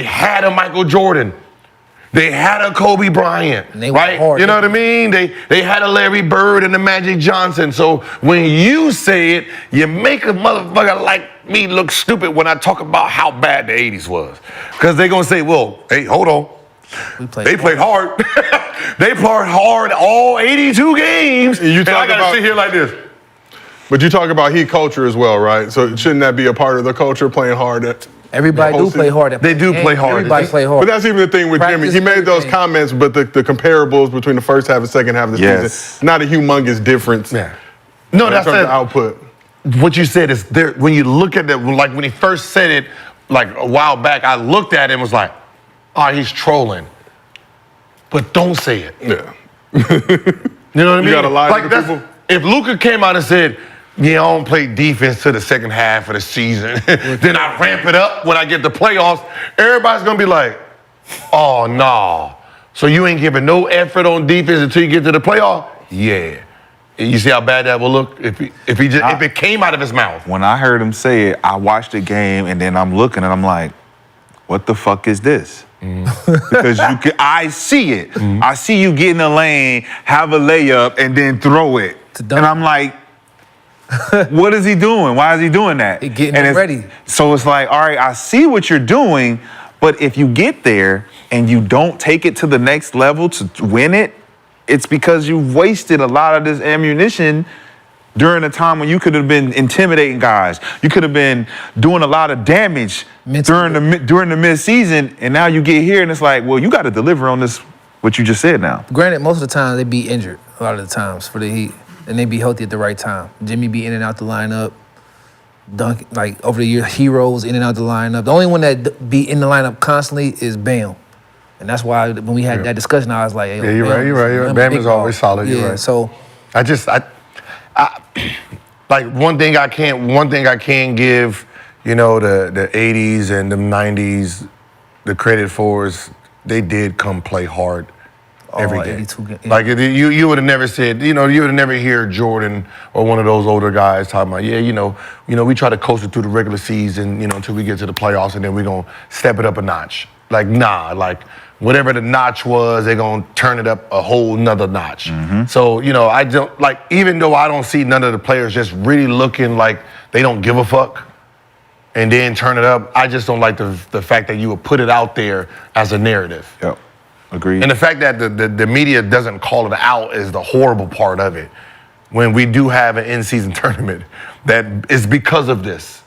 had a Michael Jordan. They had a Kobe Bryant, And they went right? hard, You know what I didn't mean? They had a Larry Bird and a Magic Johnson. So when you say it, you make a motherfucker like me look stupid when I talk about how bad the 80s was. Because they're going to say, well, hey, hold on. They played hard. They played hard all 82 games. And you I talk got to about- sit here like this. But you talk about Heat culture as well, right? So shouldn't that be a part of the culture, playing hard? Everybody do play hard. They do play hard. Everybody play hard. But that's even the thing with Practice Jimmy. He made those everything. comments, but the comparables between the first half and second half of the Yes. season, not a humongous difference Yeah. No, in that's terms it. of output. What you said is there, when you look at that, like when he first said it, like a while back, I looked at it and was like, oh, he's trolling. But don't say it. Yeah. You know what I mean? gotta lie to like the that's- people? If Luka came out and said, yeah, I don't play defense to the second half of the season, then I ramp it up when I get the playoffs, everybody's gonna be like, oh, no. So you ain't giving no effort on defense until you get to the playoff? Yeah. You see how bad that will look if it came out of his mouth? When I heard him say it, I watched the game and then I'm looking and I'm like, what the fuck is this? Because I see it. I see you get in the lane, have a layup, and then throw it. And I'm like, what is he doing? Why is he doing that? He getting and it it's- ready. So it's like, all right, I see what you're doing, but if you get there and you don't take it to the next level to win it, it's because you've wasted a lot of this ammunition during a time when you could have been intimidating guys. You could have been doing a lot of damage during the mid-season, and now you get here and it's like, well, you got to deliver on this, what you just said now. Granted, most of the time they be injured a lot of the times for the Heat, and they be healthy at the right time. Jimmy be in and out the lineup. Dunk, like over the year, heroes in and out the lineup. The only one that be in the lineup constantly is Bam. And that's why when we had that discussion, I was like, hey, Yeah, you're right. Bam is always solid. You're right. So I like one thing I can give, you know, the 80s and the 90s, the credit fours, they did come play hard every day. 82 games. Like you would have never said, you would have never hear Jordan or one of those older guys talking about, we try to coast it through the regular season, until we get to the playoffs, and then we're gonna step it up a notch. Like, nah, like whatever the notch was, they're gonna turn it up a whole nother notch. So, I don't like, even though I don't see none of the players just really looking like they don't give a fuck and then turn it up, I just don't like the fact that you would put it out there as a narrative. Yep. Agreed. And the fact that the media doesn't call it out is the horrible part of it. When we do have an in-season tournament, that is because of this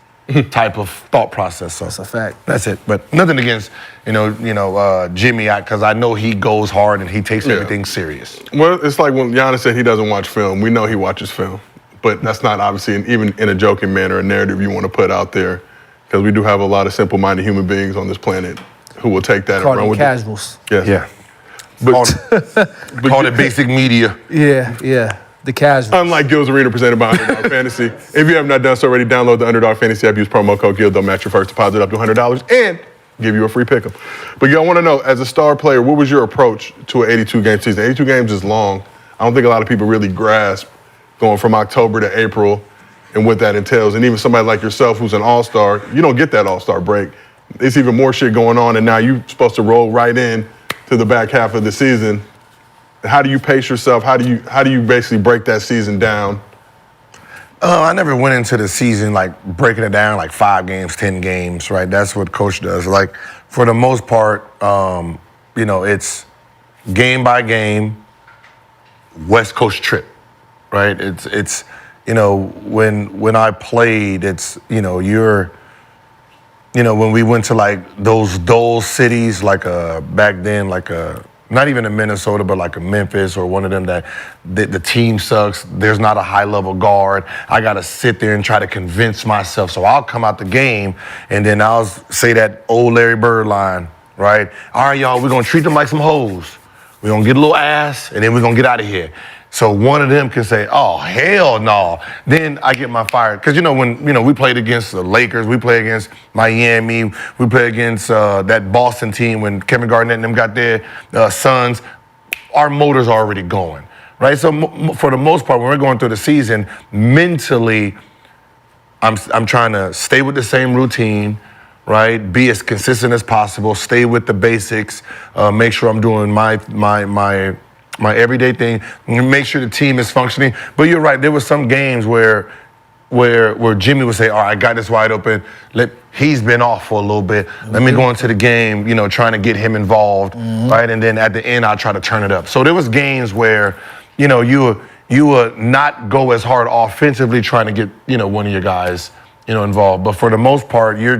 type of thought process. So That's a fact. That's it. But nothing against, Jimmy, because I know he goes hard and he takes everything serious. Well, it's like when Giannis said he doesn't watch film. We know he watches film. But that's not obviously, even in a joking manner, a narrative you want to put out there. Because we do have a lot of simple-minded human beings on this planet who will take that and run with casuals. it. Yes. Yeah. Call it basic media. Yeah. The casuals. Unlike Gil's Arena presented by Underdog Fantasy. If you have not done so already, download the Underdog Fantasy app, use promo code GIL, they'll match your first deposit up to $100 and give you a free pick-up. But y'all want to know, as a star player, what was your approach to an 82-game season? 82 games is long. I don't think a lot of people really grasp going from October to April and what that entails. And even somebody like yourself who's an all-star, you don't get that all-star break. It's even more shit going on, and now you're supposed to roll right in to the back half of the season. How do you pace yourself? How do you basically break that season down? I never went into the season like breaking it down like 5 games, 10 games, right? That's what coach does. Like for the most part, it's game by game, West Coast trip, right? It's when I played, it's when we went to like those dull cities, like back then, like not even in Minnesota, but like a Memphis or one of them that the team sucks. There's not a high level guard. I got to sit there and try to convince myself. So I'll come out the game and then I'll say that old Larry Bird line, right? All right, y'all, we're going to treat them like some hoes. We're going to get a little ass and then we're going to get out of here. So one of them can say, oh, hell no. Then I get my fire. Because, when we played against the Lakers, we played against Miami, we played against that Boston team when Kevin Garnett and them got their Suns, our motor's already going, right? So for the most part, when we're going through the season, mentally, I'm trying to stay with the same routine, right? Be as consistent as possible, stay with the basics, make sure I'm doing my everyday thing, make sure the team is functioning. But you're right, there were some games where Jimmy would say, all right, I got this wide open. He's been off for a little bit. Let me go into the game, trying to get him involved, right? And then at the end, I'll try to turn it up. So there was games where, you would not go as hard offensively trying to get, one of your guys, involved. But for the most part, you're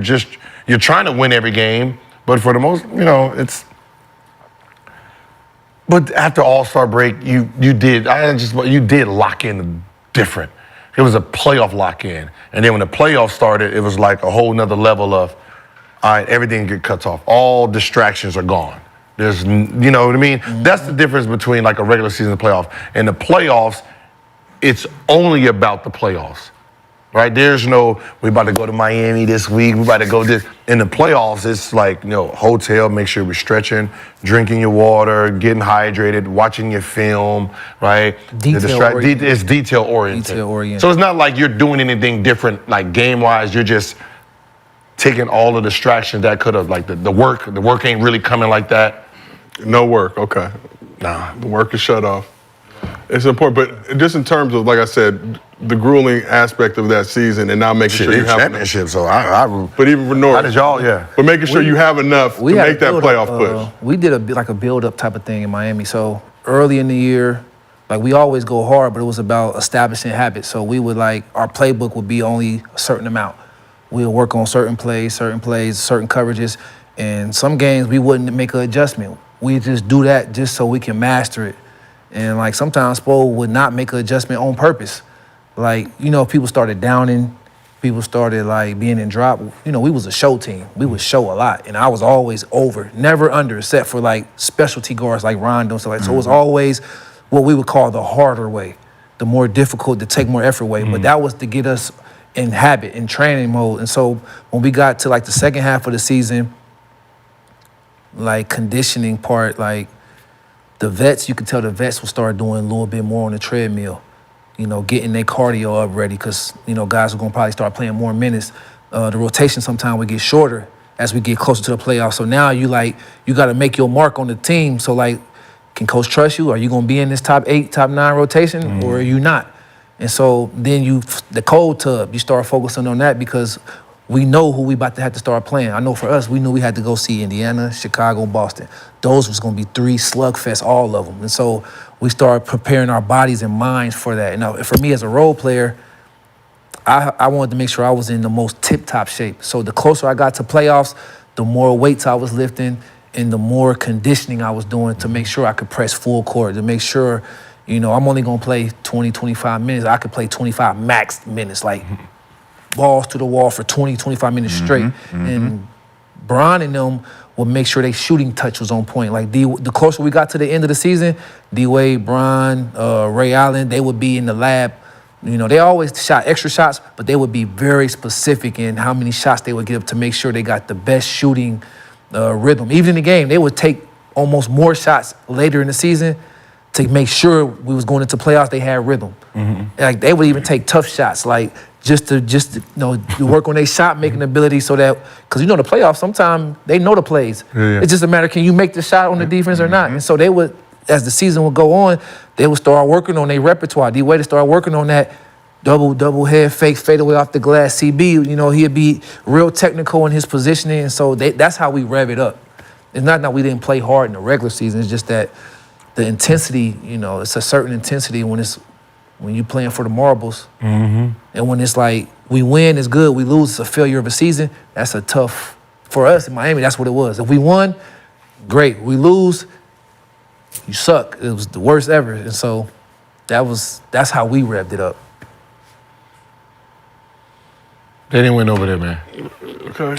trying to win every game. But for the most, it's. But after All-Star break, you did lock in different. It was a playoff lock in. And then when the playoffs started, it was like a whole nother level of, all right, everything get cut off. All distractions are gone. There's, you know what I mean? That's the difference between like a regular season and playoff. In the playoffs, it's only about the playoffs. Right? There's no, we about to go to Miami this week, we about to go this. In the playoffs, it's like, hotel, make sure we're stretching, drinking your water, getting hydrated, watching your film, right? Detail-oriented. It's detail-oriented. Detail-oriented. So it's not like you're doing anything different, like game-wise, you're just taking all the distractions that could have, like the work ain't really coming like that. No work, okay. Nah. The work is shut off. It's important, but just in terms of, like I said, the grueling aspect of that season and now making sure you have championship, enough. so I But even for North, how did y'all, yeah. But making sure you have enough to make that playoff push. We did a build-up type of thing in Miami. So early in the year, like we always go hard, but it was about establishing habits. So we would our playbook would be only a certain amount. We would work on certain plays, certain coverages. And some games we wouldn't make an adjustment. We just do that just so we can master it. And like sometimes Spo would not make an adjustment on purpose. Like, people started downing, people started like being in drop. We was a show team. We would show a lot. And I was always over, never under, except for like specialty guards like Rondo and stuff like that. So it was always what we would call the harder way, the more difficult to take more effort way. But that was to get us in habit, in training mode. And so when we got to like the second half of the season, like conditioning part, like the vets, you could tell the vets will start doing a little bit more on the treadmill, you know, getting their cardio up ready because, you know, guys are going to probably start playing more minutes. The rotation sometimes will get shorter as we get closer to the playoffs. So now you got to make your mark on the team. So like, can coach trust you? Are you going to be in this top 8, top 9 rotation or are you not? And so then the cold tub, you start focusing on that because we know who we about to have to start playing. I know for us, we knew we had to go see Indiana, Chicago, Boston. Those was going to be 3 slugfests, all of them. And so we started preparing our bodies and minds for that. And for me as a role player, I wanted to make sure I was in the most tip-top shape. So the closer I got to playoffs, the more weights I was lifting and the more conditioning I was doing to make sure I could press full court, to make sure, you know, I'm only going to play 20, 25 minutes. I could play 25 max minutes, like balls to the wall for 20, 25 minutes straight. And Bron and them would make sure their shooting touch was on point. Like the closer we got to the end of the season, D-Wade, Bron, Ray Allen, they would be in the lab. You know, they always shot extra shots, but they would be very specific in how many shots they would give to make sure they got the best shooting rhythm. Even in the game, they would take almost more shots later in the season to make sure we was going into playoffs, they had rhythm. Like they would even take tough shots, like just to you know, to work on their shot making ability so that, because you know the playoffs, sometimes they know the plays. It's just a matter, can you make the shot on the defense or not? And so they would, as the season would go on, they would start working on their repertoire. D-Wade to start working on that double head fake fadeaway off the glass CB. You know, he'd be real technical in his positioning, and so that's how we rev it up. It's not that we didn't play hard in the regular season, it's just that the intensity, you know, it's a certain intensity when you're playing for the marbles. And when it's like, we win, it's good, we lose, it's a failure of a season, that's a tough, for us in Miami, that's what it was. If we won, great. We lose, you suck. It was the worst ever. And so that's how we revved it up. They didn't win over there, man. Okay.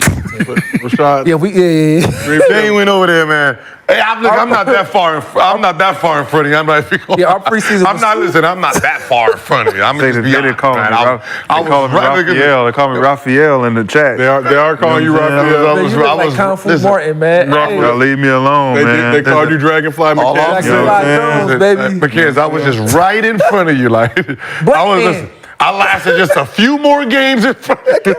Rashad. They ain't win over there, man. Hey, I'm not that far. I'm not that far in front of you. I'm not. Our preseason. I'm not that far in front of you. I'm just They call me Raphael. They call me Raphael in the chat. They are calling you Raphael. I was Kung Fu Martin, man. Raphael, leave me alone, man. They called you Dragonfly McKenzie. Baby. McKenzie, I was just right in front of you, like I lasted just a few more games in front of you.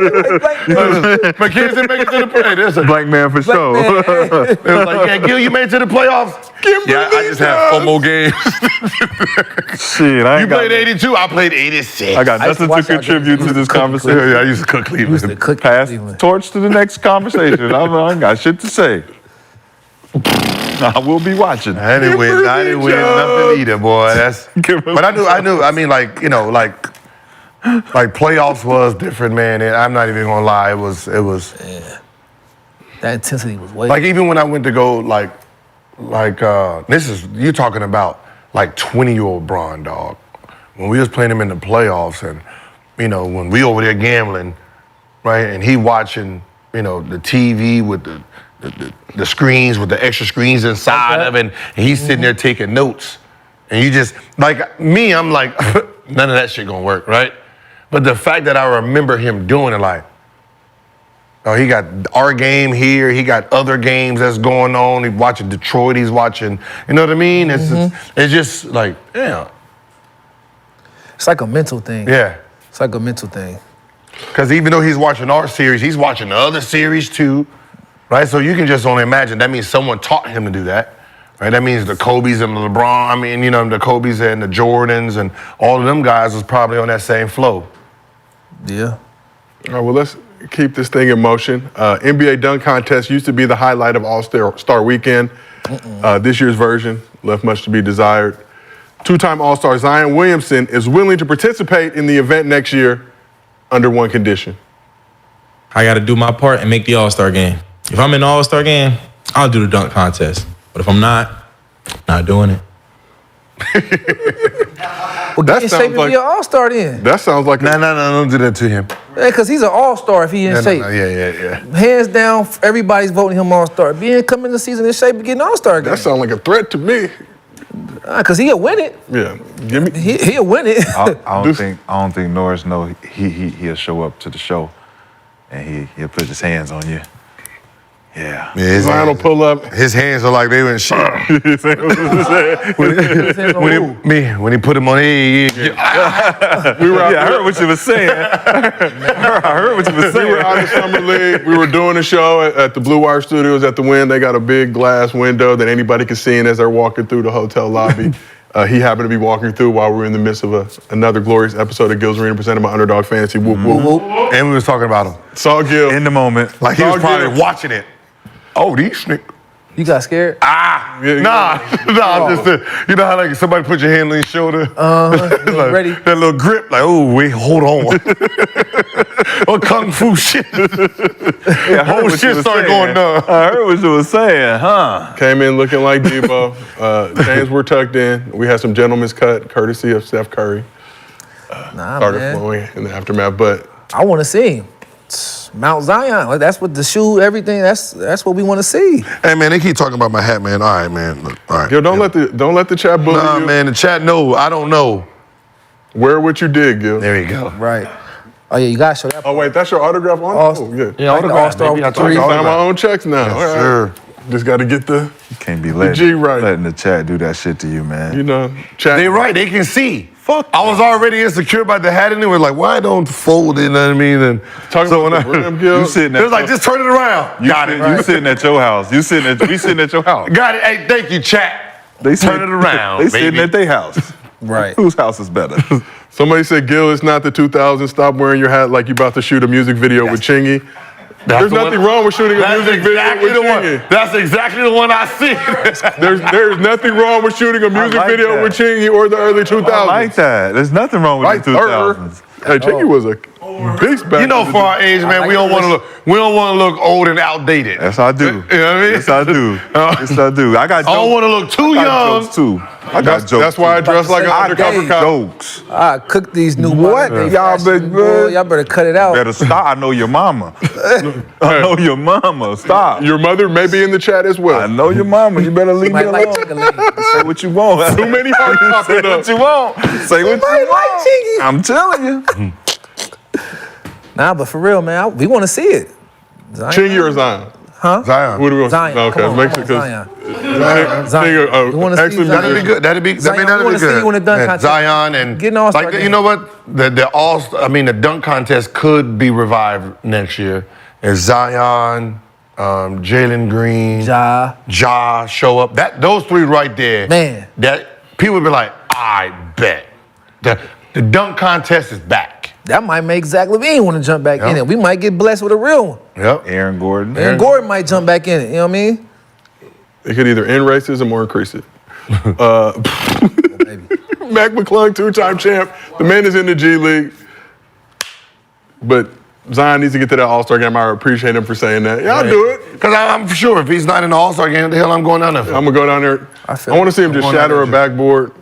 McKenzie make it to the play. Black man for sure. It was like, yeah, Gil, you made it to the playoffs? Yeah, I just had 4 more games. Shit, You played 82, I played 86. I got nothing to contribute to this conversation. Yeah, I used to cook Cleveland. Pass the torch to the next conversation. I ain't got shit to say. I will be watching. I didn't win nothing either, boy. But I knew. I mean, like, you know, like playoffs was different, man. And I'm not even gonna lie, it was. Yeah. That intensity was way. Like even when I went to go, this is you're talking about like 20-year-old Bron, dog. When we was playing him in the playoffs, and you know when we over there gambling, right, and he watching, you know, the TV with the screens with the extra screens inside of it, and he's sitting there taking notes, and you just like me, I'm like none of that shit gonna work, right? But the fact that I remember him doing it, like, oh, he got our game here, he got other games that's going on. He's watching Detroit, he's watching, you know what I mean? It's just like, yeah. It's like a mental thing. Yeah. It's like a mental thing. Because even though he's watching our series, he's watching the other series too, right? So you can just only imagine, that means someone taught him to do that, right? That means the Kobe's and the LeBron, I mean, you know, the Kobe's and the Jordans and all of them guys was probably on that same flow. Yeah. All right, well, let's keep this thing in motion. NBA dunk contest used to be the highlight of All-Star Weekend. This year's version left much to be desired. 2-time All-Star Zion Williamson is willing to participate in the event next year under one condition. I got to do my part and make the All-Star game. If I'm in the All-Star game, I'll do the dunk contest. But if I'm not doing it. Well, get in shape and be an all-star then. That sounds like No, don't do that to him. Yeah, because he's an all-star if he in shape. Yeah. Hands down, everybody's voting him all-star. Come in the season in shape and get an all-star game. That sounds like a threat to me. Cause he'll win it. Yeah, give me. He'll win it. I don't think Norris know he'll show up to the show, and he'll put his hands on you. Yeah. His Zion will pull up. His hands are like they were in shit. when he put him on, We were out. I heard what you were saying. I heard what you were saying. We were out in summer league. We were doing a show at the Blue Wire Studios at the Wynn. They got a big glass window that anybody can see in as they're walking through the hotel lobby. He happened to be walking through while we were in the midst of another glorious episode of Gil's Arena presented by Underdog Fantasy. Whoop, whoop, whoop. and we was talking about him. Saw Gil. In the moment. Like he Saw was probably Gil. watching it. Oh, these niggas. You got scared? Nah, just you know how like somebody put your hand on your shoulder? Like, ready? That little grip, like, oh, wait, hold on. Or kung fu shit. Whole shit started going down. I heard what you were saying, huh? Came in looking like Debo. James were tucked in. We had some gentlemen's cut, courtesy of Steph Curry. Started flowing in the aftermath, but I want to see him. Mount Zion. Like, that's what the shoe, everything. That's what we want to see. Hey man, they keep talking about my hat, man. All right, man. Look, all right. Gil, don't let the chat bully Nah, you. man, the chat know. I don't know. Wear what you did, Gil. There you go. Right. Oh yeah, you gotta show that. Oh wait, that's your autograph on? Yeah, yeah. like the All-Star baby. I told three. you. I sign my own checks now. All right. Sure. Just got to get the Can't be G right. letting the chat do that shit to you, man. You know, chat. They right. They can see. Fuck. I was already insecure about the hat, and they were like, "Why don't fold it?" You know what I mean? And Talking so about when the rim, Gil. You sitting it at was like, just turn it around. Got it. You sitting at your house. We sitting at your house. Got it. Hey, thank you, chat. They Turn it around, They sitting baby. at their house. Right. Whose house is better? Somebody said, Gil, it's not the 2000s. Stop wearing your hat like you about to shoot a music video with Chingy. There's the nothing one- wrong with shooting a That's music video exactly with the one. Chingy. That's exactly the one I see. There's nothing wrong with shooting a music like video that. with Chingy or the early 2000s. I like that. There's nothing wrong with the 2000s. Hey, Chingy was a beast back You know, in the for day. our age, man, we don't want to look old and outdated. Yes, I do. You know what I mean? Yes, I do. Yes, I do. I got jokes. I don't want to look too I got young. jokes too. I got jokes. That's why I dress like an I undercover got cop. jokes. I cook these new What? modern day Y'all fashion, been- boy. Y'all better cut it out. Better stop. I know your mama. I know your mama. Stop. Your mother may be in the chat as well. I know your mama. You better leave me Might like alone. Chick-fil-A. Say what you want. Too many hearts Say popping up. what you want. Say what you Might like want. Chingy. I'm telling you. Nah, but for real, man, we want to see it. Zion. Chingy or Zion? Zion. What do we want? Zion. Okay, Come on, make come sure on, Zion. Zion. You wanna see Excellent. Zion? That'd be good. That'd be Zion, we that'd wanna be see good. you in the dunk Man, contest. Zion and Get an All-Star like game. you know what? The the dunk contest could be revived next year. As Zion, Jalen Green, Ja show up. Those three right there. Man. That people would be like, I bet. The dunk contest is back. That might make Zach LaVine want to jump back in it. We might get blessed with a real one. Yep. Aaron Gordon. Aaron Gordon might jump back in it. You know what I mean? It could either end racism or increase it. Mac McClung, two-time champ. The man is in the G League. But Zion needs to get to that All-Star game. I appreciate him for saying that. Yeah, I'll do it. Because I'm sure if he's not in the All-Star game, the hell I'm going down there for. I'm going to go down there. I want to see him just going shatter a down there. backboard.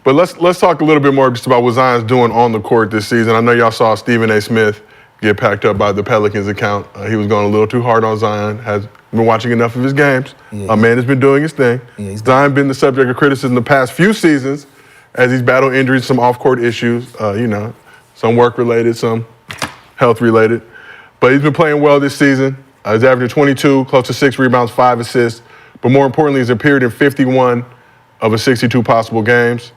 But let's talk a little bit more just about what Zion's doing on the court this season. I know y'all saw Stephen A. Smith get packed up by the Pelicans account. He was going a little too hard on Zion. Has been watching enough of his games. A man has been doing his thing. Zion been the subject of criticism the past few seasons as he's battled injuries, some off-court issues. Some work-related, some health-related. But he's been playing well this season. He's averaging 22, close to 6 rebounds, 5 assists. But more importantly, he's appeared in 51 of his 62 possible games.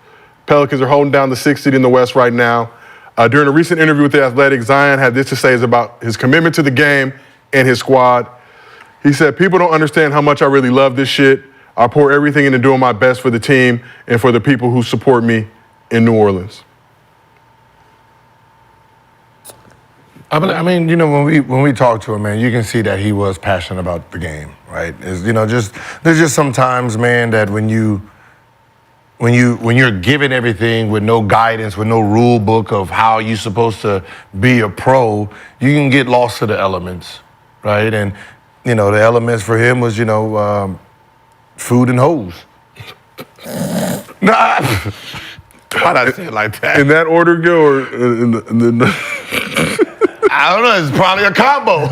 Pelicans are holding down the 6th seed in the West right now. During a recent interview with The Athletic, Zion had this to say about his commitment to the game and his squad. He said, people don't understand how much I really love this shit. I pour everything into doing my best for the team and for the people who support me in New Orleans. I mean, when we talk to him, man, you can see that he was passionate about the game, right? There's just some times, man, that when you're given everything with no guidance, with no rule book of how you're supposed to be a pro, you can get lost to the elements, right? And the elements for him was, food and hoes. Nah, why'd I say it like that? In that order, Gil, or I don't know. It's probably a combo.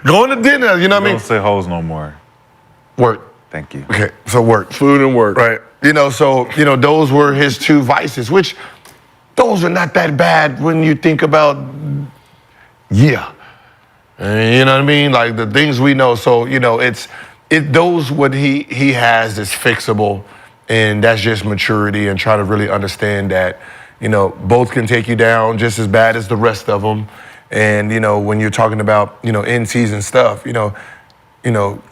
Going to dinner, you know what I mean? Don't say hoes no more. Work. Thank you. Okay, so work. Food and work. Right. Those were his two vices, which those are not that bad when you think about, yeah. You know what I mean? Like the things we know. So, those what he has is fixable, and that's just maturity and trying to really understand that, both can take you down just as bad as the rest of them. And, when you're talking about, in-season stuff,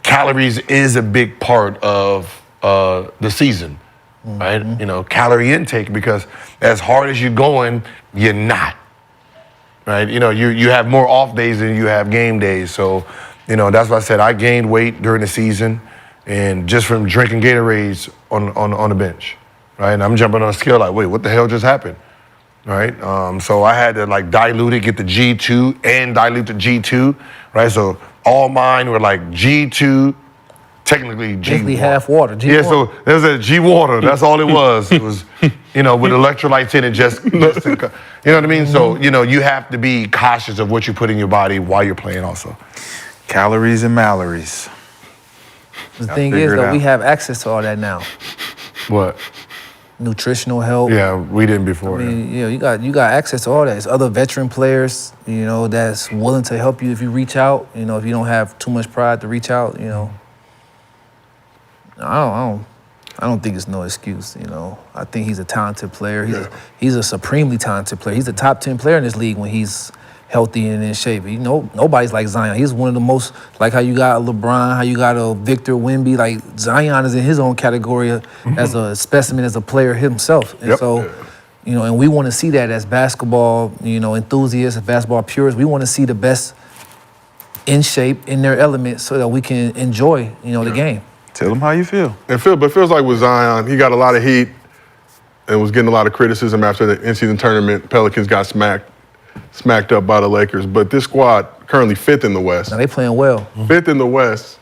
calories is a big part of the season, right? Calorie intake, because as hard as you're going, you're not, right? You have more off days than you have game days. So, that's why I said I gained weight during the season, and just from drinking Gatorades on the bench, right? And I'm jumping on a scale like, wait, what the hell just happened, right? So I had to like dilute it, get the G2 and dilute the G2, right? So all mine were like G2, technically G1. Basically half water. G1. Yeah, so there's a G water. That's all it was. It was, with electrolytes in it, just you know what I mean? So, you have to be cautious of what you put in your body while you're playing also. Calories and Mallories. The thing is, though, we have access to all that now. What? Nutritional help. Yeah, we didn't before. I mean, you got access to all that. There's other veteran players, that's willing to help you if you reach out. If you don't have too much pride to reach out, I don't think it's no excuse. I think he's a talented player. He's a supremely talented player. He's a top 10 player in this league when he's healthy and in shape. Nobody's like Zion. He's one of the most, like how you got a LeBron, how you got a Victor Wemby. Like Zion is in his own category as a specimen, as a player himself. And so, and we want to see that as basketball, enthusiasts, as basketball purists. We want to see the best in shape, in their element, so that we can enjoy, the game. Tell them how you feel. But it feels like with Zion, he got a lot of heat and was getting a lot of criticism after the in-season tournament. Pelicans got smacked up by the Lakers. But this squad currently 5th in the West. Now they playing well. 5th in the West.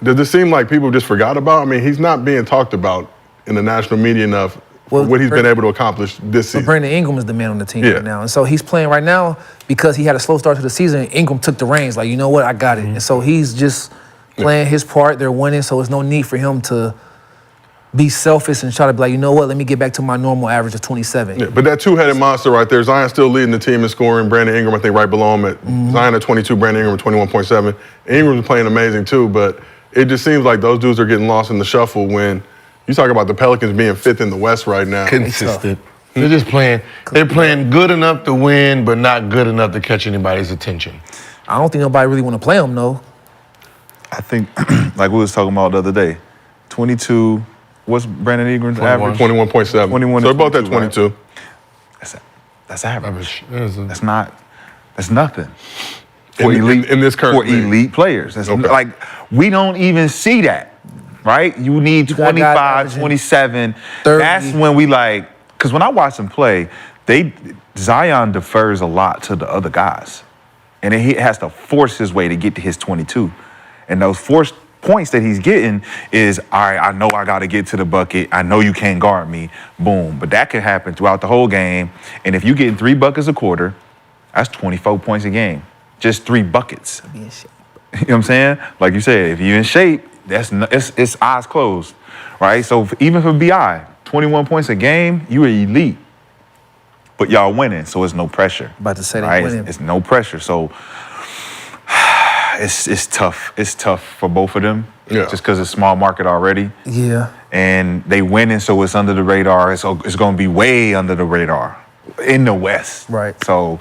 Does it seem like people just forgot about? I mean, he's not being talked about in the national media enough for what he's been able to accomplish this season. But Brandon Ingram is the man on the team right now. And so he's playing right now because he had a slow start to the season. Ingram took the reins. Like, you know what? I got it. And so he's just playing his part. They're winning, so there's no need for him to be selfish and try to be like, you know what, let me get back to my normal average of 27. Yeah, but that two-headed monster right there, Zion still leading the team in scoring. Brandon Ingram, I think, right below him at Zion at 22, Brandon Ingram at 21.7. Ingram's playing amazing too, but it just seems like those dudes are getting lost in the shuffle when you talk about the Pelicans being 5th in the West right now. Consistent. They're just playing. They're playing good enough to win, but not good enough to catch anybody's attention. I don't think nobody really want to play them, though. I think, like we was talking about the other day, 22. What's Brandon Ingram's average? 21.7. 21. So they're both at 22. Right? That's average. That's nothing. For in this current league. elite players. That's like, we don't even see that, right? You need 25, 27. 30. That's when we because when I watch them play, Zion defers a lot to the other guys. And he has to force his way to get to his 22. And those forced points that he's getting is, all right, I know I got to get to the bucket. I know you can't guard me. Boom. But that can happen throughout the whole game. And if you're getting 3 buckets a quarter, that's 24 points a game. Just 3 buckets. Be in shape. You know what I'm saying? Like you said, if you're in shape, it's eyes closed, right? So even for BI, 21 points a game, you are elite. But y'all winning, so it's no pressure. About to say they right? winning. It's no pressure. So it's tough. It's tough for both of them. Yeah. Just because it's small market already. Yeah. And they winning, so it's under the radar. It's going to be way under the radar in the West. Right. So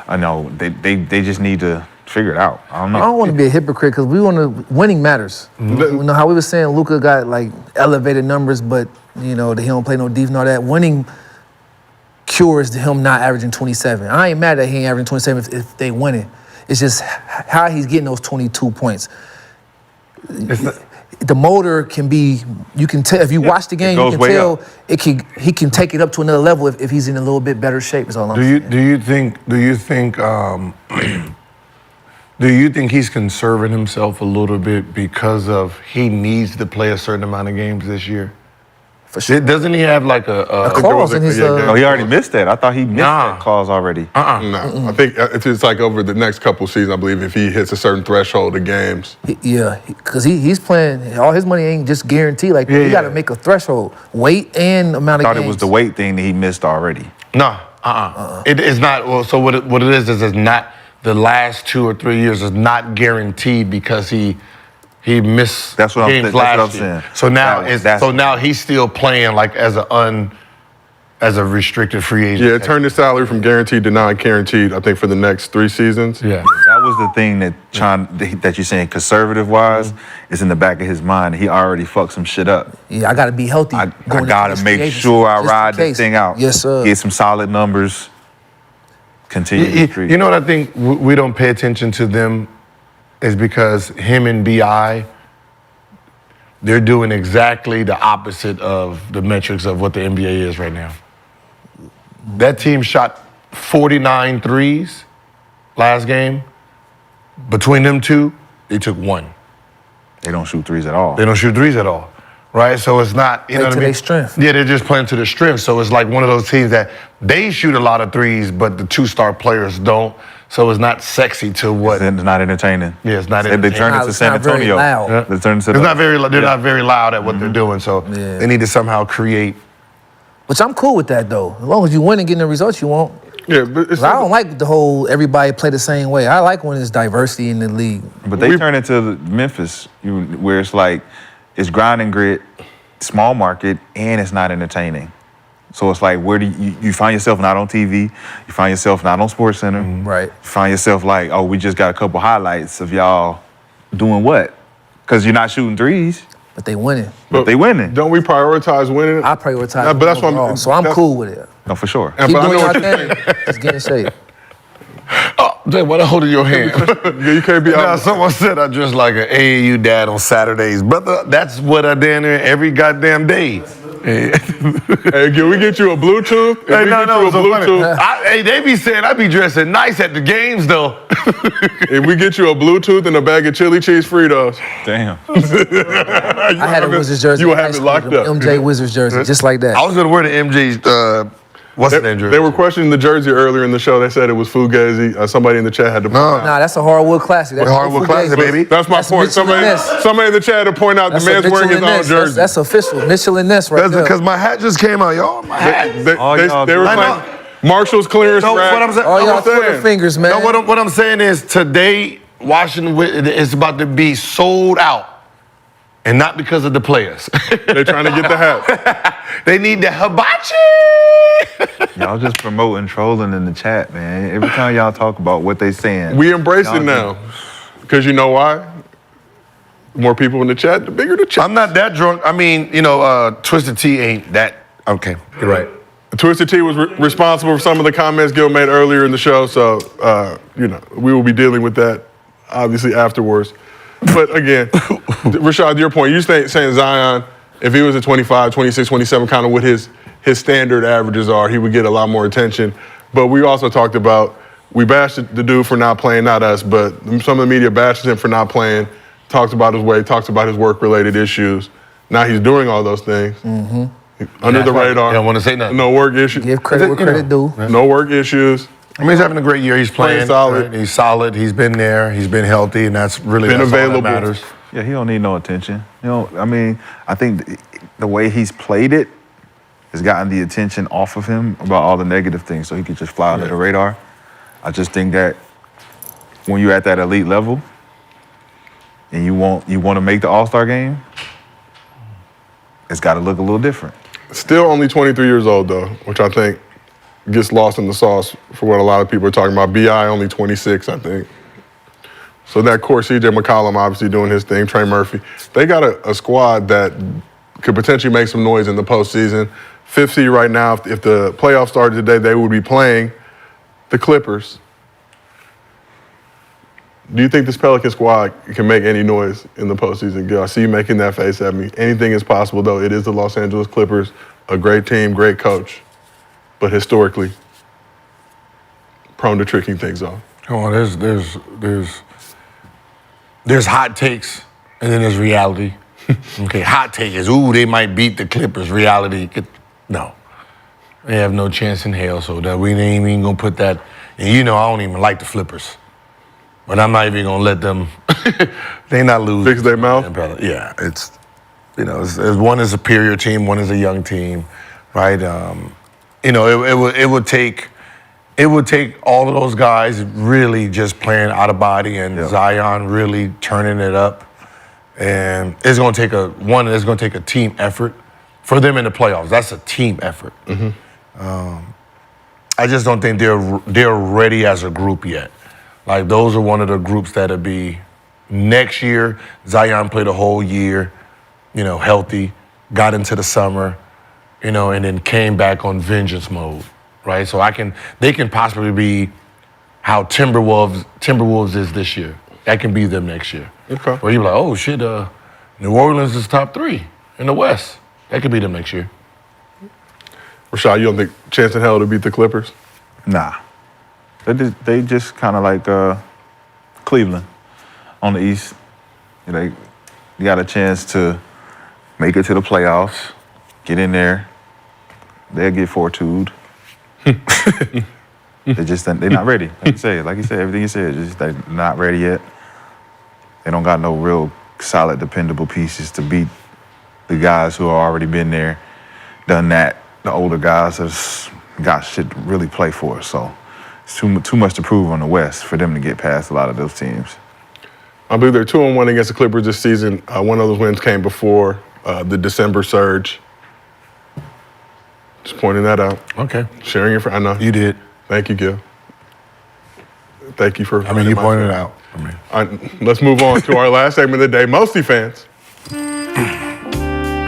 I know they just need to figure it out. I don't know. I don't want to be a hypocrite because winning matters. You know how we were saying Luka got elevated numbers, but he don't play no defense and all that. Winning cures him not averaging 27. I ain't mad that he ain't averaging 27 if they winning. It's just how he's getting those 22 points. The motor can be, you can tell, if you watch the game, you can tell he can take it up to another level if he's in a little bit better shape, is all I'm saying. Do you think he's conserving himself a little bit because of he needs to play a certain amount of games this year? For sure. Doesn't he have like a clause in his. No, he already missed that. I thought he missed that clause already. No, I think it's like over the next couple of seasons, I believe, if he hits a certain threshold of games. Because he's playing, all his money ain't just guaranteed. Like, you got to make a threshold. Weight and amount of I thought games. it was the weight thing that he missed already. No, It is not. Well, so what it is it's not the last 2 or 3 years is not guaranteed because he missed That's what games I'm last saying. year. So now now he's still playing like as a restricted free agent. Yeah, it turned his salary from guaranteed to non-guaranteed, I think, for the next 3 seasons. Yeah. That was the thing that you're saying conservative-wise is in the back of his mind. He already fucked some shit up. Yeah, I got to be healthy. I got to make sure I ride this thing out. Yes, sir. Get some solid numbers. Continue. You know what I think we don't pay attention to them is because him and B.I., they're doing exactly the opposite of the metrics of what the NBA is right now. That team shot 49 threes last game. Between them two, they took 1. They don't shoot threes at all. They don't shoot threes at all, right? So it's not, you know what I mean? their strength. Yeah, they're just playing to their strength. So it's like one of those teams that they shoot a lot of threes, but the 2-star players don't. So it's not sexy to what. It's not entertaining. Yeah, it's not They entertaining. turned it to San not very Antonio. loud. They turned it to They're not very loud at what they're doing. So they need to somehow create. Which I'm cool with that, though. As long as you win and getting the results you want. Yeah, but it's I don't like the whole everybody play the same way. I like when there's diversity in the league. But they turn into Memphis, where it's like, it's grind and grit, small market, and it's not entertaining. So it's like, where do you find yourself not on TV? You find yourself not on SportsCenter. Right. You find yourself like, oh, we just got a couple highlights of y'all doing what? Because you're not shooting threes, But they winning. but they winning. Don't we prioritize winning? I prioritize Nah, but that's what I'm- overall, so I'm that's- cool with it. No, for sure. And Keep but I doing know your what you're thing. Just get in shape. Jay, what I hold in your hand? Yeah, you can't be Now, out. someone said I dress like an AAU dad on Saturdays. Brother, that's what I did every goddamn day. Hey, can we get you a Bluetooth? If Hey, we no, get no, you a it's so funny. Bluetooth, Hey, they be saying I be dressing nice at the games, though. if we get you a Bluetooth and a bag of chili cheese Fritos, Damn. I had a Wizards jersey. You will in high have it school, locked the up. MJ Wizards jersey, just like that. I was going to wear the MJ's, what's the name jersey? They were questioning the jersey earlier in the show. They said it was Fugazi. Somebody in the chat had to. No. Nah, that's a hardwood classic. That's Hardwood classic, baby. That's my That's point. Mitchell and Ness. Somebody in the chat had to point out That's the a man's Mitchell wearing his and own Ness. jersey. That's official. Mitchell and Ness right That's there. because my hat just came out, y'all. My hat. They were I know. playing Marshall's clearance No, rack. what I'm saying. All y'all I'm saying- Twitter fingers, man. No, what I'm saying is today, Washington is about to be sold out. And not because of the players. They're trying to get the hat. They need the hibachi. Y'all just promoting trolling in the chat, man. Every time y'all talk about what they saying. We embrace it Y'all now. Because you know why? The more people in the chat, the bigger the chat. I'm not that drunk. I mean, Twisted Tea ain't that. Okay, you're right. Twisted Tea was responsible for some of the comments Gil made earlier in the show, so we will be dealing with that obviously afterwards. But again, Rashad, to your point, you're saying Zion, if he was at 25, 26, 27, kind of what his standard averages are, he would get a lot more attention. But we also talked about, we bashed the dude for not playing, not us, but some of the media bashes him for not playing, talks about his weight, talks about his work-related issues. Now he's doing all those things. Under the radar. I don't want to say nothing. No work issues. Give credit where credit due. No work issues. I mean, he's having a great year. He's playing solid. right? He's solid. He's been there. He's been healthy, and that's really Been that's all available. that matters. Yeah, he don't need no attention. I think the way he's played it has gotten the attention off of him about all the negative things, so he could just fly under the radar. I just think that when you're at that elite level and you want to make the All-Star game, it's got to look a little different. Still only 23 years old, though, which I think gets lost in the sauce for what a lot of people are talking about. B.I. only 26, I think. So that core, C.J. McCollum obviously doing his thing, Trey Murphy. They got a squad that could potentially make some noise in the postseason. 5th seed right now. If the playoffs started today, they would be playing the Clippers. Do you think this Pelican squad can make any noise in the postseason, Gil? I see you making that face at me. Anything is possible, though. It is the Los Angeles Clippers, a great team, great coach, but historically prone to tricking things off. Oh, there's hot takes, and then there's reality. Okay, hot take is, ooh, they might beat the Clippers. Reality, no. They have no chance in hell, so that we ain't even gonna put that. And I don't even like the Flippers. But I'm not even gonna let them, they not lose. Fix their mouth? Yeah, it's one is a superior team, one is a young team, right? It would take all of those guys really just playing out of body and Zion really turning it up. And it's gonna take a team effort for them in the playoffs. That's a team effort. I just don't think they're ready as a group yet. Like, those are one of the groups that'll be next year. Zion played a whole year, healthy, got into the summer, and then came back on vengeance mode, right? So they can possibly be how Timberwolves is this year. That can be them next year. Okay. Where you're like, oh shit, New Orleans is top 3 in the West. That could be them next year. Rashad, you don't think chance in hell to beat the Clippers? Nah. They just kind of like Cleveland on the East. They got a chance to make it to the playoffs, get in there. They'll get fortitude. They're not ready. Like you said, everything you said, just they're not ready yet. They don't got no real solid, dependable pieces to beat the guys who have already been there, done that. The older guys have got shit to really play for. So it's too much to prove on the West for them to get past a lot of those teams. I believe they're 2-1 against the Clippers this season. One of those wins came before the December surge. Just pointing that out. Okay. Sharing your, I know. You did. Thank you, Gil. Thank you for. You pointed it out. Let's move on to our last segment of the day, MostlyFans.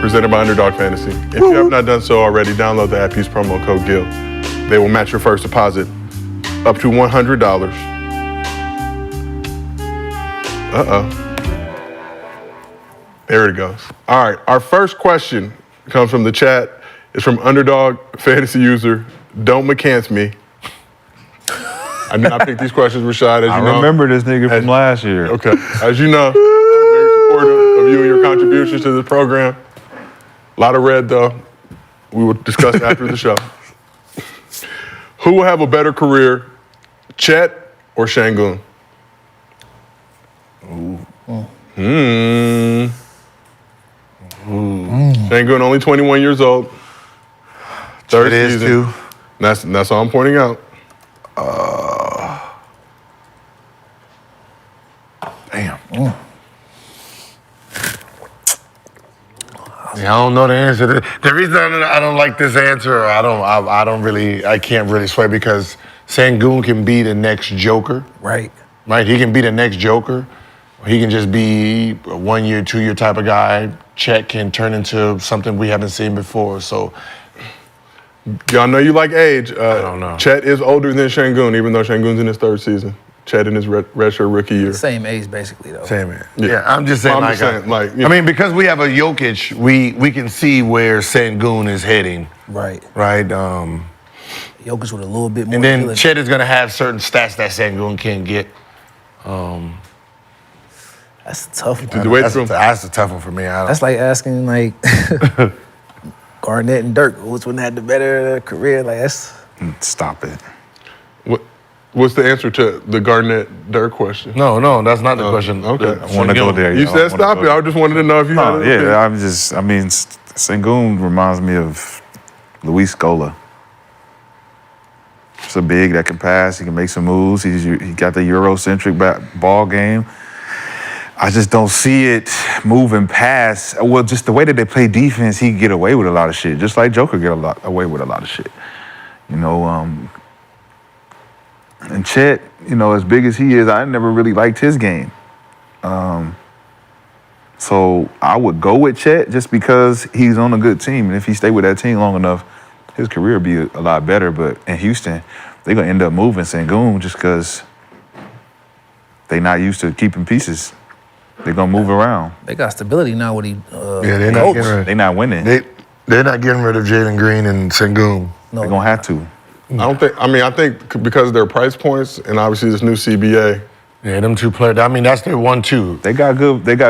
Presented by Underdog Fantasy. If you have not done so already, download the app, use promo code GIL. They will match your first deposit up to $100. There it goes. All right, our first question comes from the chat. It's from Underdog Fantasy user, Don't McCants Me. I did not pick these questions, Rashad, as you know. I remember this nigga from last year. Okay, as you know, I'm very supportive of you and your contributions to this program. A lot of red, though. We will discuss after the show. Who will have a better career, Chet or Sengun? Sengun, only 21 years old. Third season. Too. That's all I'm pointing out. Damn. I don't know the answer. The reason I don't like this answer, I can't really sway, because Sengun can be the next Joker. Right. Right? He can be the next Joker. He can just be a 1 year, 2 year type of guy. Chet can turn into something we haven't seen before. So, y'all know you like age. I don't know. Chet is older than Sengun, even though Sengun's in his third season. Chet in his redshirt rookie year. Same age, basically, though. Same age. Yeah, I'm just saying. I mean, because we have a Jokic, we can see where Sengun is heading. Right. Right. Jokic with a little bit more. And then ability. Chet is going to have certain stats that Sengun can't get. That's a tough one. That's a tough one for me. That's like asking, like, Garnett and Dirk, which one had the better career? Like, that's... Stop it. What's the answer to the Garnett-Dirk question? No, that's not the question. Okay. I want to go there. You said stop it. I just wanted to know if you had it. Sengun reminds me of Luis Scola. It's a big that can pass. He can make some moves. He got the Eurocentric ball game. I just don't see it moving past. Well, just the way that they play defense, he get away with a lot of shit. Just like Joker get away with a lot of shit. And Chet, as big as he is, I never really liked his game. So I would go with Chet just because he's on a good team. And if he stayed with that team long enough, his career would be a lot better. But in Houston, they're going to end up moving Sengun just because they're not used to keeping pieces. They're going to move around. They got stability now with they're not getting rid. They're not winning. They're not getting rid of Jalen Green and Sengun. No, they're going to have to. I think because of their price points and obviously this new CBA, Yeah, them two players. I mean, that's their 1-2. They got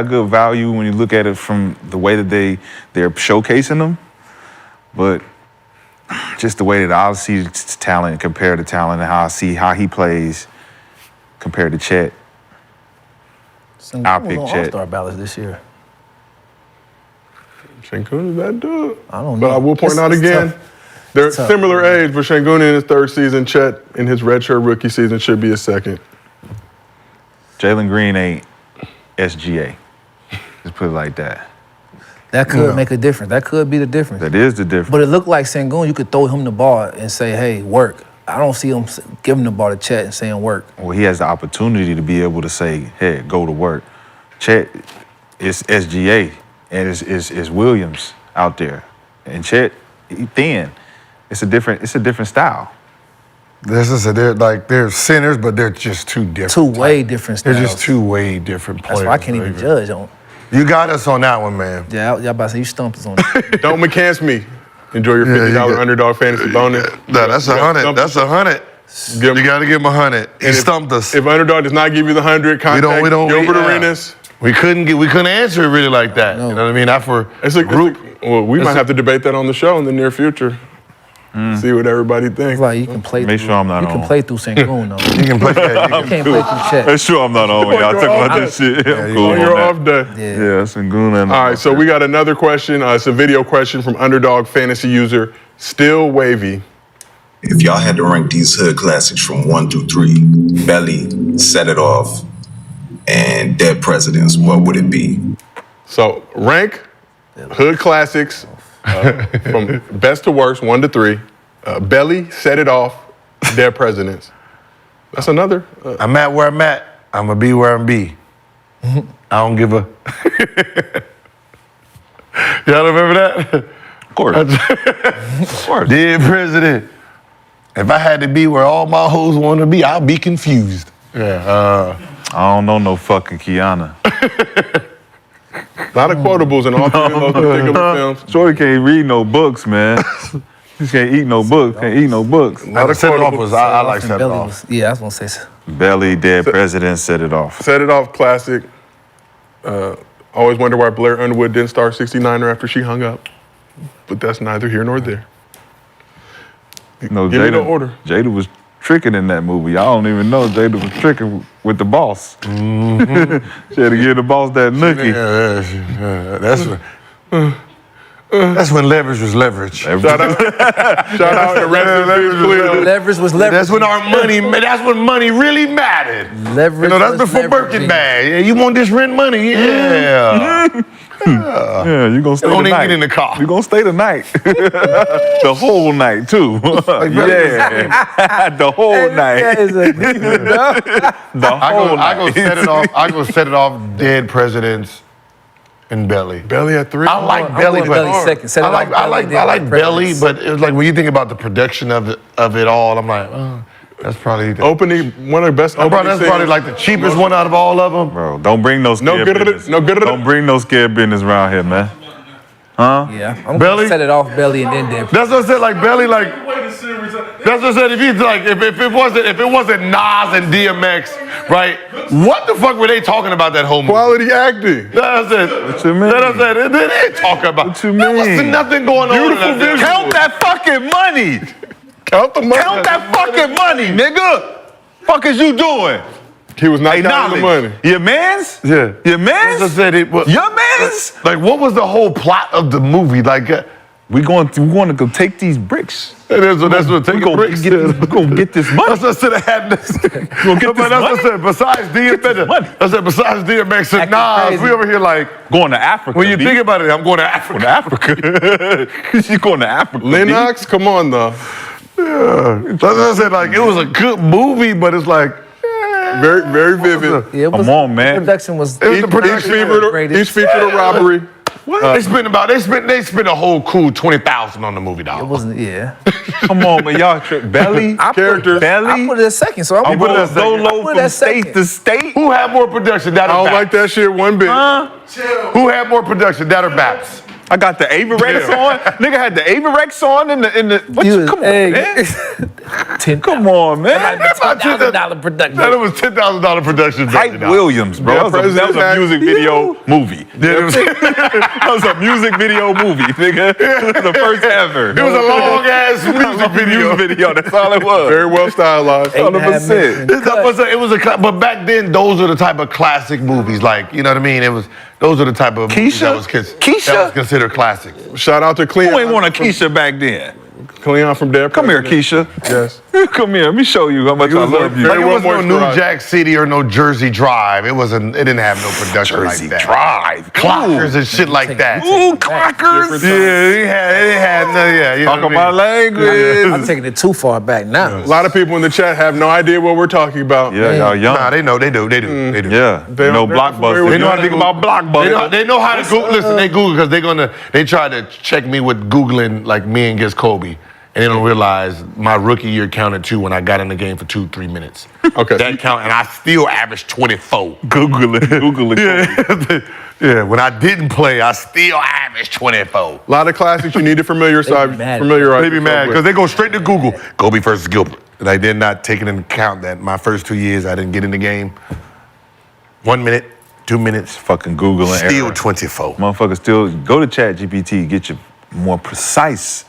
good value when you look at it from the way that they're showcasing them, but just the way that I see talent compared to talent and how I see how he plays compared to Chet. I'll pick Chet. All-Star ballots this year. Sengun is that dude. I don't know. But I will point out again, they're similar age, but Sengun in his third season, Chet in his redshirt rookie season should be his second. Jalen Green ain't SGA. Just put it like that. That could make a difference. That could be the difference. That is the difference. But it looked like Sengun, you could throw him the ball and say, hey, work. I don't see him giving the ball to Chet and saying work. Well, he has the opportunity to be able to say, hey, go to work. Chet is SGA and it's Williams out there. And Chet, he thin. It's a different style. They're centers, but they're just two different. Two way different styles. They're just two way different players. That's why I can't even judge on. You got us on that one, man. Yeah, y'all about to say you stumped us on that. Don't McCants me. Enjoy your $50 underdog fantasy bonus. No, that's 100. That's 100. You got to give him 100. He stumped us. If underdog does not give you the 100, contact Gilbert Arenas. We couldn't answer it really like that. No. You know what I mean? It's a group. Well, we might have to debate that on the show in the near future. See what everybody thinks. It's like you can play. Make sure I'm not you on. You can play through Sengun though. You can play. You can't play through Chet. Make sure I'm not on when y'all talking about this shit. I'm cool On your that. off day. Yeah. Sengun and All right, so we got another question. It's a video question from Underdog Fantasy user Still Wavy. If y'all had to rank these hood classics from 1 through 3, Belly, Set It Off, and Dead Presidents, what would it be? So rank hood classics from best to worst, 1 to 3. Belly, Set It Off, Dead Presidents. That's another. I'm at where I'm at. I'm going to be where I'm be. I don't give a... Y'all remember that? Of course. Of course. Dead President. If I had to be where all my hoes want to be, I'll be confused. Yeah. I don't know no fucking Kiana. A lot of quotables in all three of those particular films. Shorty can't read no books, man. She can't eat no books. Can't eat no books. I like Set It Off. Yeah, I was gonna say so. Belly, Dead President, Set It Off. Set It Off, classic. Always wonder why Blair Underwood didn't star 69er after she hung up. But that's neither here nor there. No, Give me the order. Jada was tricking in that movie. I don't even know Jada was tricking with the boss. Mm-hmm. She had to give the boss that nookie. That's when leverage was leverage. Shout out to Leverage was leverage. That's when that's when money really mattered. Leverage. You know, that's before Birkin bag. Yeah, you want this rent money? Yeah. Yeah, you gonna stay Don't the even night. get in the car. You gonna stay the night. The whole night too. Yeah. The whole night. The whole night. I go Set It Off. I go Set It Off. Dead Presidents and Belly. Belly at 3. I like Belly, but Belly second. Set It Off, I like Dead Belly, Presidents. but it was like when you think about the production of it all, I'm like, oh, that's probably Opening, one of the best opening that's probably scenes. like the cheapest one out of all of them. Bro, don't bring no scared business. Don't bring no scared business around here, man. Huh? Yeah, I'm Belly? gonna Set It Off, Belly, and then Dead. That's what I said. Like Belly, like that's what I said. If it wasn't Nas and DMX, right? What the fuck were they talking about that whole movie? Quality acting. That's it. What you mean? That's it. They didn't talk about. What you There was mean? nothing going on. Beautiful in that visual. Count that fucking money. Count the money. Count that fucking money, nigga. Fuck is you doing? He was not counting the money. Your mans? Yeah. Your mans? As I said, it was, Your mans? like, what was the whole plot of the movie? Like, We going to go take these bricks. that's what taking bricks. We're gonna get this money. That's what I said. I had this. Gonna get this That's what I money. said. Besides DMX, I said besides DMX and Nas, we over here like Going to Africa. when you B. think about it, I'm going to Africa. Going to Africa. She's going to Africa. Lennox, come on though. Yeah. That's what I said. Like it was a good movie, but it's like Very, very vivid. Yeah, it was, Come on, man. The production was. It was the production. Each featured a robbery. They spent a whole cool $20,000 on the movie, dog. It wasn't. Yeah. Come on, man. Y'all Belly? Characters. Belly? I put it at second, so I'm You gonna put it so low I put it from at state second. to state? Who had more production, that I or don't like Baps? that shit one bit. Who had more production, that or Baps? I got the Averex on. Nigga had the Averex on in the. What you, come on, man. Come on, man. That's $10,000 production. That was $10,000 production. Hype Williams, bro. That was a music video movie. That was a music video movie, nigga. The first ever. It was a long ass music video. That's all it was. Very well stylized. 100%. It was a, but back then those were the type of classic movies, like you know what I mean. Those are the type of movies that was considered classic. Shout out to Cleon. Who ain't want a Keisha back then? Cleon from Dead Come here, President. Keisha. Yes. Come here. Let me show you how much I love you. Like it wasn't no New Jack City or no Jersey Drive. It didn't have no production Jersey like that. Drive. Clockers and shit like that. Ooh, clockers. It had you know Talk what I about mean? language. I'm taking it too far back now. A lot of people in the chat have no idea what we're talking about. Yeah, y'all young. Nah, they know. They do. Yeah. They No don't- Blockbuster. They know how to think about Blockbuster. They know how to Google. Listen, they Google because they try to check me with Googling like me against Kobe. And they don't realize my rookie year counted 2 when I got in the game for 2-3 minutes. Okay. That count, and I still averaged 24. Google it. Yeah, when I didn't play, I still averaged 24. A lot of classics you need to familiarize They be mad yourself because they go straight to Google. Kobe versus Gilbert. And I did not take into account that my first 2 years I didn't get in the game. 1 minute, 2 minutes. Fucking Googling. Still 24. Motherfucker, still go to ChatGPT, get your more precise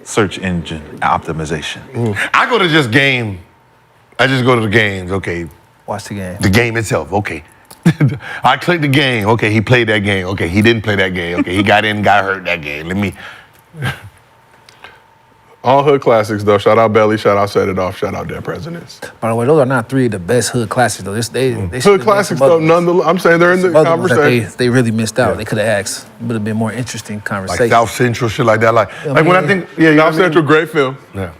search engine optimization. I go to just game. I just go to the games. Okay. Watch the game. The game itself. Okay. I click the game. Okay, he played that game. Okay, he didn't play that game. Okay, he got in, got hurt that game. Let me. All hood classics though. Shout out Belly. Shout out Set It Off. Shout out Dead Presidents. By the way, those are not 3 of the best hood classics though. They Hood classics though. Nonetheless, I'm saying they're in the conversation. They really missed out. They could have asked. Would have been more interesting conversation. Like South Central, shit like that. Like when I think, South Central, great film. Yeah.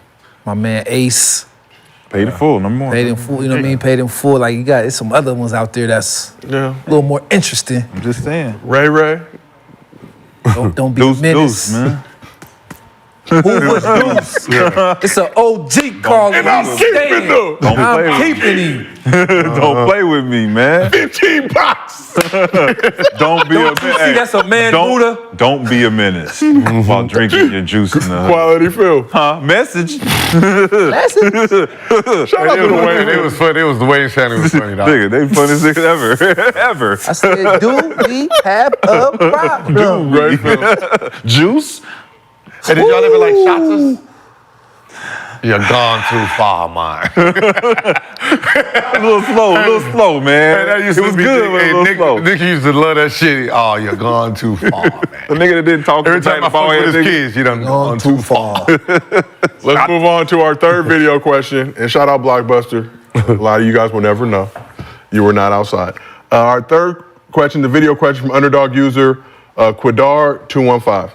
My man Ace. Paid in full, number one. Paid in full, you know what I mean? Paid in full. Like you got some other ones out there that's a little more interesting. I'm just saying. Ray. Don't be a menace. Deuce, man. Who was Deuce? It's an OG call. And I'm keeping them. Don't play keeping him. Don't play with me, man. 15 bucks. Don't be a menace. See, that's a man Buddha. Don't be a menace while drinking your juice in the hood. Quality film. Message. Shout out to the Wayne. It was funny. It was the Wayne family was funny, dog. Nigga, they funniest niggas ever. I said, do we have a problem? Great film. Juice? Hey, did y'all ever like shots us? You're gone too far, man. A little slow, man. That used It to was be good, but a little slow. Nick used to love that shit. Oh, you're gone too far, man. The nigga that didn't talk Every time I fuck with his kids, you done gone too far. Let's move on to our third video question. And shout out Blockbuster. A lot of you guys will never know. You were not outside. Our third question, the video question from underdog user Quidar215.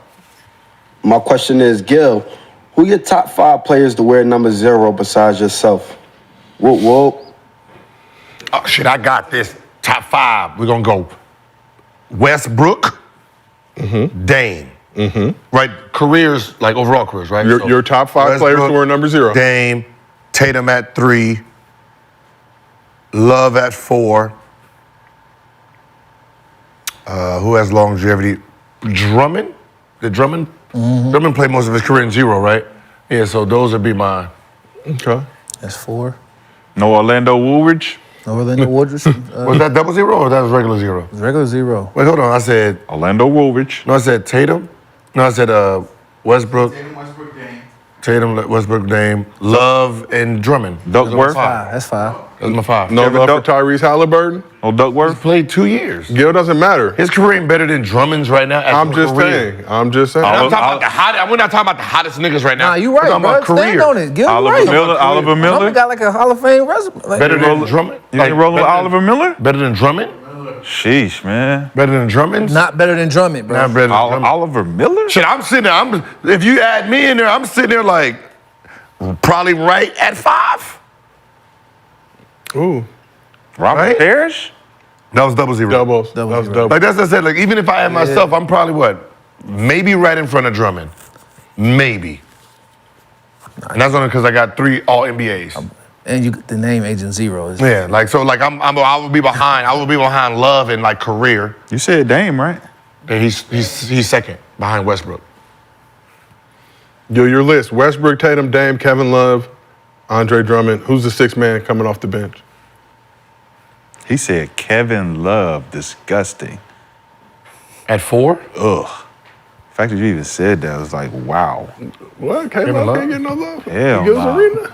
My question is, Gil, who your top 5 players to wear number 0 besides yourself? Whoop, whoop. Oh, shit, I got this. Top 5. We're going to go Westbrook, Dame. Right? Careers, like overall careers, right? Your top 5 players to wear number 0. Dame, Tatum at 3, Love at 4. Who has longevity? Drummond? Did Drummond? Drummond played most of his career in 0, right? Yeah, so those would be mine. Okay. That's 4. No Orlando Woolridge? No Orlando Woodruff. Was that double 0 or that was regular 0? Regular 0. Wait, hold on. I said Orlando Woolridge. No, I said Tatum. No, I said Westbrook. Tatum, Westbrook, Dame, Love, and Drummond. Duckworth. That's 5. That's my 5. No love for Tyrese Halliburton? No Duckworth? Played 2 years. Gil doesn't matter. His career ain't better than Drummond's right now. I'm just saying. I'm talking about the hottest. We're not talking about the hottest niggas right now. Nah, you right, We're talking bro. about Stand career. on it. Gil, Oliver right. Miller. Oliver Miller. Drummond got like a Hall of Fame resume. Like, Better than Drummond. You ain't rolling with Oliver Miller? Better than Drummond. Sheesh, man. Better than Drummond. Not better than Drummond, bro. Not better than Drummond. Oliver Miller? Shit, I'm sitting there. If you add me in there, I'm sitting there like probably right at 5. Ooh. Robert Parrish? That was double 0. Doubles. That was double. Like that's what I said. Like even if I had myself, I'm probably what? Maybe right in front of Drummond. Maybe. And that's only because I got 3 All NBAs. And the name Agent 0 is. Yeah, like so, like I will be behind. I will be behind Love in like career. You said Dame, right? And he's second. behind Westbrook. Your list: Westbrook, Tatum, Dame, Kevin Love, Andre Drummond. Who's the sixth man coming off the bench? He said Kevin Love, disgusting. At 4? Ugh. The fact that you even said that was like, wow. What? Kevin Love can't get no love? Hell He gives nah. Arena?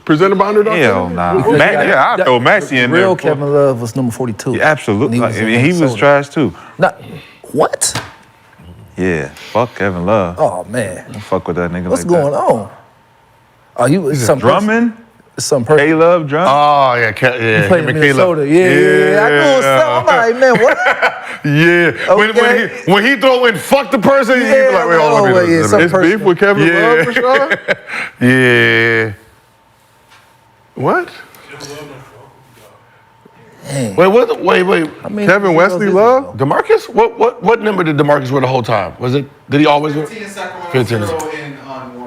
Presented by Underdog? Hell nah. Because I throw Maxey in there. Real Kevin Love was number 42. Yeah, absolutely. When he was in He was Minnesota. trash too. What? Yeah, fuck Kevin Love. Oh, man. Don't fuck with that nigga What's like going on? Oh, you some Drummond? Some person. K-Love Drummond? Oh, yeah. He played in Minnesota. Yeah. I knew something. I'm like, man, what? Yeah. Okay. When he throw in fuck the person, he be like, wait, hold on. no way, yeah, some It's beef with Kevin Love, Rashad? Yeah. What? Dang. Wait. I mean, Kevin Wesley Love? DeMarcus? What number did DeMarcus wear the whole time? Did he always wear? 15.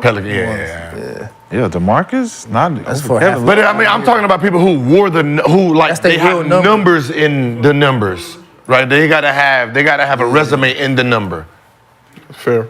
Pelican, Yeah, DeMarcus? Not That's over for Kevin half. Love. But I mean, I'm talking about people who wore That's their they have real number. numbers in the numbers, right? They gotta have a resume in the number. Fair.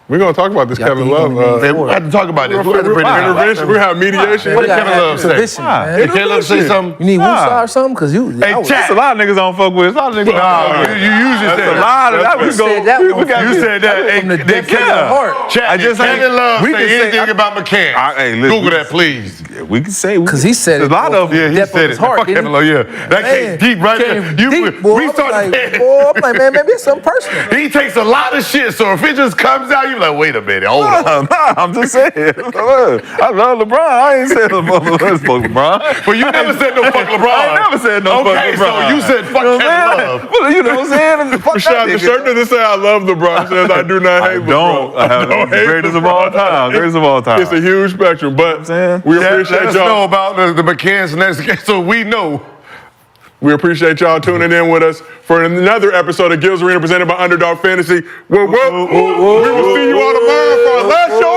We're going to talk about this Yeah, I Kevin think Love. he gonna be We have to talk about this. We have to We're bring it up. intervention. We have mediation. What did Kevin Love say? Intervention, man. Did Kevin Love say something? You need Woosah or something? Because you. Hey, chat. That's a lot of niggas don't fuck with. It's a lot of niggas. You usually That's said a lot of that. You We said that go. one. You said that. From the Hey, depth of your heart. Chat, I just Kevin ain't- Love we say can say- anything about McCann. Hey, listen, Google that, please. We can say Because he said There's it. a lot of Yeah, he depth of said his it. heart, Fuck didn't Kevin Love, yeah. That came deep, right? Came You- deep, boy. we I'm started. like, boy, I'm like, man, maybe it's something personal. He takes a lot of shit, so if it just comes out, you like, wait a minute, hold on. Nah, I'm just saying. I love LeBron. I ain't saying LeBron. But you never said no fuck LeBron. I ain't never said no fuck Okay, LeBron. so you said fuck You know what I'm Kevin saying? Love. Well, you know what I'm saying? Fuck Rashad, that the nigga. shirt doesn't say I love LeBron. It says I do not hate LeBron. I have don't hate greatest of all time. Greatest of all time. It's a huge spectrum, but we Let appreciate us know y'all. about the McCann's next game so we know. We appreciate y'all tuning in with us for another episode of Gills Arena presented by Underdog Fantasy. We will see you all tomorrow for our last show